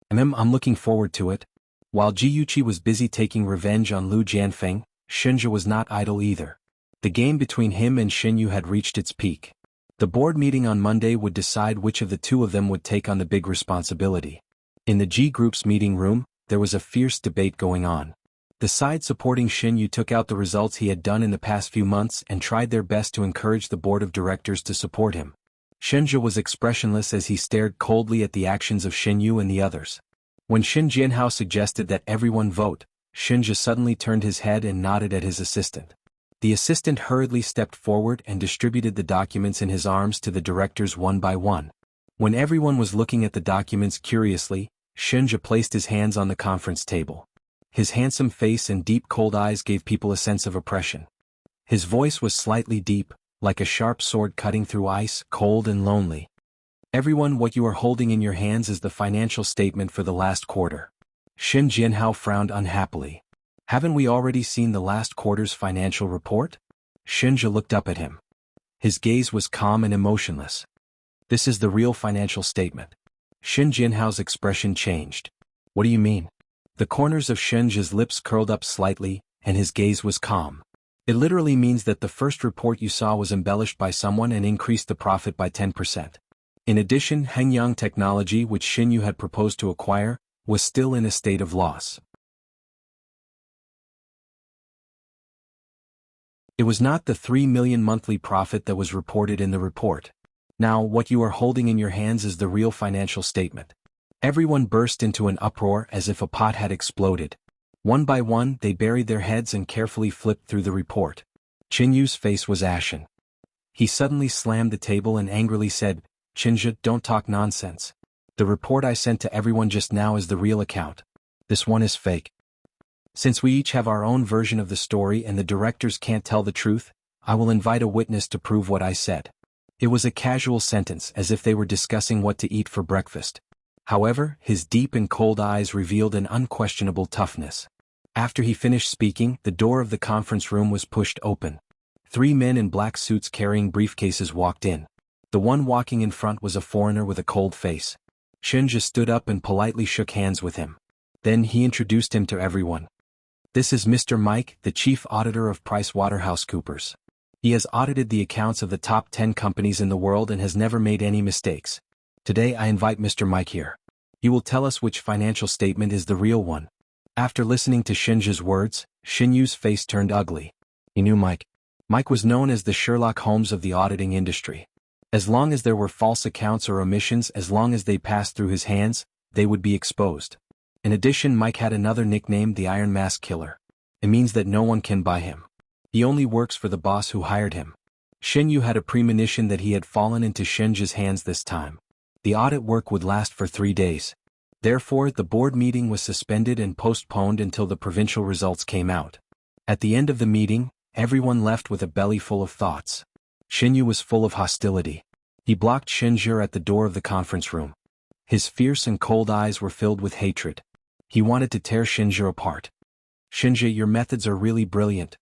I'm looking forward to it. While Jiyuchi was busy taking revenge on Lu Jianfeng, Shinja was not idle either. The game between him and Shinyu had reached its peak. The board meeting on Monday would decide which of the two of them would take on the big responsibility. In the G Group's meeting room, there was a fierce debate going on. The side supporting Shinyu took out the results he had done in the past few months and tried their best to encourage the board of directors to support him. Shinja was expressionless as he stared coldly at the actions of Shinyu and the others. When Shin Jianhao suggested that everyone vote, Shinja suddenly turned his head and nodded at his assistant. The assistant hurriedly stepped forward and distributed the documents in his arms to the directors one by one. When everyone was looking at the documents curiously, Shinja placed his hands on the conference table. His handsome face and deep cold eyes gave people a sense of oppression. His voice was slightly deep, like a sharp sword cutting through ice, cold and lonely. Everyone, what you are holding in your hands is the financial statement for the last quarter. Shin Jianhao frowned unhappily. Haven't we already seen the last quarter's financial report? Shinja looked up at him. His gaze was calm and emotionless. This is the real financial statement. Shin Jianhao's expression changed. What do you mean? The corners of Shinja's lips curled up slightly, and his gaze was calm. It literally means that the first report you saw was embellished by someone and increased the profit by 10%. In addition, Hengyang technology, which Shinyu had proposed to acquire, was still in a state of loss. It was not the 3 million monthly profit that was reported in the report. Now, what you are holding in your hands is the real financial statement. Everyone burst into an uproar as if a pot had exploded. One by one, they buried their heads and carefully flipped through the report. Chinyu's face was ashen. He suddenly slammed the table and angrily said, Shinja, don't talk nonsense. The report I sent to everyone just now is the real account. This one is fake. Since we each have our own version of the story and the directors can't tell the truth, I will invite a witness to prove what I said. It was a casual sentence, as if they were discussing what to eat for breakfast. However, his deep and cold eyes revealed an unquestionable toughness. After he finished speaking, the door of the conference room was pushed open. 3 men in black suits carrying briefcases walked in. The one walking in front was a foreigner with a cold face. Shinja stood up and politely shook hands with him. Then he introduced him to everyone. This is Mr. Mike, the chief auditor of PricewaterhouseCoopers. He has audited the accounts of the top 10 companies in the world and has never made any mistakes. Today I invite Mr. Mike here. He will tell us which financial statement is the real one. After listening to Shinja's words, Shinyu's face turned ugly. He knew Mike. Mike was known as the Sherlock Holmes of the auditing industry. As long as there were false accounts or omissions, as long as they passed through his hands, they would be exposed. In addition, Mike had another nickname, the Iron Mask Killer. It means that no one can buy him. He only works for the boss who hired him. Shinyu had a premonition that he had fallen into Shinja's hands this time. The audit work would last for 3 days. Therefore, the board meeting was suspended and postponed until the provincial results came out. At the end of the meeting, everyone left with a belly full of thoughts. Shinyu was full of hostility. He blocked Shinja at the door of the conference room. His fierce and cold eyes were filled with hatred. He wanted to tear Shinja apart. Shinja, your methods are really brilliant.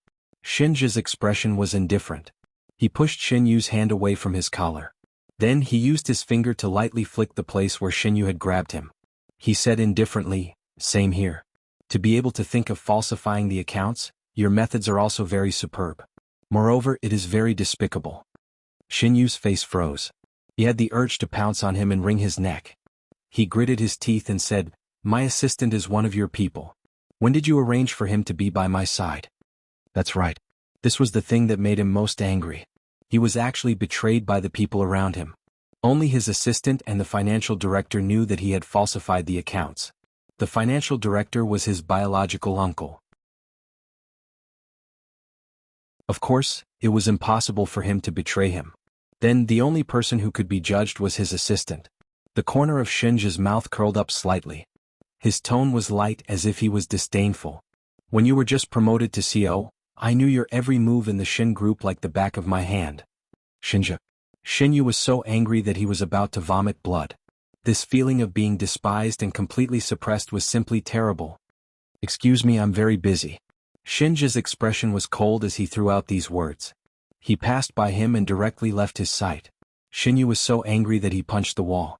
Shinja's expression was indifferent. He pushed Xinyu's hand away from his collar. Then he used his finger to lightly flick the place where Xinyu had grabbed him. He said indifferently, "Same here. To be able to think of falsifying the accounts, your methods are also very superb. Moreover, it is very despicable." Xinyu's face froze. He had the urge to pounce on him and wring his neck. He gritted his teeth and said, "My assistant is one of your people. When did you arrange for him to be by my side?" That's right. This was the thing that made him most angry. He was actually betrayed by the people around him. Only his assistant and the financial director knew that he had falsified the accounts. The financial director was his biological uncle. Of course, it was impossible for him to betray him. Then the only person who could be judged was his assistant. The corner of Shinja's mouth curled up slightly. His tone was light, as if he was disdainful. "When you were just promoted to CO, I knew your every move in the Shin group like the back of my hand." Shinja. Xinyu was so angry that he was about to vomit blood. This feeling of being despised and completely suppressed was simply terrible. "Excuse me, I'm very busy." Shinja's expression was cold as he threw out these words. He passed by him and directly left his sight. Xinyu was so angry that he punched the wall.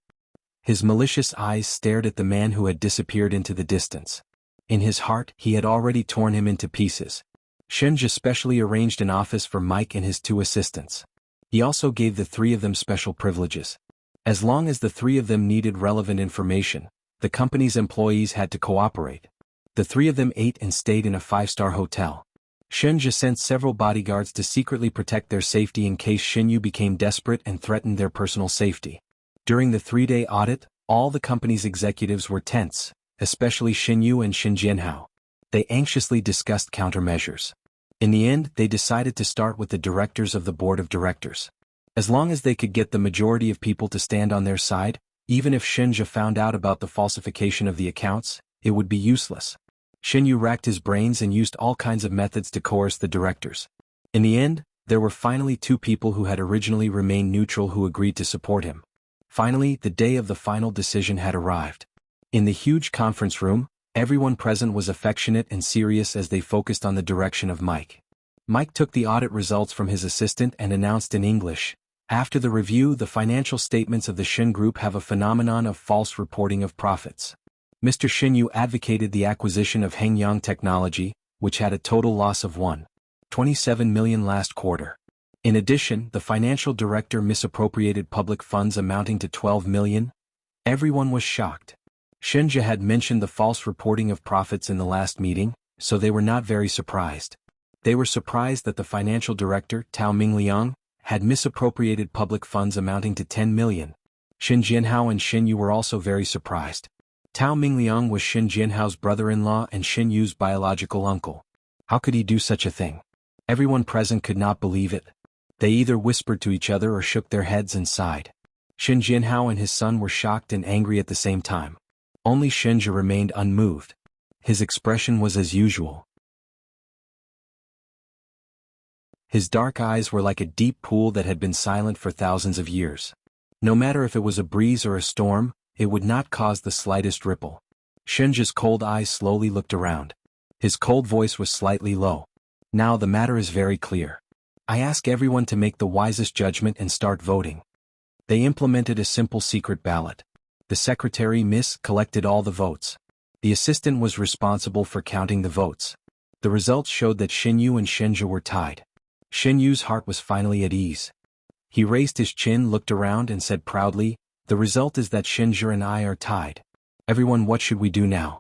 His malicious eyes stared at the man who had disappeared into the distance. In his heart, he had already torn him into pieces. Shinja specially arranged an office for Mike and his two assistants. He also gave the three of them special privileges. As long as the three of them needed relevant information, the company's employees had to cooperate. The three of them ate and stayed in a 5-star hotel. Shinja sent several bodyguards to secretly protect their safety in case Xinyu became desperate and threatened their personal safety. During the 3-day audit, all the company's executives were tense, especially Xinyu and Xin Jianhao. They anxiously discussed countermeasures. In the end, they decided to start with the directors of the board of directors. As long as they could get the majority of people to stand on their side, even if Shinja found out about the falsification of the accounts, it would be useless. Xinyu racked his brains and used all kinds of methods to coerce the directors. In the end, there were finally 2 people who had originally remained neutral who agreed to support him. Finally, the day of the final decision had arrived. In the huge conference room, everyone present was affectionate and serious as they focused on the direction of Mike. Mike took the audit results from his assistant and announced in English, "After the review, the financial statements of the Shin Group have a phenomenon of false reporting of profits." Mr. Xinyu advocated the acquisition of Hengyang Technology, which had a total loss of 1.27 million last quarter. In addition, the financial director misappropriated public funds amounting to 12 million. Everyone was shocked. Shinja had mentioned the false reporting of profits in the last meeting, so they were not very surprised. They were surprised that the financial director, Tao Mingliang, had misappropriated public funds amounting to 10 million. Xin Jianhao and Xinyu were also very surprised. Tao Mingliang was Xin Jianhao's brother-in-law and Xinyu's biological uncle. How could he do such a thing? Everyone present could not believe it. They either whispered to each other or shook their heads and sighed. Xin Jianhao and his son were shocked and angry at the same time. Only Shinja remained unmoved. His expression was as usual. His dark eyes were like a deep pool that had been silent for thousands of years. No matter if it was a breeze or a storm, it would not cause the slightest ripple. Shinja's cold eyes slowly looked around. His cold voice was slightly low. "Now the matter is very clear. I ask everyone to make the wisest judgment and start voting." They implemented a simple secret ballot. The secretary collected all the votes. The assistant was responsible for counting the votes. The results showed that Xinyu and Shinja were tied. Xinyu's heart was finally at ease. He raised his chin, looked around and said proudly, "The result is that Shinja and I are tied. Everyone, what should we do now?"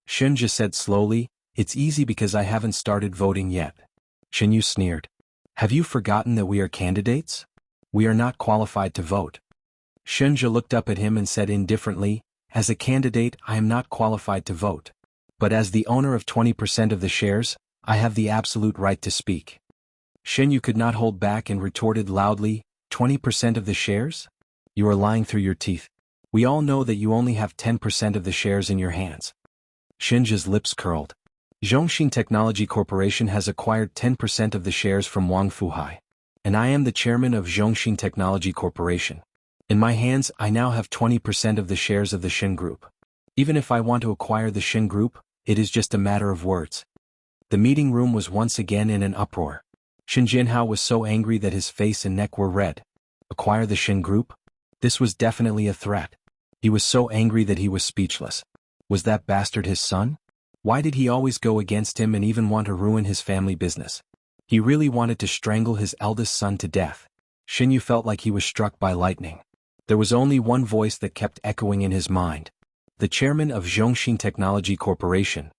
Shinja said slowly, "It's easy because I haven't started voting yet." Xinyu sneered. "Have you forgotten that we are candidates? We are not qualified to vote." Shinja looked up at him and said indifferently, "As a candidate, I am not qualified to vote. But as the owner of 20% of the shares, I have the absolute right to speak." Xinyu could not hold back and retorted loudly, 20% of the shares? You are lying through your teeth. We all know that you only have 10% of the shares in your hands. Shinja's lips curled. Zhongxin Technology Corporation has acquired 10% of the shares from Wang Fuhai. And I am the chairman of Zhongxin Technology Corporation. In my hands, I now have 20% of the shares of the Shin Group. Even if I want to acquire the Shin Group, it is just a matter of words. The meeting room was once again in an uproar. Shin Jianhao was so angry that his face and neck were red. Acquire the Shin Group? This was definitely a threat. He was so angry that he was speechless. Was that bastard his son? Why did he always go against him and even want to ruin his family business? He really wanted to strangle his eldest son to death. Shin Yu felt like he was struck by lightning. There was only one voice that kept echoing in his mind. The chairman of Zhongxin Technology Corporation.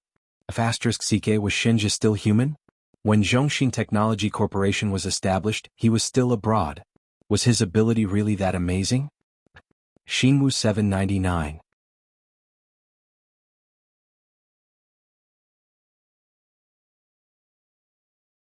*CK was Shinja still human? When Zhongxin Technology Corporation was established, he was still abroad. Was his ability really that amazing? Xinwu 799.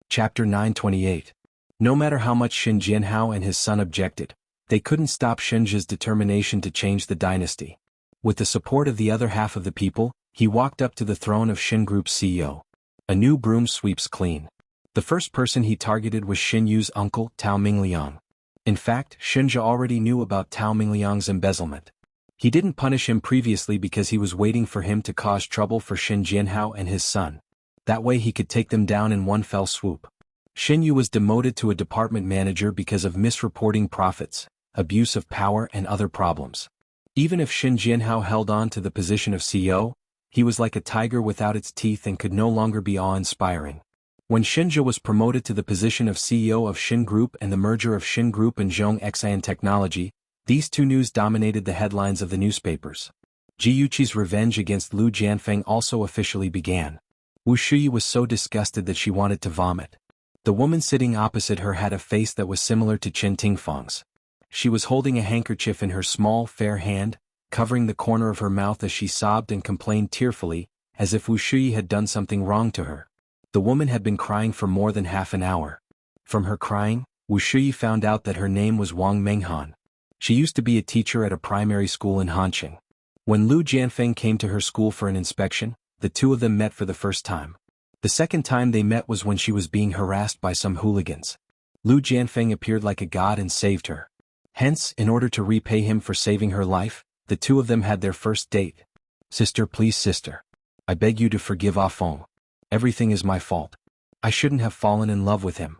Chapter 928. No matter how much Shin Jianhao and his son objected, they couldn't stop Shinja's determination to change the dynasty. With the support of the other half of the people, he walked up to the throne of Shin Group's CEO. A new broom sweeps clean. The first person he targeted was Shin Yu's uncle, Tao Mingliang. In fact, Shinja already knew about Tao Mingliang's embezzlement. He didn't punish him previously because he was waiting for him to cause trouble for Shin Jianhao and his son. That way he could take them down in one fell swoop. Shin Yu was demoted to a department manager because of misreporting profits, abuse of power and other problems. Even if Shin Jianhao held on to the position of CEO, he was like a tiger without its teeth and could no longer be awe-inspiring. When Shinja was promoted to the position of CEO of Shin Group and the merger of Shin Group and Zhongxian Technology, these two news dominated the headlines of the newspapers. Jiyuqi's revenge against Lu Jianfeng also officially began. Wu Shuyi was so disgusted that she wanted to vomit. The woman sitting opposite her had a face that was similar to Qin Tingfang's. She was holding a handkerchief in her small, fair hand, covering the corner of her mouth as she sobbed and complained tearfully, as if Wu Shuyi had done something wrong to her. The woman had been crying for more than half an hour. From her crying, Wu Shuyi found out that her name was Wang Menghan. She used to be a teacher at a primary school in Hanqing. When Lu Jianfeng came to her school for an inspection, the two of them met for the first time. The second time they met was when she was being harassed by some hooligans. Lu Jianfeng appeared like a god and saved her. Hence, in order to repay him for saving her life, the two of them had their first date. Sister, please sister. I beg you to forgive Ah Feng. Everything is my fault. I shouldn't have fallen in love with him.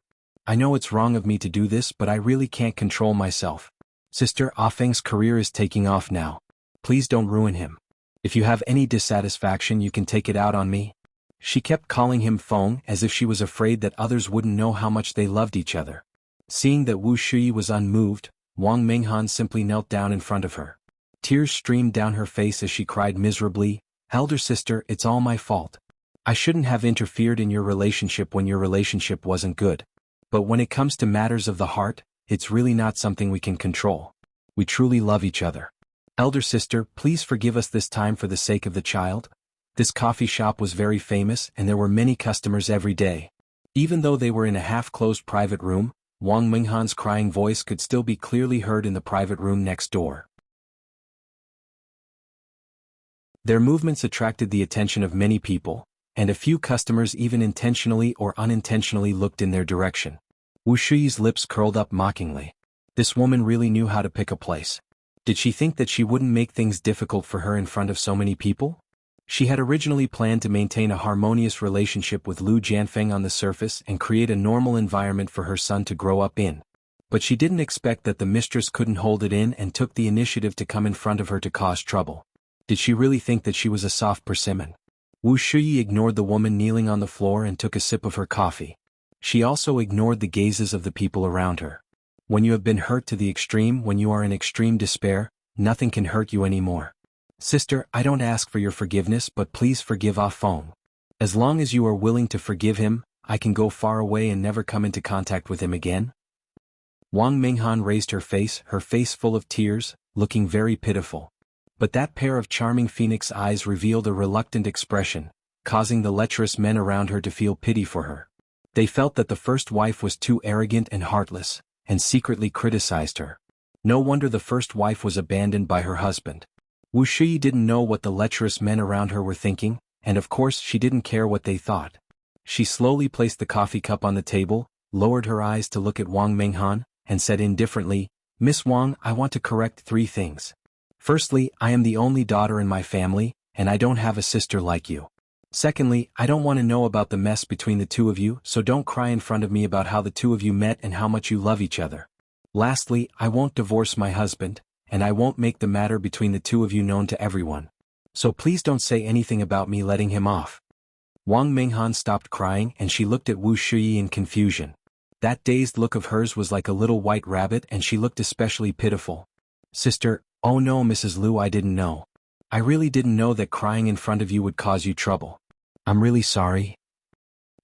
I know it's wrong of me to do this, but I really can't control myself. Sister, Ah Feng's career is taking off now. Please don't ruin him. If you have any dissatisfaction, you can take it out on me. She kept calling him Feng as if she was afraid that others wouldn't know how much they loved each other. Seeing that Wu Shuyi was unmoved, Wang Menghan simply knelt down in front of her. Tears streamed down her face as she cried miserably, "Elder sister, it's all my fault. I shouldn't have interfered in your relationship when your relationship wasn't good. But when it comes to matters of the heart, it's really not something we can control. We truly love each other. Elder sister, please forgive us this time for the sake of the child." This coffee shop was very famous and there were many customers every day. Even though they were in a half-closed private room, Wang Menghan's crying voice could still be clearly heard in the private room next door. Their movements attracted the attention of many people, and a few customers even intentionally or unintentionally looked in their direction. Wu Shuyi's lips curled up mockingly. This woman really knew how to pick a place. Did she think that she wouldn't make things difficult for her in front of so many people? She had originally planned to maintain a harmonious relationship with Lu Jianfeng on the surface and create a normal environment for her son to grow up in. But she didn't expect that the mistress couldn't hold it in and took the initiative to come in front of her to cause trouble. Did she really think that she was a soft persimmon? Wu Shuyi ignored the woman kneeling on the floor and took a sip of her coffee. She also ignored the gazes of the people around her. When you have been hurt to the extreme, when you are in extreme despair, nothing can hurt you anymore. Sister, I don't ask for your forgiveness, but please forgive Ah Feng. As long as you are willing to forgive him, I can go far away and never come into contact with him again. Wang Menghan raised her face full of tears, looking very pitiful. But that pair of charming phoenix eyes revealed a reluctant expression, causing the lecherous men around her to feel pity for her. They felt that the first wife was too arrogant and heartless, and secretly criticized her. No wonder the first wife was abandoned by her husband. Wu Shuyi didn't know what the lecherous men around her were thinking, and of course she didn't care what they thought. She slowly placed the coffee cup on the table, lowered her eyes to look at Wang Menghan, and said indifferently, "Miss Wang, I want to correct 3 things. Firstly, I am the only daughter in my family, and I don't have a sister like you. Secondly, I don't want to know about the mess between the two of you, so don't cry in front of me about how the two of you met and how much you love each other. Lastly, I won't divorce my husband, and I won't make the matter between the two of you known to everyone. So please don't say anything about me letting him off. Wang Minghan stopped crying and she looked at Wu Shuyi in confusion. That dazed look of hers was like a little white rabbit and she looked especially pitiful. Sister, oh no Mrs. Lu, I didn't know. I really didn't know that crying in front of you would cause you trouble. I'm really sorry.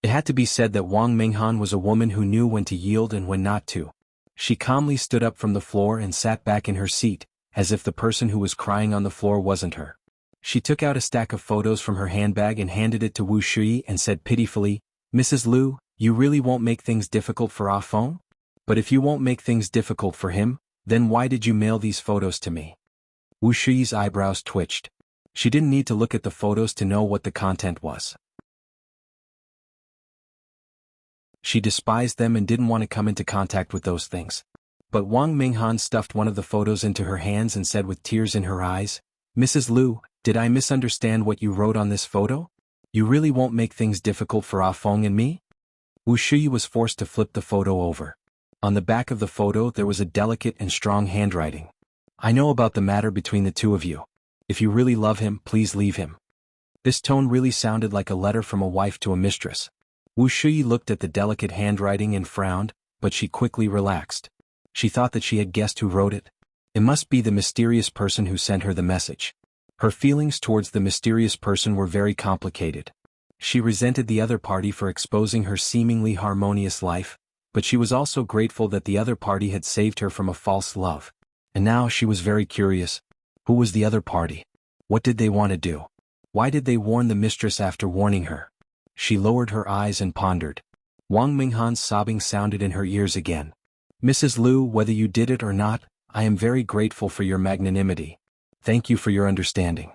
It had to be said that Wang Minghan was a woman who knew when to yield and when not to. She calmly stood up from the floor and sat back in her seat, as if the person who was crying on the floor wasn't her. She took out a stack of photos from her handbag and handed it to Wu Shui and said pitifully, Mrs. Lu, you really won't make things difficult for Ah Feng? But if you won't make things difficult for him, then why did you mail these photos to me? Wu Shui's eyebrows twitched. She didn't need to look at the photos to know what the content was. She despised them and didn't want to come into contact with those things. But Wang Minghan stuffed one of the photos into her hands and said with tears in her eyes, Mrs. Lu, did I misunderstand what you wrote on this photo? You really won't make things difficult for Ah Feng and me? Wu Shui was forced to flip the photo over. On the back of the photo there was a delicate and strong handwriting. I know about the matter between the two of you. If you really love him, please leave him. This tone really sounded like a letter from a wife to a mistress. Wu Shui looked at the delicate handwriting and frowned, but she quickly relaxed. She thought that she had guessed who wrote it. It must be the mysterious person who sent her the message. Her feelings towards the mysterious person were very complicated. She resented the other party for exposing her seemingly harmonious life, but she was also grateful that the other party had saved her from a false love. And now she was very curious. Who was the other party? What did they want to do? Why did they warn the mistress after warning her? She lowered her eyes and pondered. Wang Minghan's sobbing sounded in her ears again. Mrs. Lu, whether you did it or not, I am very grateful for your magnanimity. Thank you for your understanding.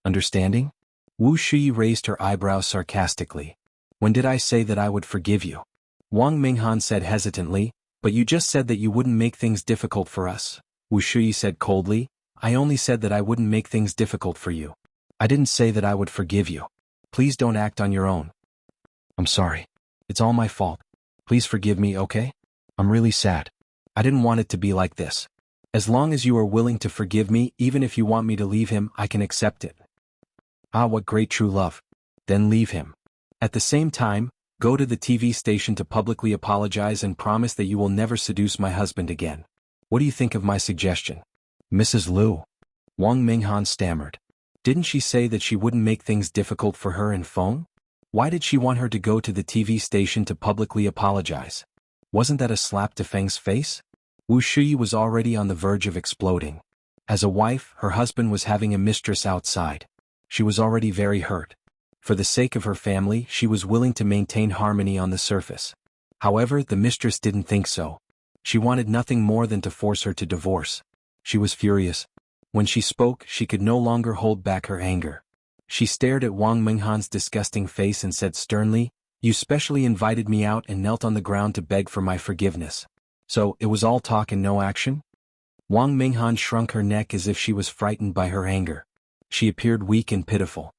Understanding? Wu Shui raised her eyebrows sarcastically. When did I say that I would forgive you? Wang Minghan said hesitantly, but you just said that you wouldn't make things difficult for us. Wu Shui said coldly, I only said that I wouldn't make things difficult for you. I didn't say that I would forgive you. Please don't act on your own. I'm sorry. It's all my fault. Please forgive me, okay? I'm really sad. I didn't want it to be like this. As long as you are willing to forgive me, even if you want me to leave him, I can accept it. Ah, what great true love. Then leave him. At the same time, go to the TV station to publicly apologize and promise that you will never seduce my husband again. What do you think of my suggestion? Mrs. Lu. Wang Minghan stammered. Didn't she say that she wouldn't make things difficult for her and Feng? Why did she want her to go to the TV station to publicly apologize? Wasn't that a slap to Feng's face? Wu Shui was already on the verge of exploding. As a wife, her husband was having a mistress outside. She was already very hurt. For the sake of her family, she was willing to maintain harmony on the surface. However, the mistress didn't think so. She wanted nothing more than to force her to divorce. She was furious. When she spoke, she could no longer hold back her anger. She stared at Wang Minghan's disgusting face and said sternly, You specially invited me out and knelt on the ground to beg for my forgiveness. So, it was all talk and no action? Wang Minghan shrunk her neck as if she was frightened by her anger. She appeared weak and pitiful.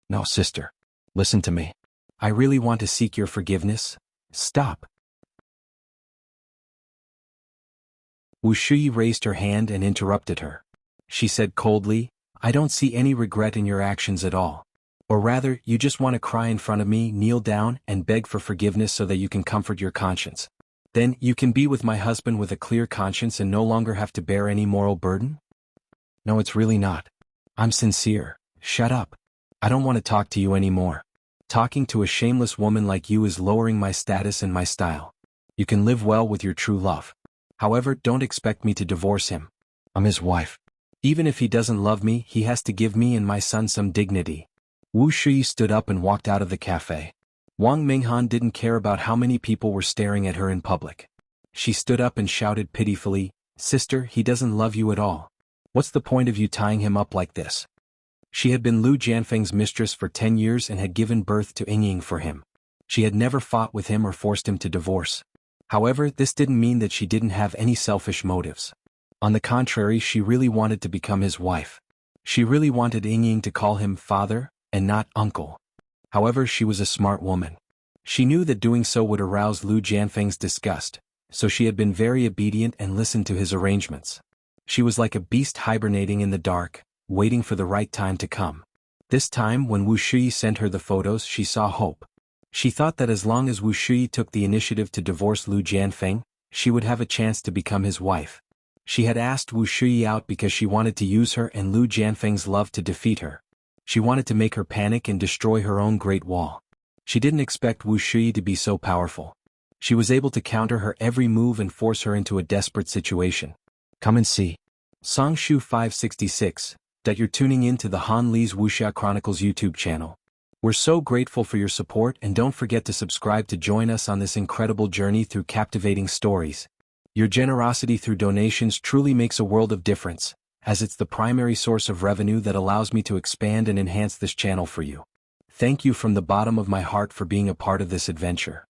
No, sister. Listen to me. I really want to seek your forgiveness. Stop. Wu Shui raised her hand and interrupted her. She said coldly, I don't see any regret in your actions at all. Or rather, you just want to cry in front of me, kneel down, and beg for forgiveness so that you can comfort your conscience. Then, you can be with my husband with a clear conscience and no longer have to bear any moral burden? No, it's really not. I'm sincere. Shut up. I don't want to talk to you anymore. Talking to a shameless woman like you is lowering my status and my style. You can live well with your true love. However, don't expect me to divorce him. I'm his wife. Even if he doesn't love me, he has to give me and my son some dignity. Wu Shui stood up and walked out of the cafe. Wang Minghan didn't care about how many people were staring at her in public. She stood up and shouted pitifully, Sister, he doesn't love you at all. What's the point of you tying him up like this? She had been Lu Jianfeng's mistress for 10 years and had given birth to Yingying for him. She had never fought with him or forced him to divorce. However, this didn't mean that she didn't have any selfish motives. On the contrary, she really wanted to become his wife. She really wanted Yingying to call him father, and not uncle. However, she was a smart woman. She knew that doing so would arouse Lu Jianfeng's disgust, so she had been very obedient and listened to his arrangements. She was like a beast hibernating in the dark, waiting for the right time to come. This time, when Wu Shui sent her the photos, she saw hope. She thought that as long as Wu Shui took the initiative to divorce Lu Jianfeng, she would have a chance to become his wife. She had asked Wu Shui out because she wanted to use her and Lu Jianfeng's love to defeat her. She wanted to make her panic and destroy her own Great Wall. She didn't expect Wu Shui to be so powerful. She was able to counter her every move and force her into a desperate situation. Come and see. Songshu 566, that you're tuning in to the Han Li's Wuxia Chronicles YouTube channel. We're so grateful for your support, and don't forget to subscribe to join us on this incredible journey through captivating stories. Your generosity through donations truly makes a world of difference, as it's the primary source of revenue that allows me to expand and enhance this channel for you. Thank you from the bottom of my heart for being a part of this adventure.